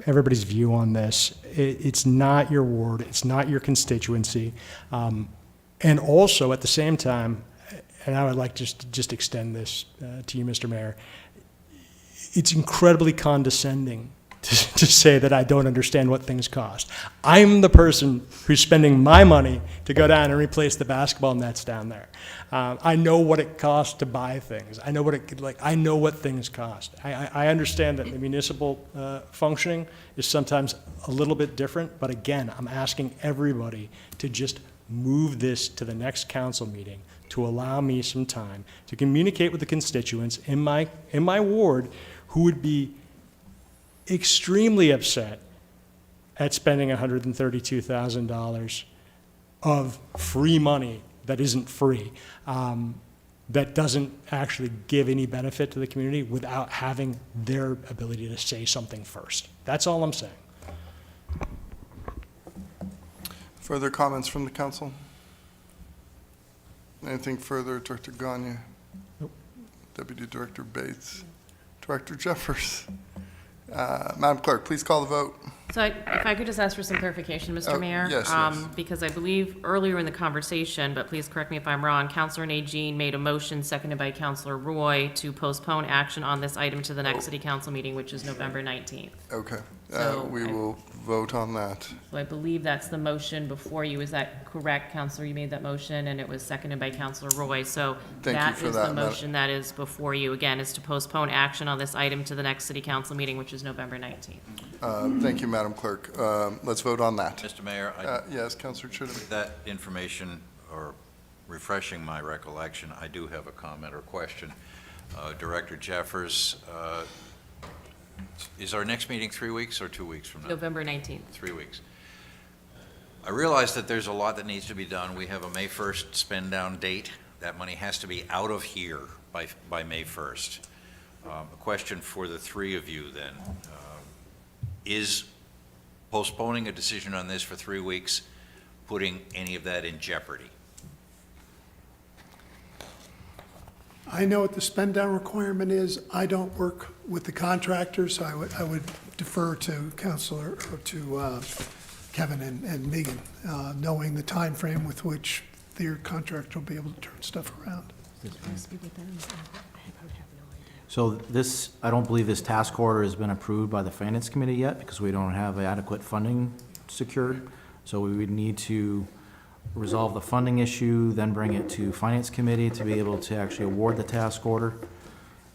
everybody's view on this. It's not your ward, it's not your constituency. And also, at the same time, and I would like to just extend this to you, Mr. Mayor, it's incredibly condescending to say that I don't understand what things cost. I'm the person who's spending my money to go down and replace the basketball nets down there. I know what it costs to buy things. I know what things cost. I understand that the municipal functioning is sometimes a little bit different, but again, I'm asking everybody to just move this to the next council meeting to allow me some time to communicate with the constituents in my ward who would be extremely upset at spending $132,000 of free money that isn't free, that doesn't actually give any benefit to the community without having their ability to say something first. That's all I'm saying. Further comments from the council? Anything further, Director Gagne? Nope. Deputy Director Bates? Director Jeffers? Madam Clerk, please call the vote. So if I could just ask for some clarification, Mr. Mayor? Yes. Because I believe earlier in the conversation, but please correct me if I'm wrong, Councilor Najin made a motion, seconded by Councilor Roy, to postpone action on this item to the next city council meeting, which is November 19th. Okay. So We will vote on that. So I believe that's the motion before you. Is that correct, Councilor? You made that motion, and it was seconded by Councilor Roy. So Thank you that for is that, the Madam- motion that is before you, again, is to postpone action on this item to the next city council meeting, which is November 19th. Thank you, Madam Clerk. Let's vote on that. Mr. Mayor, Yes, Councilor Chittum. that information, or refreshing my recollection, I do have a comment or question. Director Jeffers, is our next meeting 3 weeks or 2 weeks from now? November 19th. 3 weeks. I realize that there's a lot that needs to be done. We have a May 1st spend down date. That money has to be out of here by May 1st. A question for the three of you then. Is postponing a decision on this for 3 weeks putting any of that in jeopardy? I know what the spend down requirement is. I don't work with the contractors, so I would defer to Councilor, or to Kevin and Megan, knowing the time frame with which their contractor will be able to turn stuff around. So this, I don't believe this task order has been approved by the Finance Committee yet because we don't have adequate funding secured. So we would need to resolve the funding issue, then bring it to Finance Committee to be able to actually award the task order.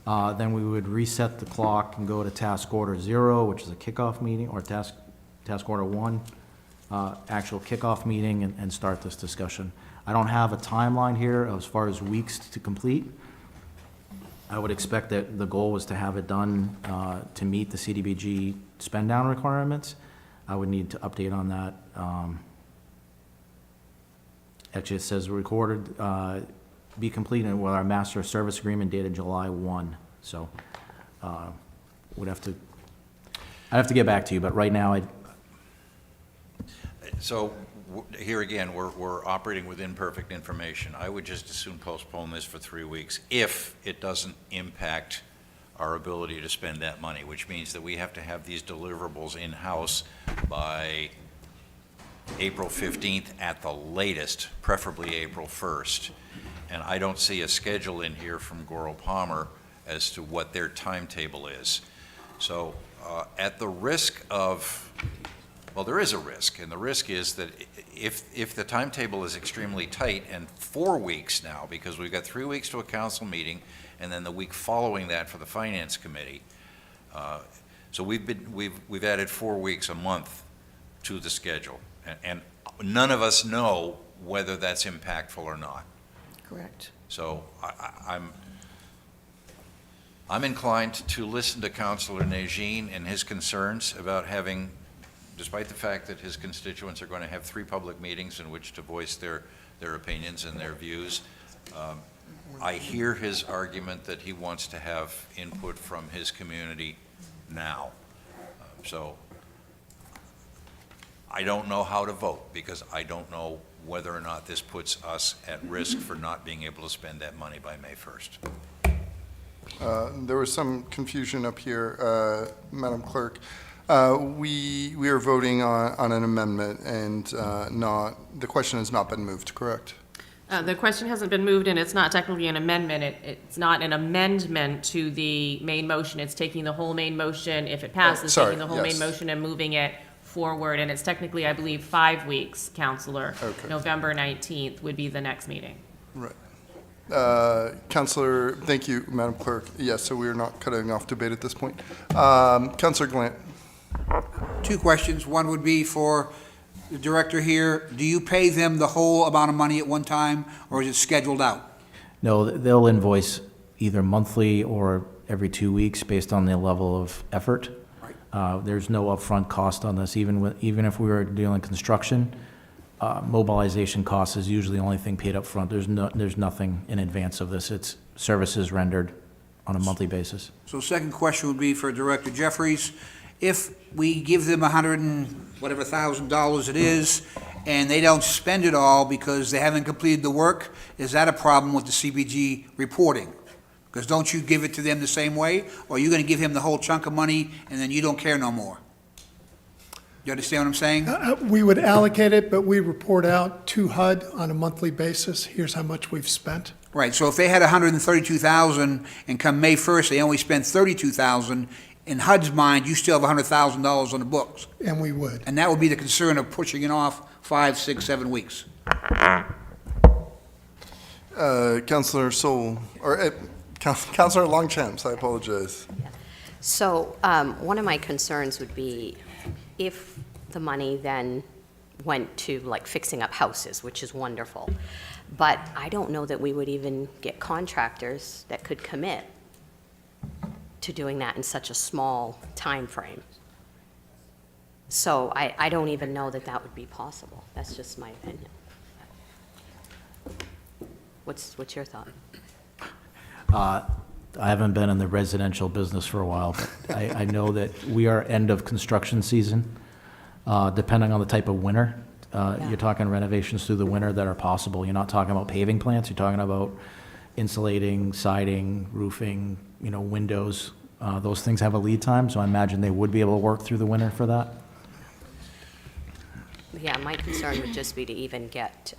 Then we would reset the clock and go to task order 0, which is a kickoff meeting, or task order 1, actual kickoff meeting and start this discussion. I don't have a timeline here as far as weeks to complete. I would expect that the goal was to have it done to meet the CDBG spend down requirements. I would need to update on that. Actually, it says recorded, be completed with our master service agreement dated July 1. So I'd have to get back to you, but right now So here again, we're operating with imperfect information. I would just as soon postpone this for 3 weeks if it doesn't impact our ability to spend that money, which means that we have to have these deliverables in-house by April 15th at the latest, preferably April 1st. And I don't see a schedule in here from Goral Palmer as to what their timetable is. So at the risk of, well, there is a risk, and the risk is that if the timetable is extremely tight, and 4 weeks now, because we've got 3 weeks to a council meeting, and then the week following that for the finance committee, so we've added 4 weeks a month to the schedule, and none of us know whether that's impactful or not. Correct. So I'm inclined to listen to Councilor Najin and his concerns about having, despite the fact that his constituents are going to have 3 public meetings in which to voice their opinions and their views. I hear his argument that he wants to have input from his community now. So I don't know how to vote, because I don't know whether or not this puts us at risk for not being able to spend that money by May 1st. There was some confusion up here, Madam Clerk. We are voting on an amendment, and the question has not been moved, correct? The question hasn't been moved, and it's not technically an amendment. It's not an amendment to the main motion. It's taking the whole main motion, if it passes, taking the whole main motion and moving it forward. And it's technically, I believe, 5 weeks, Counselor. Okay. November 19th would be the next meeting. Right. Councilor, thank you, Madam Clerk. Yes, so we are not cutting off debate at this point. Councilor Glant. 2 questions. One would be for the director here. Do you pay them the whole amount of money at one time, or is it scheduled out? No, they'll invoice either monthly or every 2 weeks based on the level of effort. Right. There's no upfront cost on this, even if we were doing construction. Mobilization cost is usually the only thing paid up front. There's nothing in advance of this. It's services rendered on a monthly basis. So second question would be for Director Jeffries. If we give them $100,000 it is, and they don't spend it all because they haven't completed the work, is that a problem with the CBG reporting? Because don't you give it to them the same way, or are you going to give him the whole chunk of money and then you don't care no more? You understand what I'm saying? We would allocate it, but we report out to HUD on a monthly basis. Here's how much we've spent. Right, so if they had $132,000 and come May 1st, they only spent $32,000, in HUD's mind, you still have $100,000 on the books. And we would. And that would be the concern of pushing it off 5, 6, 7 weeks. Councilor Sol, or Councilor Longchamps, I apologize. So one of my concerns would be if the money then went to like fixing up houses, which is wonderful, but I don't know that we would even get contractors that could commit to doing that in such a small time frame. So I don't even know that that would be possible. That's just my opinion. What's your thought? I haven't been in the residential business for a while, but I know that we are end of construction season, depending on the type of winter. You're talking renovations through the winter that are possible. You're not talking about paving plants. You're talking about insulating, siding, roofing, windows. Those things have a lead time, so I imagine they would be able to work through the winter for that. Yeah, my concern would just be to even get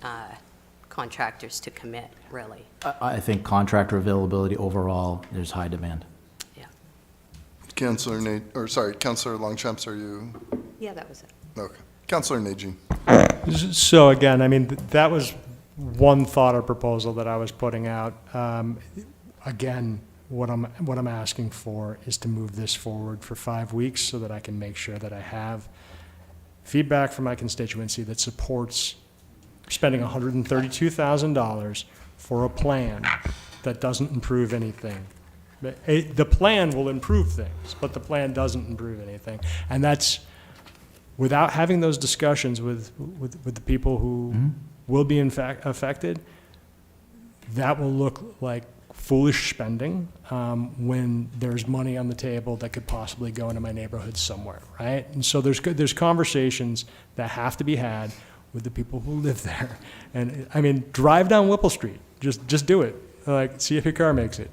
contractors to commit, really. I think contractor availability overall, there's high demand. Yeah. Councilor Longchamps, are you? Yeah, that was it. Okay. Councilor Najin. So again, I mean, that was one thought or proposal that I was putting out. Again, what I'm asking for is to move this forward for 5 weeks so that I can make sure that I have feedback from my constituency that supports spending $132,000 for a plan that doesn't improve anything. The plan will improve things, but the plan doesn't improve anything. And that's without having those discussions with the people who will be in fact affected. That will look like foolish spending when there's money on the table that could possibly go into my neighborhood somewhere, right? And so there's conversations that have to be had with the people who live there. And I mean, drive down Whipple Street. Just do it. Like, see if your car makes it.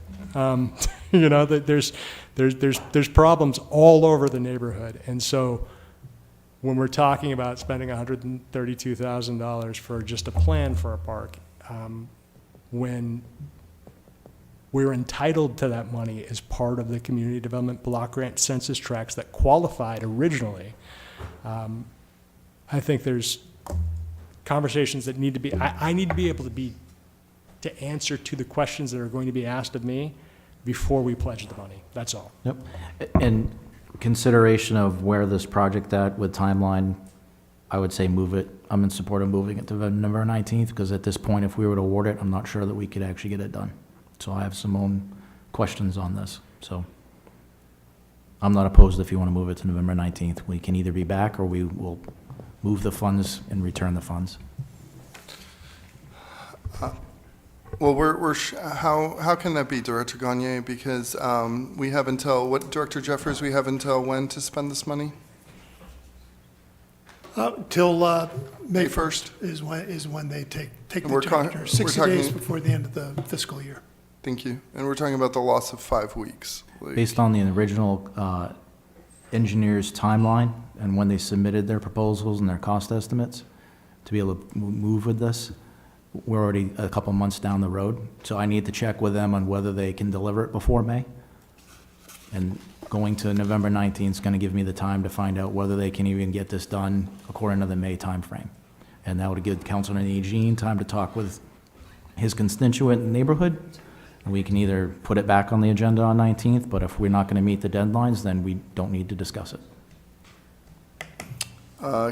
You know, there's problems all over the neighborhood. And so when we're talking about spending $132,000 for just a plan for a park, when we're entitled to that money as part of the community development block grant census tracts that qualified originally, I think there's conversations that need to be, I need to be able to answer to the questions that are going to be asked of me before we pledge the money. That's all. Yep. And consideration of where this project at with timeline, I would say move it. I'm in support of moving it to November 19th, because at this point, if we were to award it, I'm not sure that we could actually get it done. So I have some own questions on this. So I'm not opposed if you want to move it to November 19th. We can either be back or we will move the funds and return the funds. Well, how can that be, Director Gagne? Because we have until, Director Jeffers, we have until when to spend this money? Till May 1st is when they take the chapter, 60 days before the end of the fiscal year. Thank you. And we're talking about the loss of 5 weeks. Based on the original engineer's timeline and when they submitted their proposals and their cost estimates to be able to move with this, we're already a couple months down the road. So I need to check with them on whether they can deliver it before May. And going to November 19th is going to give me the time to find out whether they can even get this done according to the May timeframe. And that would give Councilor Eugene time to talk with his constituent neighborhood. And we can either put it back on the agenda on 19th, but if we're not going to meet the deadlines, then we don't need to discuss it.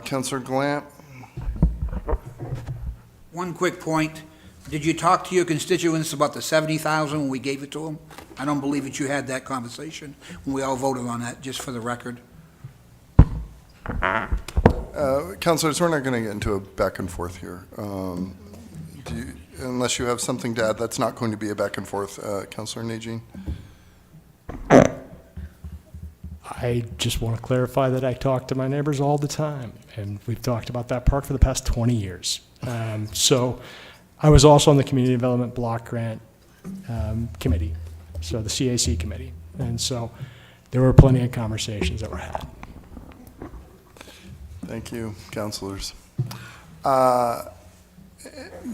Councilor Glant? One quick point. Did you talk to your constituents about the 70,000 when we gave it to them? I don't believe that you had that conversation when we all voted on that, just for the record. Councilors, we're not going to get into a back and forth here. Unless you have something to add, that's not going to be a back and forth. Councilor Najin? I just want to clarify that I talk to my neighbors all the time, and we've talked about that park for the past 20 years. So I was also on the Community Development Block Grant Committee, so the CAC committee. And so there were plenty of conversations that were had. Thank you, councilors.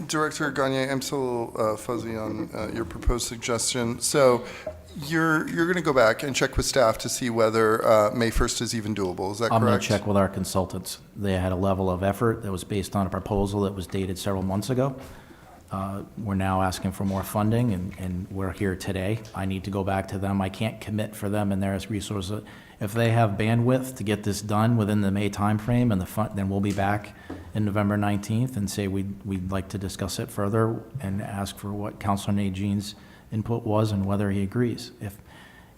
Director Gagne, I'm still fuzzy on your proposed suggestion. So you're going to go back and check with staff to see whether May 1st is even doable. Is that correct? I'm going to check with our consultants. They had a level of effort that was based on a proposal that was dated several months ago. We're now asking for more funding, and we're here today. I need to go back to them. I can't commit for them and their resources. If they have bandwidth to get this done within the May timeframe and then we'll be back in November 19th and say we'd like to discuss it further and ask for what Councilor Najean's input was and whether he agrees.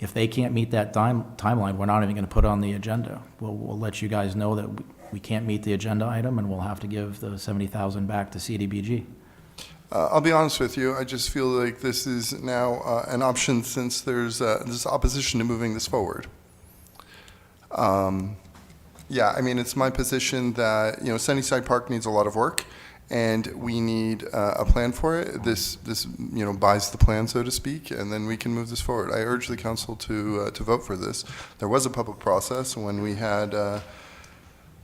If they can't meet that timeline, we're not even going to put it on the agenda. We'll let you guys know that we can't meet the agenda item, and we'll have to give the $70,000 back to CDBG. I'll be honest with you. I just feel like this is now an option since there's this opposition to moving this forward. Yeah, I mean, it's my position that, Sunnyside Park needs a lot of work, and we need a plan for it. This buys the plan, so to speak, and then we can move this forward. I urge the council to vote for this. There was a public process when we had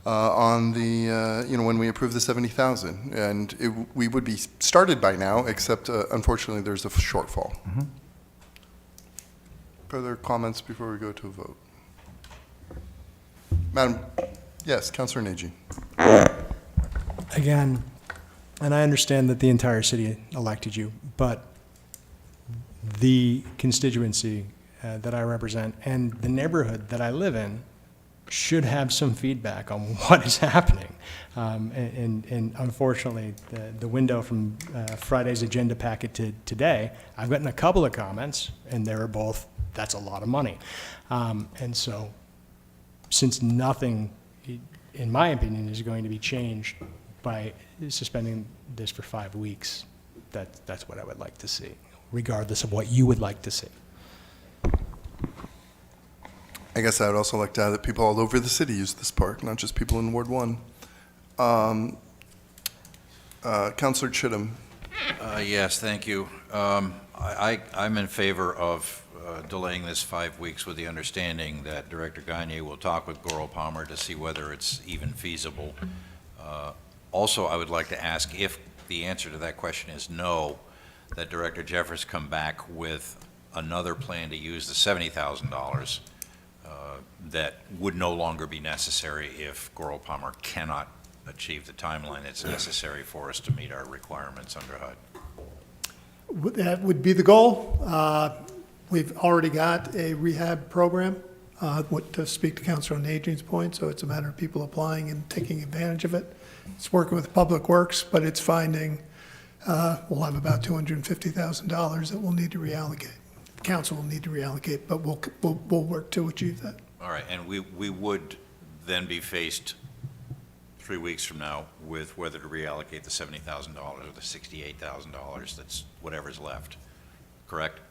when we approved the 70,000, and we would be started by now, except unfortunately there's a shortfall. Mm-hmm. Further comments before we go to a vote? Madam, yes, Councilor Najin. Again, and I understand that the entire city elected you, but the constituency that I represent and the neighborhood that I live in should have some feedback on what is happening. And unfortunately, the window from Friday's agenda packet to today, I've gotten a couple of comments, and they were both, that's a lot of money. And so, since nothing, in my opinion, is going to be changed by suspending this for 5 weeks, that's what I would like to see, regardless of what you would like to see. I guess I would also like to add that people all over the city use this park, not just people in Ward 1. Councilor Chittum. Yes, thank you. I'm in favor of delaying this 5 weeks with the understanding that Director Gagne will talk with Goral Palmer to see whether it's even feasible. Also, I would like to ask if the answer to that question is no, that Director Jeffers come back with another plan to use the $70,000 that would no longer be necessary if Goral Palmer cannot achieve the timeline that's necessary for us to meet our requirements under HUD. That would be the goal. We've already got a rehab program, to speak to Councilor on Aging's point, so it's a matter of people applying and taking advantage of it. It's working with Public Works, but it's finding we'll have about $250,000 that we'll need to reallocate. The council will need to reallocate, but we'll work to achieve that. All right, and we would then be faced 3 weeks from now with whether to reallocate the $70,000 or the $68,000, that's whatever's left, correct?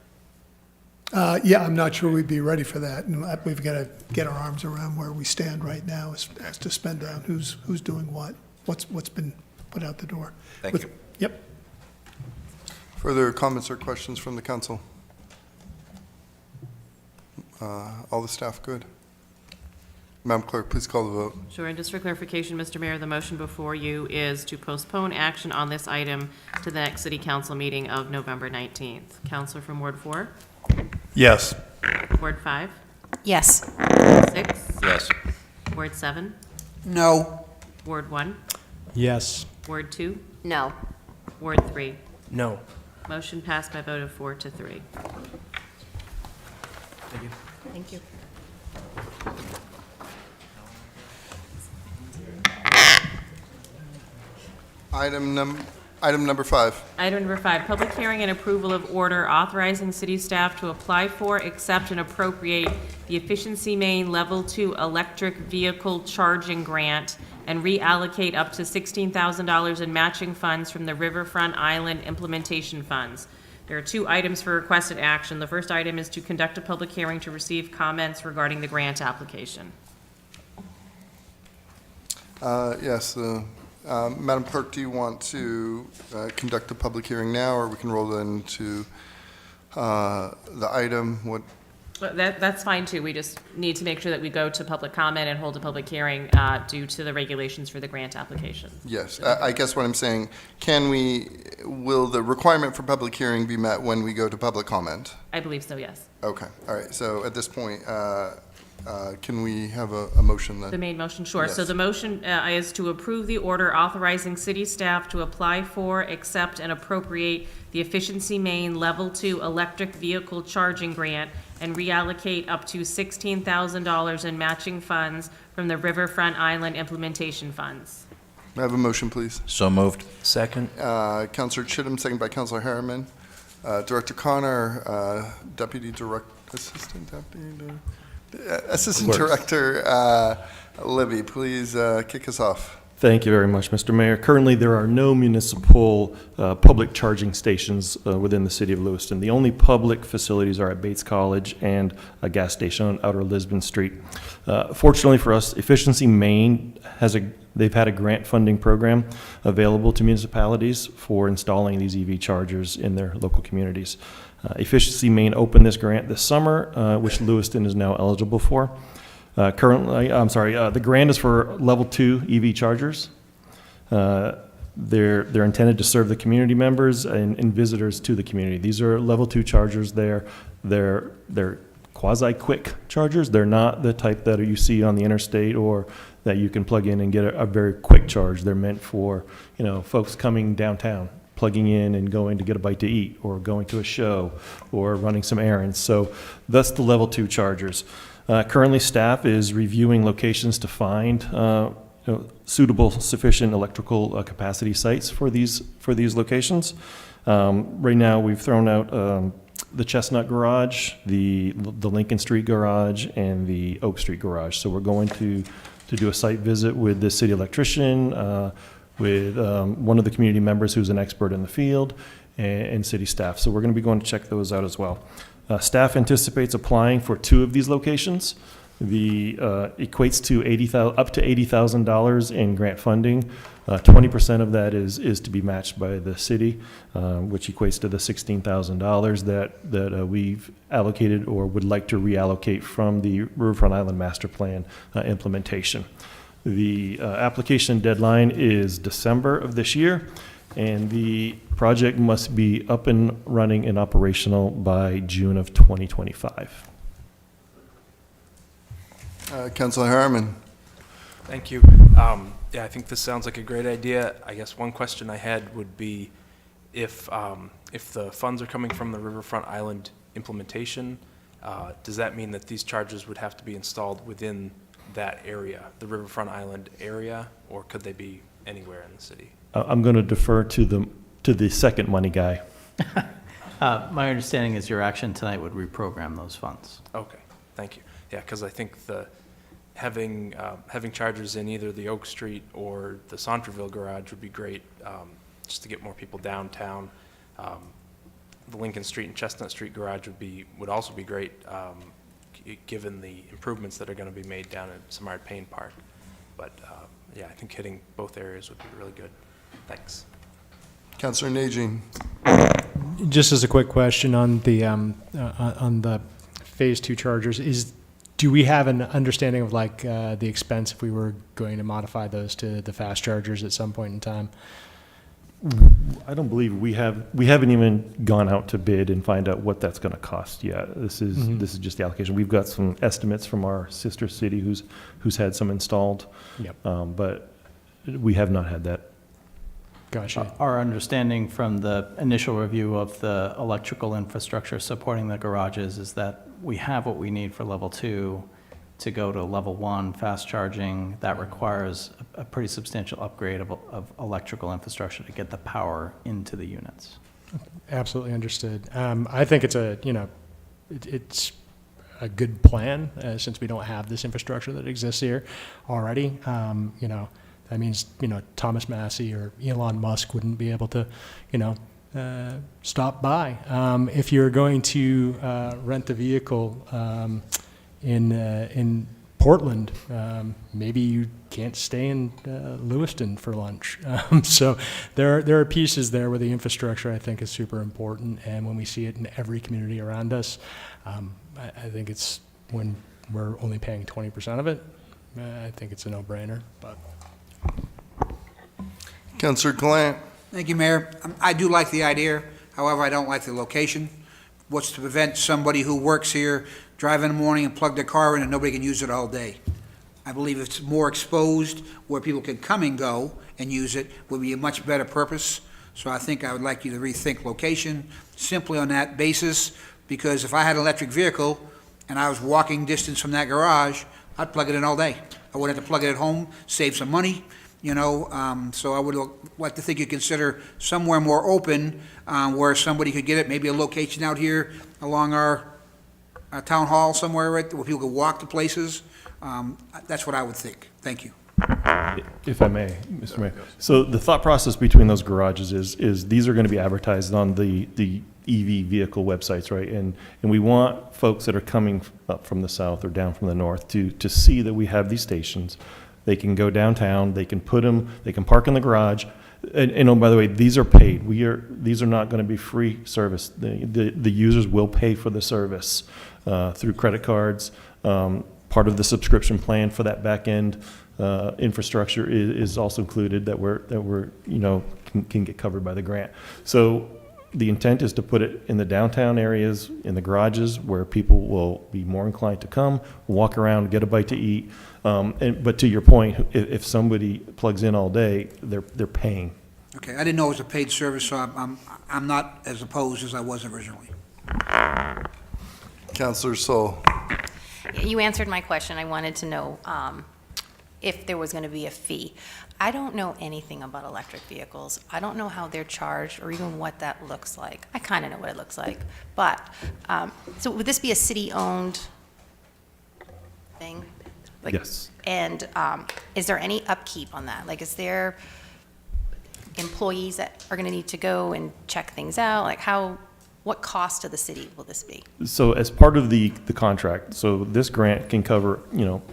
Yeah, I'm not sure we'd be ready for that, and we've got to get our arms around where we stand right now as to spend down who's doing what's been put out the door. Thank you. Yep. Further comments or questions from the council? All the staff good? Madam Clerk, please call the vote. Sure, and just for clarification, Mr. Mayor, the motion before you is to postpone action on this item to the next city council meeting of November 19th. Counselor from Ward 4? Yes. Ward 5? Yes. 6? Yes. Ward 7? No. Ward 1? Yes. Ward 2? No. Ward 3? No. Motion passed by a vote of 4-3. Thank you. Thank you. Item number 5. Item number 5, public hearing and approval of order authorizing city staff to apply for, accept, and appropriate the Efficiency Main Level 2 electric vehicle charging grant and reallocate up to $16,000 in matching funds from the Riverfront Island implementation funds. There are 2 items for requested action. The first item is to conduct a public hearing to receive comments regarding the grant application. Yes, Madam Clerk, do you want to conduct the public hearing now, or we can roll into the item? What? That's fine too. We just need to make sure that we go to public comment and hold a public hearing due to the regulations for the grant application. Yes, I guess what I'm saying, will the requirement for public hearing be met when we go to public comment? I believe so, yes. Okay, all right, so at this point, can we have a motion then? The main motion, sure. Yes. So the motion is to approve the order authorizing city staff to apply for, accept, and appropriate the Efficiency Main Level 2 electric vehicle charging grant and reallocate up to $16,000 in matching funds from the Riverfront Island implementation funds. May I have a motion, please? So moved. Second. Councilor Chittum, second by Councilor Harriman. Director Connor, Assistant Director Libby, please kick us off. Thank you very much, Mr. Mayor. Currently, there are no municipal public charging stations within the city of Lewiston. The only public facilities are at Bates College and a gas station on Outer Lisbon Street. Fortunately for us, Efficiency Maine they've had a grant funding program available to municipalities for installing these EV chargers in their local communities. Efficiency Maine opened this grant this summer, which Lewiston is now eligible for. The grant is for level 2 EV chargers. They're intended to serve the community members and visitors to the community. These are level 2 chargers. They're quasi-quick chargers. They're not the type that you see on the interstate or that you can plug in and get a very quick charge. They're meant for, folks coming downtown, plugging in and going to get a bite to eat, or going to a show, or running some errands. So that's the level 2 chargers. Currently, staff is reviewing locations to find suitable, sufficient electrical capacity sites for these locations. Right now, we've thrown out the Chestnut Garage, the Lincoln Street Garage, and the Oak Street Garage. So we're going to do a site visit with the city electrician, with one of the community members who's an expert in the field, and city staff. So we're going to be going to check those out as well. Staff anticipates applying for 2 of these locations. The equates to up to $80,000 in grant funding. 20% of that is to be matched by the city, which equates to the $16,000 that we've allocated or would like to reallocate from the Riverfront Island Master Plan implementation. The application deadline is December of this year, and the project must be up and running and operational by June of 2025. Councilor Harriman. Thank you. Yeah, I think this sounds like a great idea. I guess one question I had would be if the funds are coming from the Riverfront Island implementation, does that mean that these charges would have to be installed within that area, the Riverfront Island area, or could they be anywhere in the city? I'm going to defer to the second money guy. My understanding is your action tonight would reprogram those funds. Okay, thank you. Yeah, because I think having chargers in either the Oak Street or the Centreville garage would be great, just to get more people downtown. The Lincoln Street and Chestnut Street garage would also be great, given the improvements that are going to be made down at Simard-Payne Park. But yeah, I think hitting both areas would be really good. Thanks. Councilor Najin. Just as a quick question on the Phase 2 chargers, do we have an understanding of the expense if we were going to modify those to the fast chargers at some point in time? I don't believe we haven't even gone out to bid and find out what that's going to cost yet. This is just the allocation. We've got some estimates from our sister city who's had some installed. Yep. But we have not had that. Gotcha. Our understanding from the initial review of the electrical infrastructure supporting the garages is that we have what we need for level 2 to go to level 1 fast charging. That requires a pretty substantial upgrade of electrical infrastructure to get the power into the units. Absolutely understood. I think it's it's a good plan since we don't have this infrastructure that exists here already. That means, Thomas Massey or Elon Musk wouldn't be able to, stop by. If you're going to rent a vehicle in Portland, maybe you can't stay in Lewiston for lunch. So there are pieces there where the infrastructure, I think, is super important. And when we see it in every community around us, I think it's when we're only paying 20% of it, I think it's a no-brainer. But Councilor Glant. Thank you, Mayor. I do like the idea. However, I don't like the location. What's to prevent somebody who works here drive in the morning and plug their car in and nobody can use it all day? I believe it's more exposed where people can come and go and use it would be a much better purpose. So I think I would like you to rethink location simply on that basis, because if I had an electric vehicle and I was walking distance from that garage, I'd plug it in all day. I wouldn't have to plug it at home, save some money, so I would like to think you consider somewhere more open where somebody could get it, maybe a location out here along our town hall somewhere, right, where people could walk to places. That's what I would think. Thank you. If I may, Mr. Mayor. So the thought process between those garages is these are going to be advertised on the EV vehicle websites, right? And we want folks that are coming up from the south or down from the north to see that we have these stations. They can go downtown, they can park in the garage. And oh, by the way, these are paid. These are not going to be free service. The users will pay for the service through credit cards. Part of the subscription plan for that back end infrastructure is also included that we're can get covered by the grant. So the intent is to put it in the downtown areas, in the garages, where people will be more inclined to come, walk around, get a bite to eat. But to your point, if somebody plugs in all day, they're paying. Okay, I didn't know it was a paid service, so I'm not as opposed as I was originally. Councilor Sol. You answered my question. I wanted to know if there was going to be a fee. I don't know anything about electric vehicles. I don't know how they're charged or even what that looks like. I kind of know what it looks like. But, so would this be a city-owned thing? Like, Yes. And is there any upkeep on that? Like, is there employees that are going to need to go and check things out? Like, what cost to the city will this be? So as part of the contract, so this grant can cover,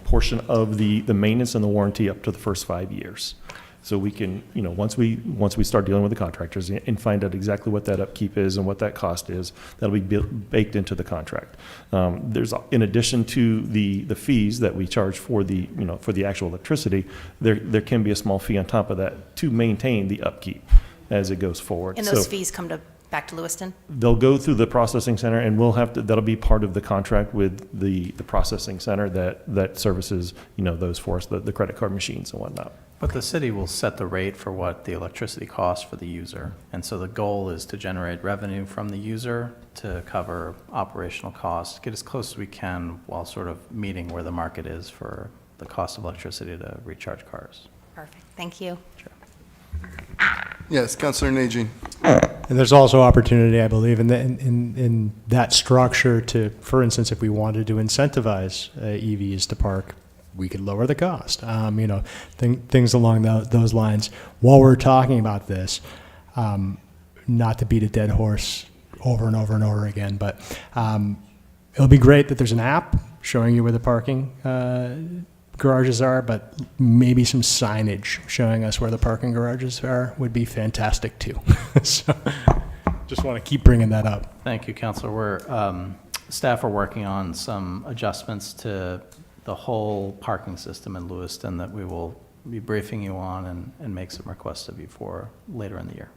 portion of the maintenance and the warranty up to the first 5 years. So we can, once we start dealing with the contractors and find out exactly what that upkeep is and what that cost is, that'll be baked into the contract. There's, in addition to the fees that we charge for the actual electricity, there can be a small fee on top of that to maintain the upkeep as it goes forward. And those fees come back to Lewiston? They'll go through the processing center, and that'll be part of the contract with the processing center that services, those for us, the credit card machines and whatnot. But the city will set the rate for what the electricity costs for the user. And so the goal is to generate revenue from the user to cover operational costs, get as close as we can while sort of meeting where the market is for the cost of electricity to recharge cars. Perfect. Thank you. Yes, Councilor Najin. And there's also opportunity, I believe, in that structure to, for instance, if we wanted to incentivize EVs to park, we could lower the cost. Things along those lines. While we're talking about this, not to beat a dead horse over and over and over again, but it'll be great that there's an app showing you where the parking garages are, but maybe some signage showing us where the parking garages are would be fantastic too. So just want to keep bringing that up. Thank you, Councilor. Staff are working on some adjustments to the whole parking system in Lewiston that we will be briefing you on and make some requests of you for later in the year.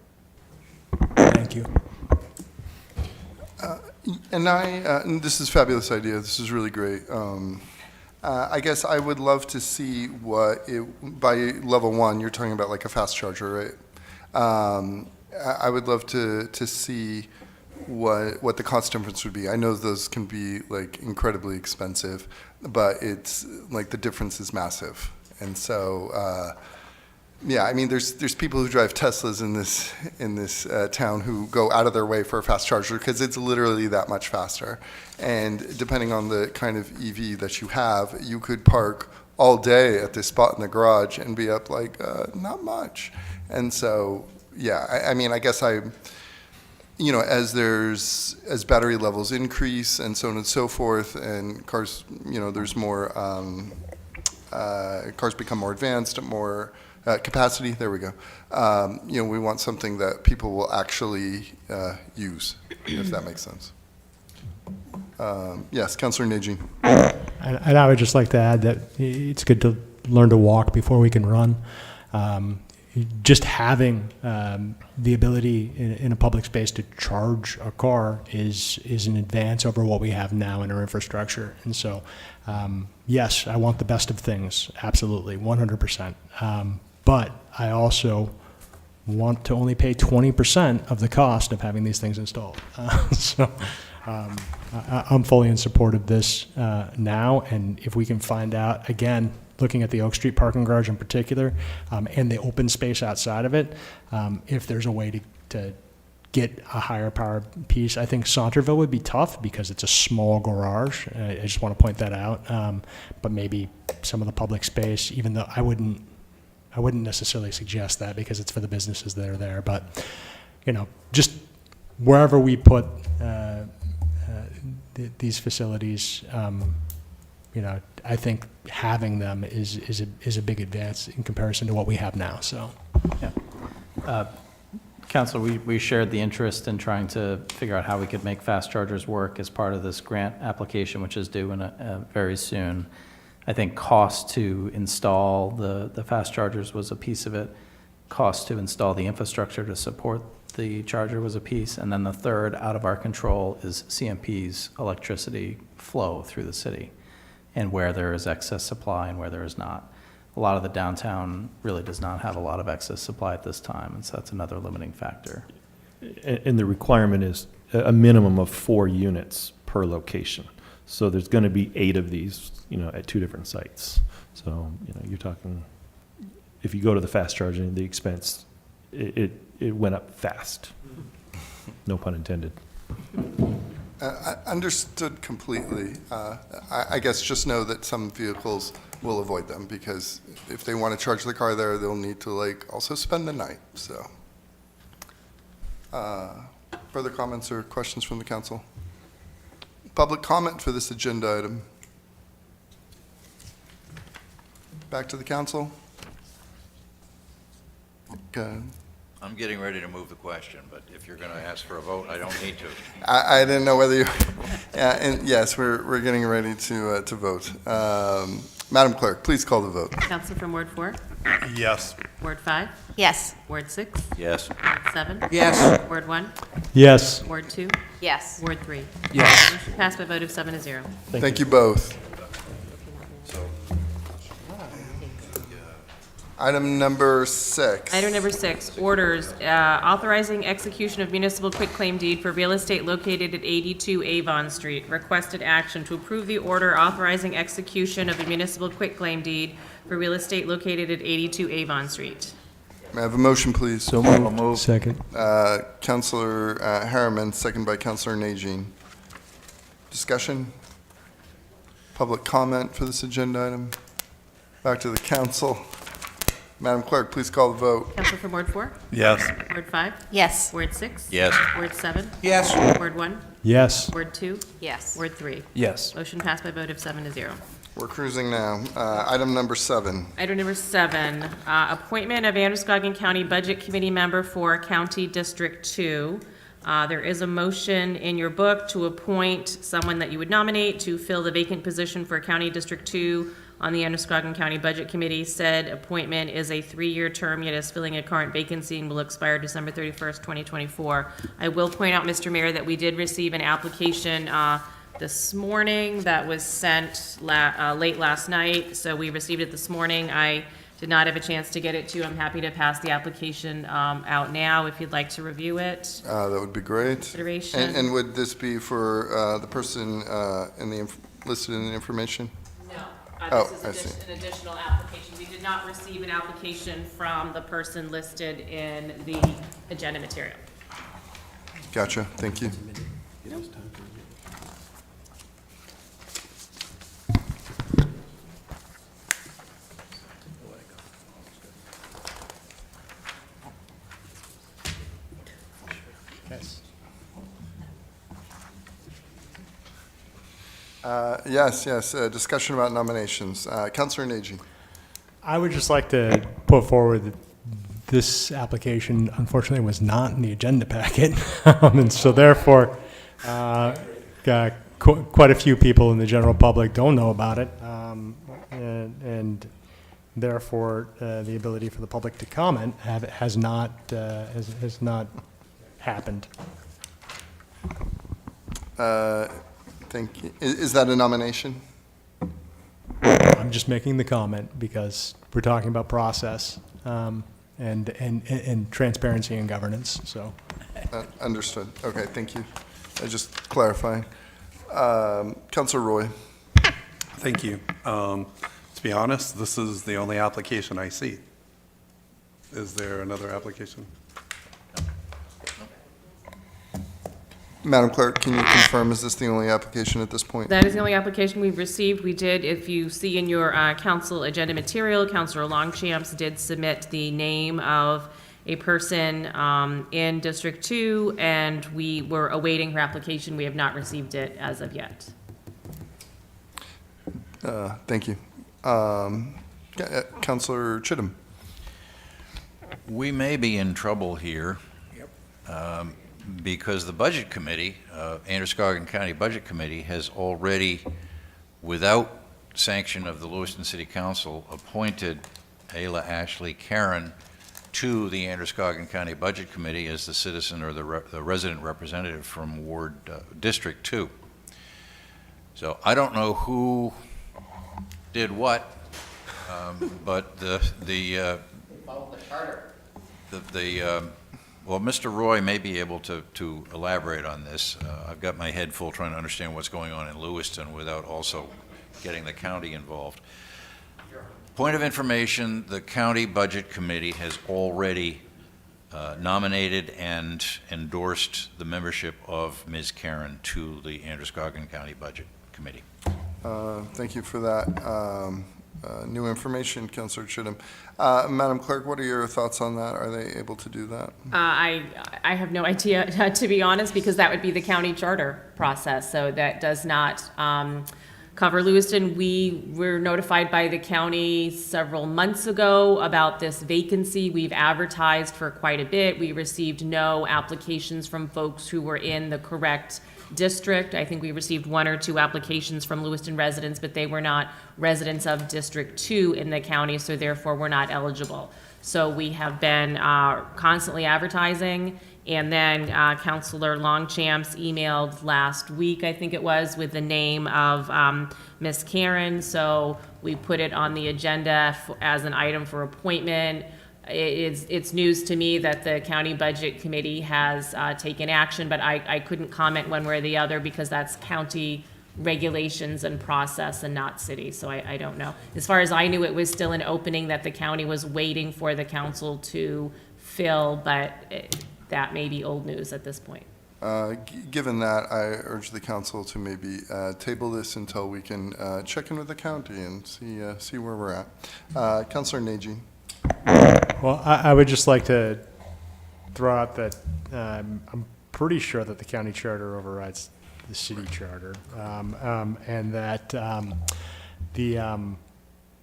Thank you. And this is a fabulous idea. This is really great. I guess I would love to see by level 1, you're talking about like a fast charger, right? I would love to see what the cost difference would be. I know those can be like incredibly expensive, but it's like the difference is massive. And so, yeah, I mean, there's people who drive Teslas in this town who go out of their way for a fast charger because it's literally that much faster. And depending on the kind of EV that you have, you could park all day at this spot in the garage and be up like not much. And so, yeah, I mean, I guess as battery levels increase and so on and so forth, and cars, there's more cars become more advanced, more capacity, there we go. We want something that people will actually use, if that makes sense. Yes, Councilor Najin. And I would just like to add that it's good to learn to walk before we can run. Just having the ability in a public space to charge a car is an advance over what we have now in our infrastructure. And so, yes, I want the best of things, absolutely, 100%. But I also want to only pay 20% of the cost of having these things installed. I'm fully in support of this now, and if we can find out, again, looking at the Oak Street parking garage in particular, and the open space outside of it, if there's a way to get a higher power piece. I think Saunterville would be tough because it's a small garage. I just want to point that out. But maybe some of the public space, even though I wouldn't necessarily suggest that because it's for the businesses that are there. But, just wherever we put these facilities, I think having them is a big advance in comparison to what we have now. So, yeah. Councilor, we shared the interest in trying to figure out how we could make fast chargers work as part of this grant application, which is due very soon. I think cost to install the fast chargers was a piece of it. Cost to install the infrastructure to support the charger was a piece. And then the third, out of our control, is CMP's electricity flow through the city and where there is excess supply and where there is not. A lot of the downtown really does not have a lot of excess supply at this time, and so that's another limiting factor. And the requirement is a minimum of 4 units per location. So there's going to be 8 of these, at 2 different sites. So, you're talking, if you go to the fast charging, the expense, it went up fast. No pun intended. Understood completely. I guess just know that some vehicles will avoid them because if they want to charge the car there, they'll need to also spend the night, so. Further comments or questions from the council? Public comment for this agenda item? Back to the council? Okay. I'm getting ready to move the question, but if you're going to ask for a vote, I don't need to. I didn't know whether you, and yes, we're getting ready to vote. Madam Clerk, please call the vote. Counsel from Ward 4? Yes. Ward 5? Yes. Ward 6? Yes. Ward 7? Yes. Ward 1? Yes. Ward 2? Yes. Ward 3? Yes. Motion passed by a vote of 7-0. Thank you both. Item number 6. Item number 6, orders authorizing execution of municipal quitclaim deed for real estate located at 82 Avon Street. Requested action to approve the order authorizing execution of a municipal quitclaim deed for real estate located at 82 Avon Street. May I have a motion, please? So moved. Second. Councilor Harriman, second by Councilor Najin. Discussion? Public comment for this agenda item? Back to the council. Madam Clerk, please call the vote. Counsel from Ward 4? Yes. Ward 5? Yes. Ward 6? Yes. Ward 7? Yes. Ward 1? Yes. Ward 2? Yes. Ward 3? Yes. Motion passed by a vote of 7-0. We're cruising now. Item number 7. Item number 7, appointment of Androscoggin County Budget Committee member for County District 2. There is a motion in your book to appoint someone that you would nominate to fill the vacant position for County District 2 on the Androscoggin County Budget Committee. Said appointment is a 3-year term, yet is filling a current vacancy and will expire December 31st, 2024. I will point out, Mr. Mayor, that we did receive an application this morning that was sent late last night, so we received it this morning. I did not have a chance to get it to you. I'm happy to pass the application out now if you'd like to review it. That would be great. Consideration. And would this be for the person listed in the information? No. Oh, This I is see. an additional application. We did not receive an application from the person listed in the agenda material. Gotcha, thank you. Yes, discussion about nominations. Councilor Najin. I would just like to put forward that this application unfortunately was not in the agenda packet. And so therefore, quite a few people in the general public don't know about it. And therefore, the ability for the public to comment has not happened. Thank you. Is that a nomination? I'm just making the comment because we're talking about process and transparency and governance, so. Understood. Okay, thank you. Just clarifying. Councilor Roy. Thank you. To be honest, this is the only application I see. Is there another application? Madam Clerk, can you confirm, is this the only application at this point? That is the only application we've received. We did, if you see in your council agenda material, Councilor Longchamps did submit the name of a person in District 2, and we were awaiting her application. We have not received it as of yet. Thank you. Councilor Chittum. We may be in trouble here. Because the Budget Committee, Androscoggin County Budget Committee, has already, without sanction of the Lewiston City Council, appointed Ayla Ashley Karen to the Androscoggin County Budget Committee as the citizen or the resident representative from Ward District 2. So I don't know who did what, but Follow the charter. Well, Mr. Roy may be able to elaborate on this. I've got my head full trying to understand what's going on in Lewiston without also getting the county involved. Point of information, the County Budget Committee has already nominated and endorsed the membership of Ms. Karen to the Androscoggin County Budget Committee. Thank you for that. New information, Councillor Chittum. Madam Clerk, what are your thoughts on that? Are they able to do that? I have no idea, to be honest, because that would be the county charter process, so that does not cover Lewiston. We were notified by the county several months ago about this vacancy. We've advertised for quite a bit. We received no applications from folks who were in the correct district. I think we received 1 or 2 applications from Lewiston residents, but they were not residents of District 2 in the county, so therefore were not eligible. So we have been constantly advertising, and then Councillor Longchamps emailed last week, I think it was, with the name of Miss Karen. So we put it on the agenda as an item for appointment. It's news to me that the County Budget Committee has taken action, but I couldn't comment one way or the other because that's county regulations and process and not city, so I don't know. As far as I knew, it was still an opening that the county was waiting for the council to fill, but that may be old news at this point. Given that, I urge the council to maybe table this until we can check in with the county and see where we're at. Councillor Nagy. Well, I would just like to throw out that I'm pretty sure that the county charter overrides the city charter, and that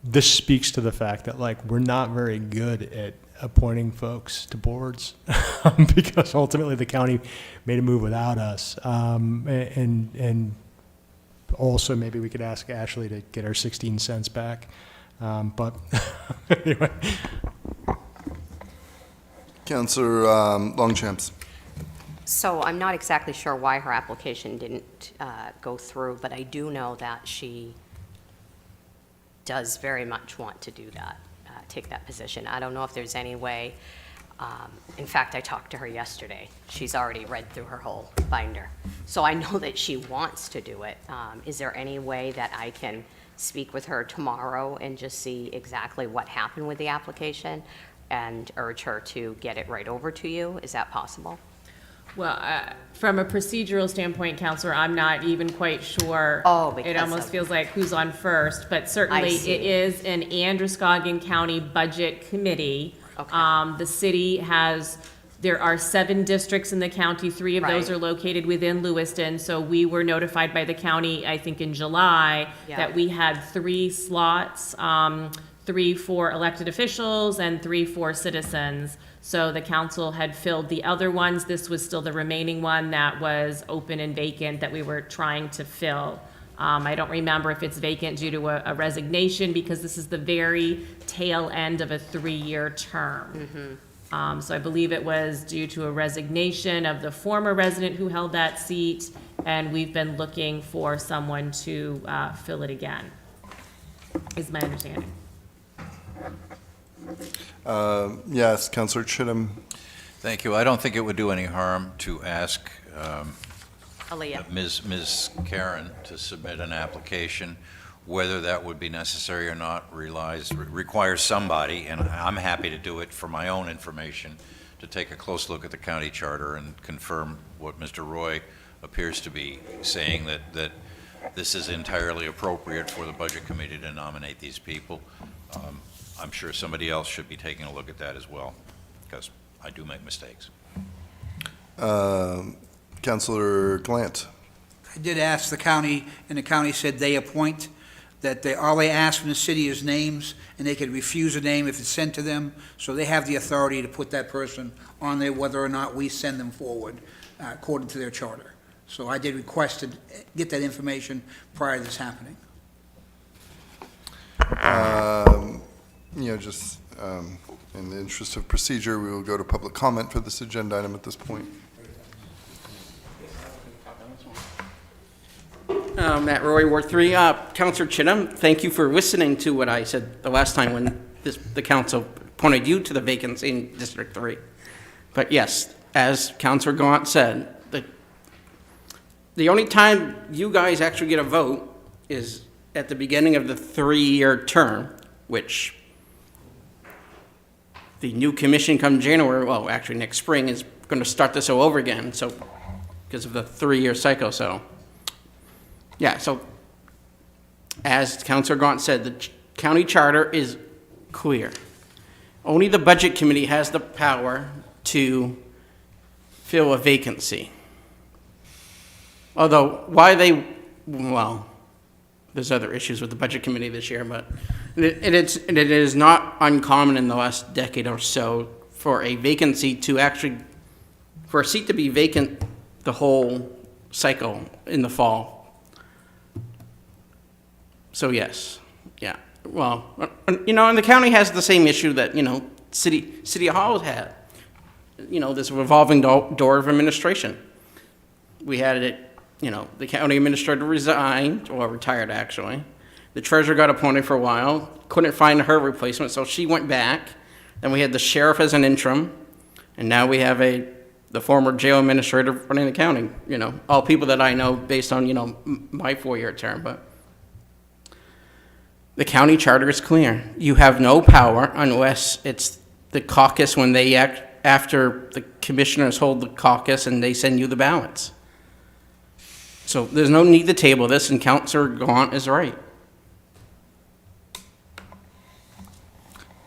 this speaks to the fact that, like, we're not very good at appointing folks to boards because ultimately the county made a move without us, and also maybe we could ask Ashley to get our 16 cents back, but anyway. Councillor Longchamps. So I'm not exactly sure why her application didn't go through, but I do know that she does very much want to do that, take that position. I don't know if there's any way, in fact, I talked to her yesterday. She's already read through her whole binder. So I know that she wants to do it. Is there any way that I can speak with her tomorrow and just see exactly what happened with the application and urge her to get it right over to you? Is that possible? Well, from a procedural standpoint, Counselor, I'm not even quite sure. Oh, because it almost feels like who's on first, but certainly see. it is an Androscoggin County Budget Committee. Okay. The city has, there are 7 districts in the county. 3 of those Right. are located within Lewiston. So we were notified by the county, I think in July, Yeah. that we had 3 slots, 3 for elected officials and 3 for citizens. So the council had filled the other ones. This was still the remaining one that was open and vacant that we were trying to fill. I don't remember if it's vacant due to a resignation, because this is the very tail end of a 3-year term. So I believe it was due to a resignation of the former resident who held that seat, and we've been looking for someone to fill it again, is my understanding. Yes, Councillor Chittum. Thank you. I don't think it would do any harm to ask Aaliyah. Ms. Karen to submit an application. Whether that would be necessary or not requires somebody, and I'm happy to do it for my own information, to take a close look at the county charter and confirm what Mr. Roy appears to be saying, that this is entirely appropriate for the Budget Committee to nominate these people. I'm sure somebody else should be taking a look at that as well, because I do make mistakes. Councillor Glant. I did ask the county, and the county said they appoint, that all they ask from the city is names, and they could refuse a name if it's sent to them, so they have the authority to put that person on there whether or not we send them forward, according to their charter. So I did request to get that information prior to this happening. Just in the interest of procedure, we will go to public comment for this agenda item at this point. Matt Roy, Ward 3. Councillor Chittum, thank you for listening to what I said the last time when the council appointed you to the vacancy in District 3. But yes, as Councilor Gaunt said, the only time you guys actually get a vote is at the beginning of the 3-year term, which the new commission come January, well, actually next spring, is going to start this all over again, so, because of the 3-year cycle, so. Yeah, so, as Councilor Gaunt said, the county charter is clear. Only the budget committee has the power to fill a vacancy. Although, well, there's other issues with the budget committee this year, but it is not uncommon in the last decade or so for a vacancy to actually, for a seat to be vacant the whole cycle in the fall. So yes, yeah. Well, you know, and the county has the same issue that, you know, City Hall has had. You know, this revolving door of administration. We had it, you know, the county administrator resigned, or retired actually. The treasurer got appointed for a while, couldn't find her replacement, so she went back. Then we had the sheriff as an interim, and now we have the former jail administrator running the county. You know, all people that I know based on, you know, my 4-year term, but the county charter is clear. You have no power unless it's the caucus when they act, after the commissioners hold the caucus and they send you the ballots. So there's no need to table this, and Councilor Gaunt is right.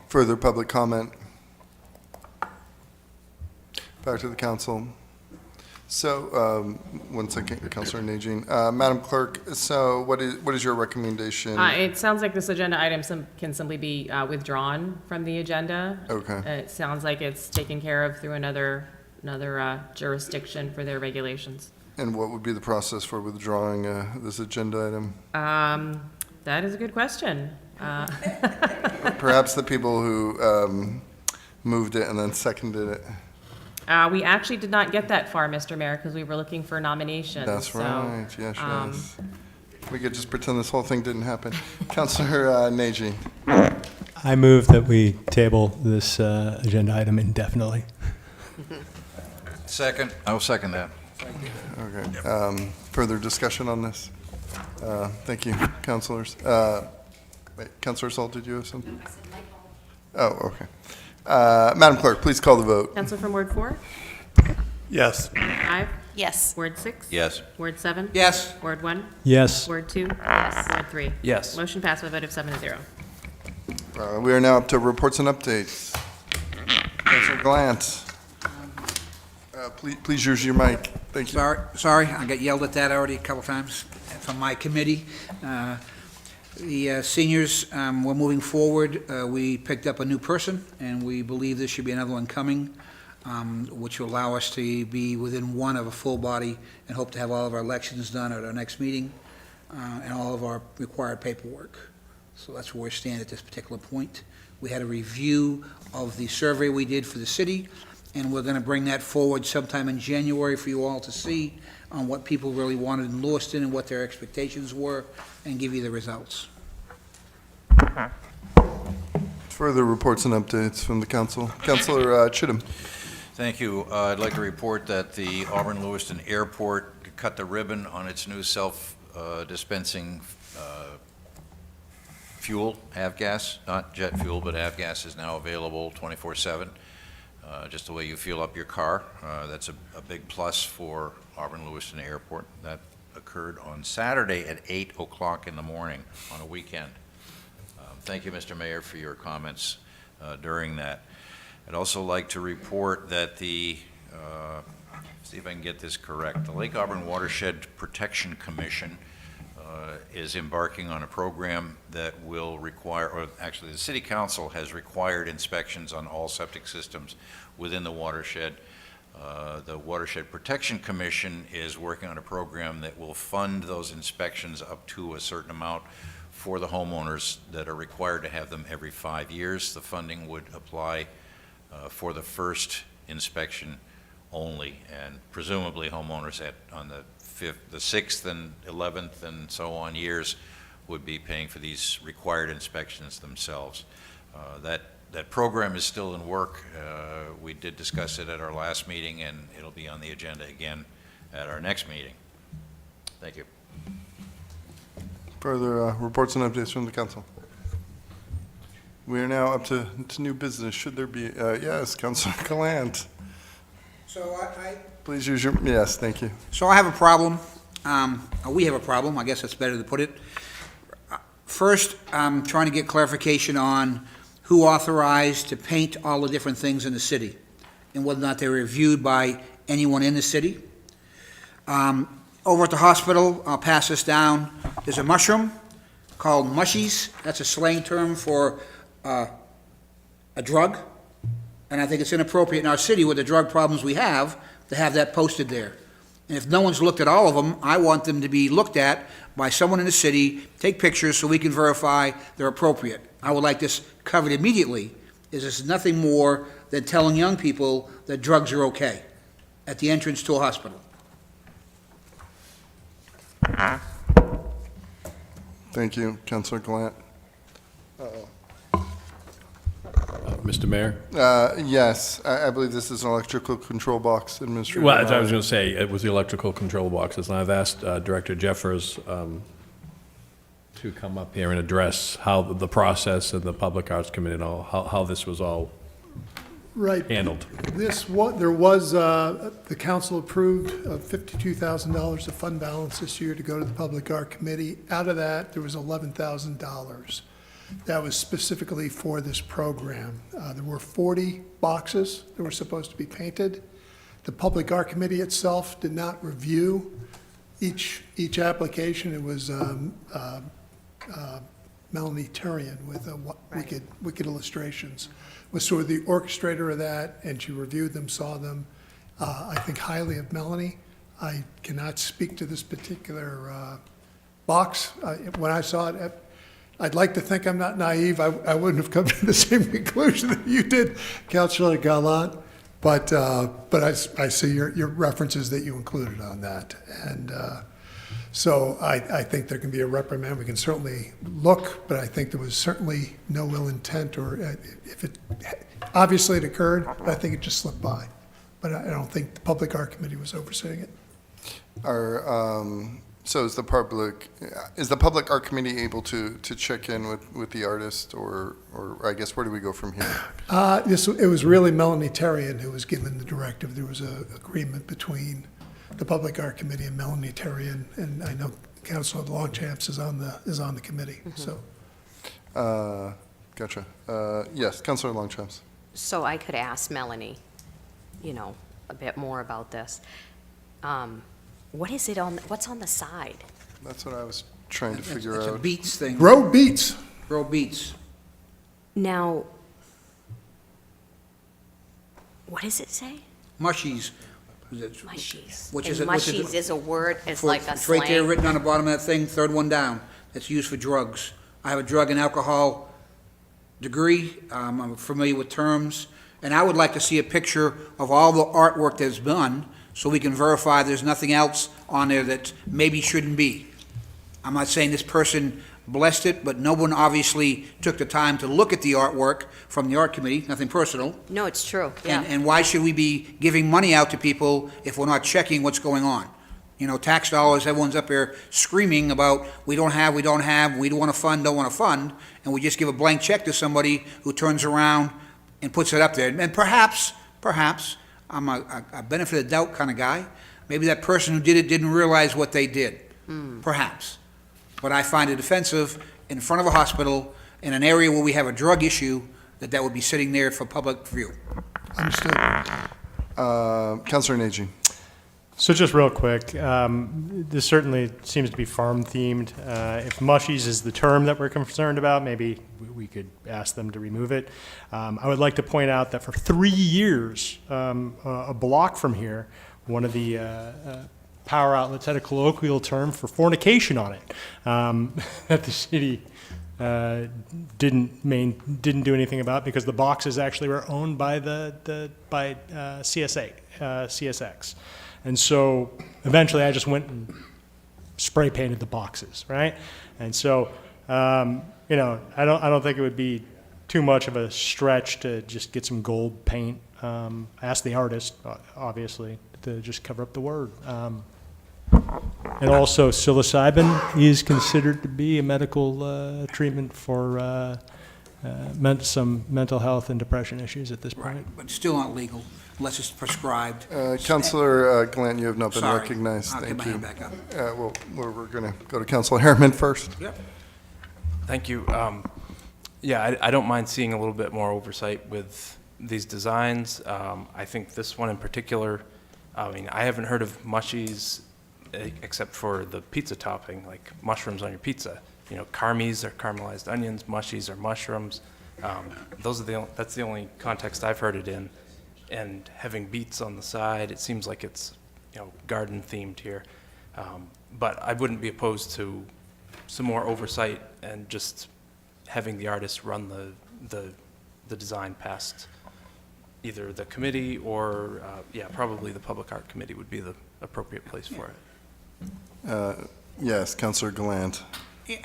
Further public comment? Back to the council. So, one second, Councilor Najin. Madam Clerk, so what is your recommendation? It sounds like this agenda item can simply be withdrawn from the agenda. Okay. It sounds like it's taken care of through another jurisdiction for their regulations. And what would be the process for withdrawing this agenda item? That is a good question. Perhaps the people who moved it and then seconded it. We actually did not get that far, Mr. Mayor, because we were looking for nominations. That's right, yes, yes. We could just pretend this whole thing didn't happen. Councilor Najin. I move that we table this agenda item indefinitely. Second. I'll second that. Okay. Further discussion on this? Thank you, councilors. Wait, Councilor Salt, did you have something? Oh, okay. Madam Clerk, please call the vote. Council from Ward 4? Yes. 5? Yes. Ward 6? Yes. Ward 7? Yes. Ward 1? Yes. Ward 2? Yes. Ward 3? Yes. Motion passed by a vote of 7-0. We are now up to reports and updates. Councilor Glant. Please use your mic. Thank you. Sorry, I got yelled at that already a couple times from my committee. The seniors, we're moving forward. We picked up a new person, and we believe there should be another one coming, which will allow us to be within one of a full body and hope to have all of our elections done at our next meeting and all of our required paperwork. So that's where we stand at this particular point. We had a review of the survey we did for the city, and we're going to bring that forward sometime in January for you all to see on what people really wanted in Lewiston and what their expectations were, and give you the results. Further reports and updates from the council. Councilor Chittum. Thank you. I'd like to report that the Auburn-Lewiston Airport cut the ribbon on its new self-dispensing fuel, avgas, not jet fuel, but avgas is now available 24/7. Just the way you fuel up your car. That's a big plus for Auburn-Lewiston Airport. That occurred on Saturday at 8 o'clock in the morning on a weekend. Thank you, Mr. Mayor, for your comments during that. I'd also like to report that see if I can get this correct, the Lake Auburn Watershed Protection Commission is embarking on a program that will require, or actually the City Council has required inspections on all septic systems within the watershed. The Watershed Protection Commission is working on a program that will fund those inspections up to a certain amount for the homeowners that are required to have them every 5 years. The funding would apply for the first inspection only, and presumably homeowners on the 6th and 11th and so on years would be paying for these required inspections themselves. that program is still in work. We did discuss it at our last meeting, and it'll be on the agenda again at our next meeting. Thank you. Further reports and updates from the council. We are now up to new business. Should there be, yes, Councilor Gallant. So Please use your, yes, thank you. So I have a problem. We have a problem, I guess that's better to put it. First, I'm trying to get clarification on who authorized to paint all the different things in the city and whether or not they were reviewed by anyone in the city. Over at the hospital, I'll pass this down, there's a mushroom called mushies. That's a slang term for a drug. And I think it's inappropriate in our city with the drug problems we have to have that posted there. And if no one's looked at all of them, I want them to be looked at by someone in the city, take pictures so we can verify they're appropriate. I would like this covered immediately, as this is nothing more than telling young people that drugs are okay at the entrance to a hospital. Thank you, Councilor Gallant. Mr. Mayor? Yes, I believe this is an electrical control box administrator. Well, I was going to say, it was the electrical control boxes, and I've asked Director Jeffers to come up here and address how the process of the Public Arts Committee and all, how this was all Right. handled. There was, the council approved $52,000 of fund balance this year to go to the Public Art Committee. Out of that, there was $11,000. That was specifically for this program. There were 40 boxes that were supposed to be painted. The Public Art Committee itself did not review each application. It was Melanie Turian with Wicked Illustrations was sort of the orchestrator of that, and she reviewed them, saw them. I think highly of Melanie. I cannot speak to this particular box. When I saw it, I'd like to think I'm not naive. I wouldn't have come to the same conclusion that you did, Councilor Gallant. But I see your references that you included on that. And so I think there can be a reprimand. We can certainly look, but I think there was certainly no ill intent, or if it, obviously it occurred, but I think it just slipped by. But I don't think the Public Art Committee was overseeing it. So is the Public Art Committee able to check in with the artist, or I guess where do we go from here? It was really Melanie Turian who was given the directive. There was an agreement between the Public Art Committee and Melanie Turian, and I know Councilor Longchamps is on the committee. So, gotcha. Yes, Councilor Longchamps. So I could ask Melanie, a bit more about this. What's on the side? That's what I was trying to figure It's out. a beets thing. Grow beets. Grow beets. Now, what does it say? Mushies. Mushies. Which And is a- mushies is a word, it's like a It's right there slang. written on the bottom of that thing, third one down. That's used for drugs. I have a drug and alcohol degree. I'm familiar with terms. And I would like to see a picture of all the artwork that's done so we can verify there's nothing else on there that maybe shouldn't be. I'm not saying this person blessed it, but no one obviously took the time to look at the artwork from the art committee, nothing personal. No, it's true, yeah. And why should we be giving money out to people if we're not checking what's going on? Tax dollars, everyone's up there screaming about, we don't have, we don't want to fund, don't want to fund, and we just give a blank check to somebody who turns around and puts it up there. And perhaps, I'm a benefit of the doubt kind of guy. Maybe that person who did it didn't realize what they did. Perhaps. But I find it offensive in front of a hospital in an area where we have a drug issue that would be sitting there for public view. Understood. Councilor Nagy. So just real quick, this certainly seems to be farm-themed. If mushies is the term that we're concerned about, maybe we could ask them to remove it. I would like to point out that for 3 years, a block from here, one of the power outlets had a colloquial term for fornication on it, that the city didn't do anything about, because the boxes actually were owned by CSX. And so eventually I just went and spray painted the boxes, right? And so, I don't think it would be too much of a stretch to just get some gold paint. Ask the artist, obviously, to just cover up the word. And also psilocybin is considered to be a medical treatment for some mental health and depression issues at this point. But still not legal unless it's prescribed. Councilor Glant, you have not been Sorry. recognized. I'll get Thank my you. hand back up. Well, we're going to go to Councilor Harriman first. Yep. Thank you. Yeah, I don't mind seeing a little bit more oversight with these designs. I think this one in particular, I mean, I haven't heard of mushies except for the pizza topping, like mushrooms on your pizza. You know, carmies are caramelized onions, mushies are mushrooms. That's the only context I've heard it in. And having beets on the side, it seems like it's, you know, garden themed here. But I wouldn't be opposed to some more oversight and just having the artist run the design past either the committee or, probably the Public Art Committee would be the appropriate place for it. Yes, Councilor Glant.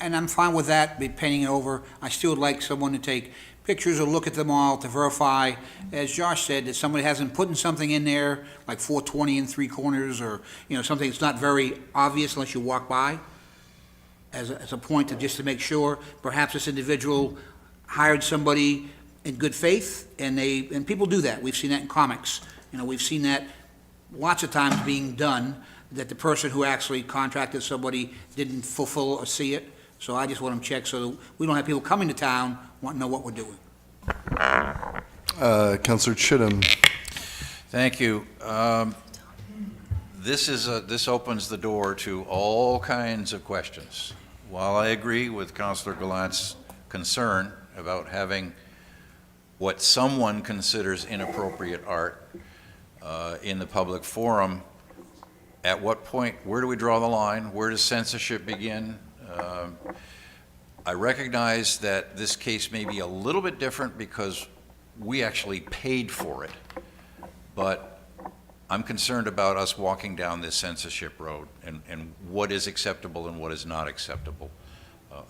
And I'm fine with that, be painting it over. I still would like someone to take pictures or look at them all to verify, as Josh said, that somebody hasn't put something in there, like 420 in 3 corners, or, you know, something that's not very obvious unless you walk by, as a point just to make sure. Perhaps this individual hired somebody in good faith, and people do that. We've seen that in comics. You know, we've seen that lots of times being done, that the person who actually contracted somebody didn't fulfill or see it. So I just want them checked so that we don't have people coming to town want to know what we're doing. Councilor Chittum. Thank you. This opens the door to all kinds of questions. While I agree with Councilor Gallant's concern about having what someone considers inappropriate art in the public forum, at what point, where do we draw the line? Where does censorship begin? I recognize that this case may be a little bit different because we actually paid for it, but I'm concerned about us walking down this censorship road and what is acceptable and what is not acceptable.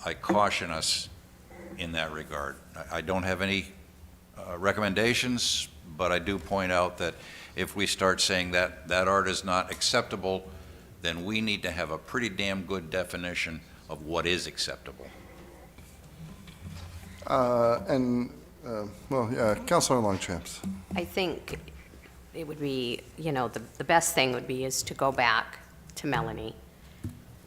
I caution us in that regard. I don't have any recommendations, but I do point out that if we start saying that art is not acceptable, then we need to have a pretty damn good definition of what is acceptable. Councilor Longchamps. I think it would be, you know, the best thing would be is to go back to Melanie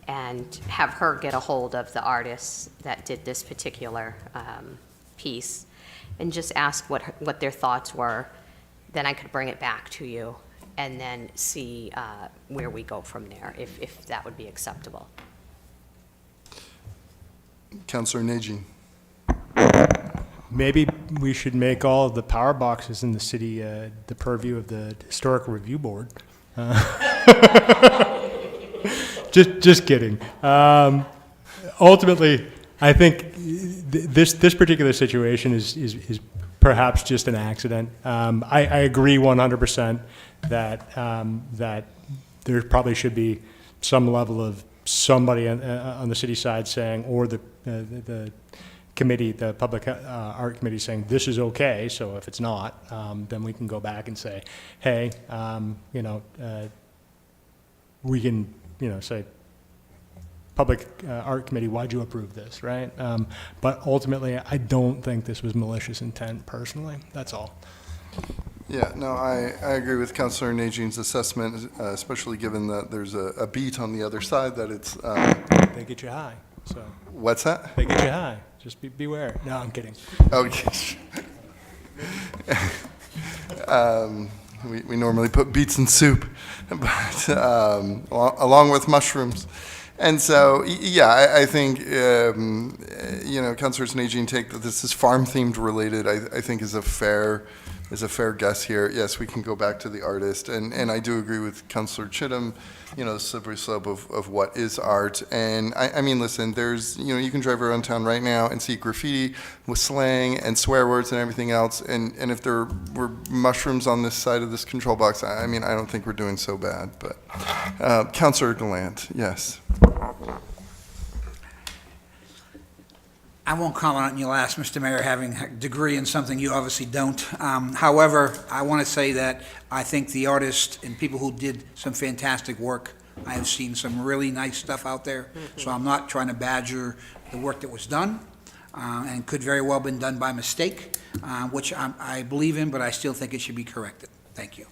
and have her get a hold of the artists that did this particular piece and just ask what their thoughts were. Then I could bring it back to you and then see where we go from there, if that would be acceptable. Councilor Najin. Maybe we should make all of the power boxes in the city the purview of the Historic Review Board. Just kidding. Ultimately, I think this particular situation is perhaps just an accident. I agree 100% that there probably should be some level of somebody on the city side saying, or the committee, the Public Art Committee saying, this is okay, so if it's not, then we can go back and say, hey, we can, say, Public Art Committee, why'd you approve this, right? But ultimately, I don't think this was malicious intent personally. That's all. Yeah, no, I agree with Councilor Najin's assessment, especially given that there's a beat on the other side that it's... They get you high, so... What's that? They get you high. Just beware. No, I'm kidding. Okay. We normally put beets in soup, but along with mushrooms. And so, yeah, I think, Councilor Najin take that this is farm-themed related, I think is a fair guess here. Yes, we can go back to the artist, and I do agree with Councilor Chittum, the slippery slope of what is art. And I mean, listen, there's, you can drive around town right now and see graffiti with slang and swear words and everything else. And if there were mushrooms on this side of this control box, I mean, I don't think we're doing so bad. But Councilor Gallant, yes. I won't comment on your last, Mr. Mayor, having a degree in something you obviously don't. However, I want to say that I think the artists and people who did some fantastic work, I have seen some really nice stuff out there, so I'm not trying to badger the work that was done, and could very well have been done by mistake, which I believe in, but I still think it should be corrected. Thank you.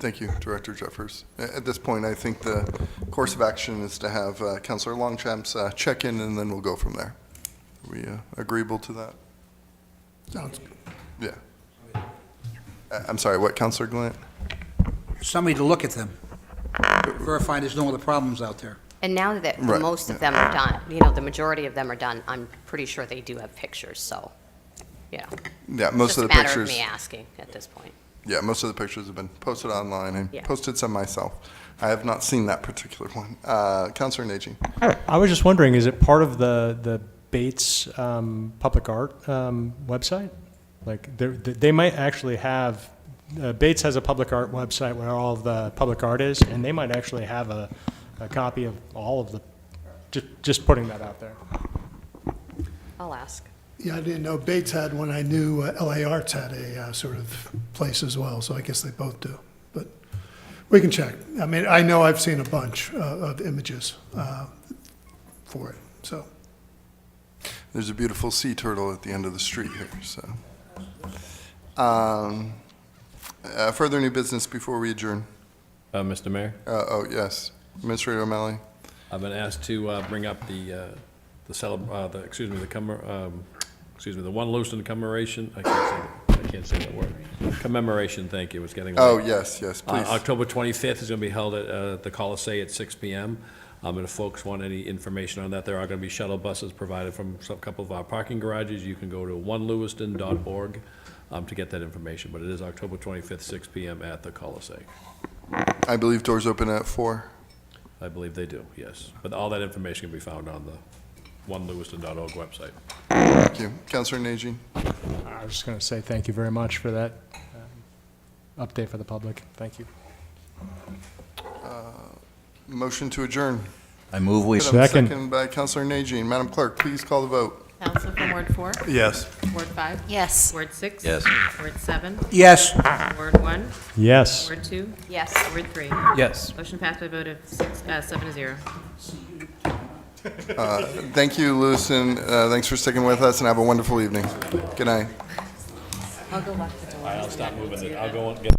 Thank you, Director Jeffers. At this point, I think the course of action is to have Councilor Longchamps check in, and then we'll go from there. Are we agreeable to that? Sounds good. Yeah. I'm sorry, what, Councilor Glant? Somebody to look at them, verify there's no other problems out there. And now that Right, most of them are done, you know, the majority of them are done, I'm pretty sure they do have pictures, so, you know. Yeah, most of the Just a matter pictures. of me asking at this point. Yeah, most of the pictures have been posted online. I Yeah. posted some myself. I have not seen that particular one. Councilor Nagy. I was just wondering, is it part of the Bates Public Art website? Like, they might actually have, Bates has a public art website where all of the public art is, and they might actually have a copy of all of the, just putting that out there. I'll ask. Yeah, I didn't know Bates had one. I knew LA Arts had a sort of place as well, so I guess they both do. But we can check. I mean, I know I've seen a bunch of images for it, so. There's a beautiful sea turtle at the end of the street here, so. Further new business before we adjourn? Mr. Mayor, Oh, yes. Administrator O'Malley? I've been asked to bring up the One Lewiston commemoration. I can't say that word. Commemoration, thank you, it's getting late. Oh, yes, please. October 25th is going to be held at the Coliseum at 6 p.m. And if folks want any information on that, there are going to be shuttle buses provided from a couple of our parking garages. You can go to onelewiston.org to get that information. But it is October 25th, 6 p.m. at the Coliseum. I believe doors open at 4. I believe they do, yes. But all that information can be found on the onelewiston.org website. Thank you. Councilor Nagy? I was just going to say thank you very much for that update for the public. Thank you. Motion to adjourn. I move we. Second. Second by Councilor Nagy. Madam Clerk, please call the vote. Counsel from Ward 4? Yes. Ward 5? Yes. Ward 6? Yes. Ward 7? Yes. Ward 1? Yes. Ward 2? Yes. Ward 3? Yes. Motion passed by a vote of 7-0. Thank you, Lewiston. Thanks for sticking with us, and have a wonderful evening. Good night. I'll go lock the door. I'll stop moving it. I'll go and get.